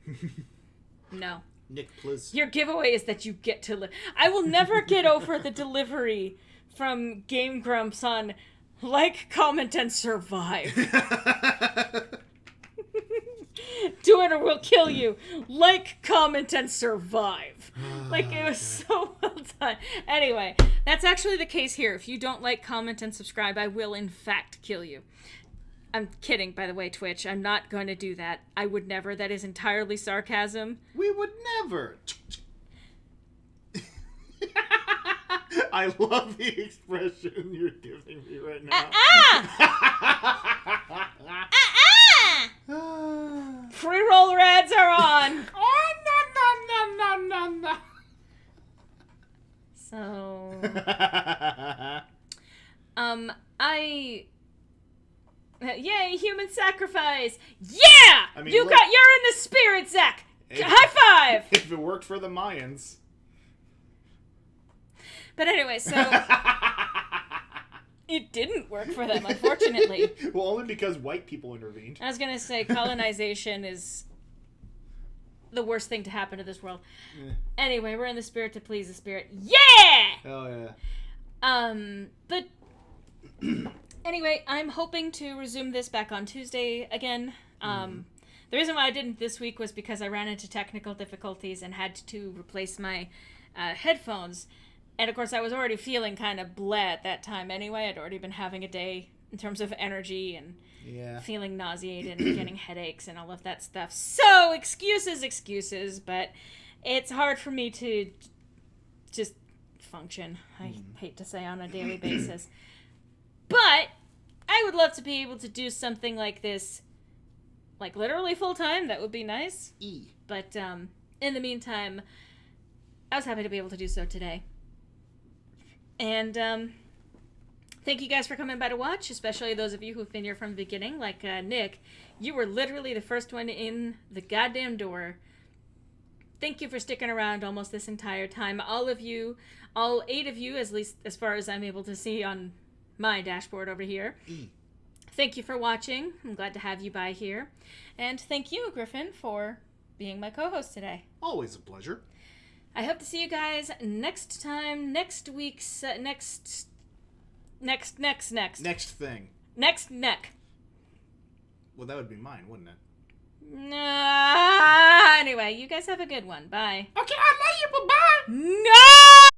No. Nick, please. Your giveaway is that you get to live. I will never get over the delivery from Game Grumps on like, comment, and survive. Do it or we'll kill you. Like, comment, and survive. Like, it was so well done. Anyway, that's actually the case here. If you don't like, comment, and subscribe, I will, in fact, kill you. I'm kidding, by the way, Twitch. I'm not going to do that. I would never. That is entirely sarcasm. We would never. I love the expression you're giving me right now. Pre-roll ads are on. Oh, no. So, yay, human sacrifice. Yeah! I mean, you're in the spirit, Zach. High five! If it worked for the Mayans. But anyway, so it didn't work for them, unfortunately. Well, only because white people intervened. I was going to say colonization is the worst thing to happen to this world. Yeah. Anyway, we're in the spirit to please the spirit. Yeah! Hell yeah. But anyway, I'm hoping to resume this back on Tuesday again. The reason why I didn't this week was because I ran into technical difficulties and had to replace my headphones. And of course, I was already feeling kind of bleh at that time anyway. I'd already been having a day in terms of energy and feeling nauseated and getting headaches and all of that stuff. So, excuses, but it's hard for me to just function, I hate to say, on a daily basis. But I would love to be able to do something like this, like literally full-time. That would be nice. But in the meantime, I was happy to be able to do so today. And thank you guys for coming by to watch, especially those of you who've been here from the beginning. Like Nick, you were literally the first one in the goddamn door. Thank you for sticking around almost this entire time. All of you, all 8 of you, at least as far as I'm able to see on my dashboard over here. Thank you for watching. I'm glad to have you by here. And thank you, Griffin, for being my co-host today. Always a pleasure. I hope to see you guys next time, next week's, next thing. Next neck. Well, that would be mine, wouldn't it? Anyway, you guys have a good one. Bye. Okay, I love you, bye-bye. No!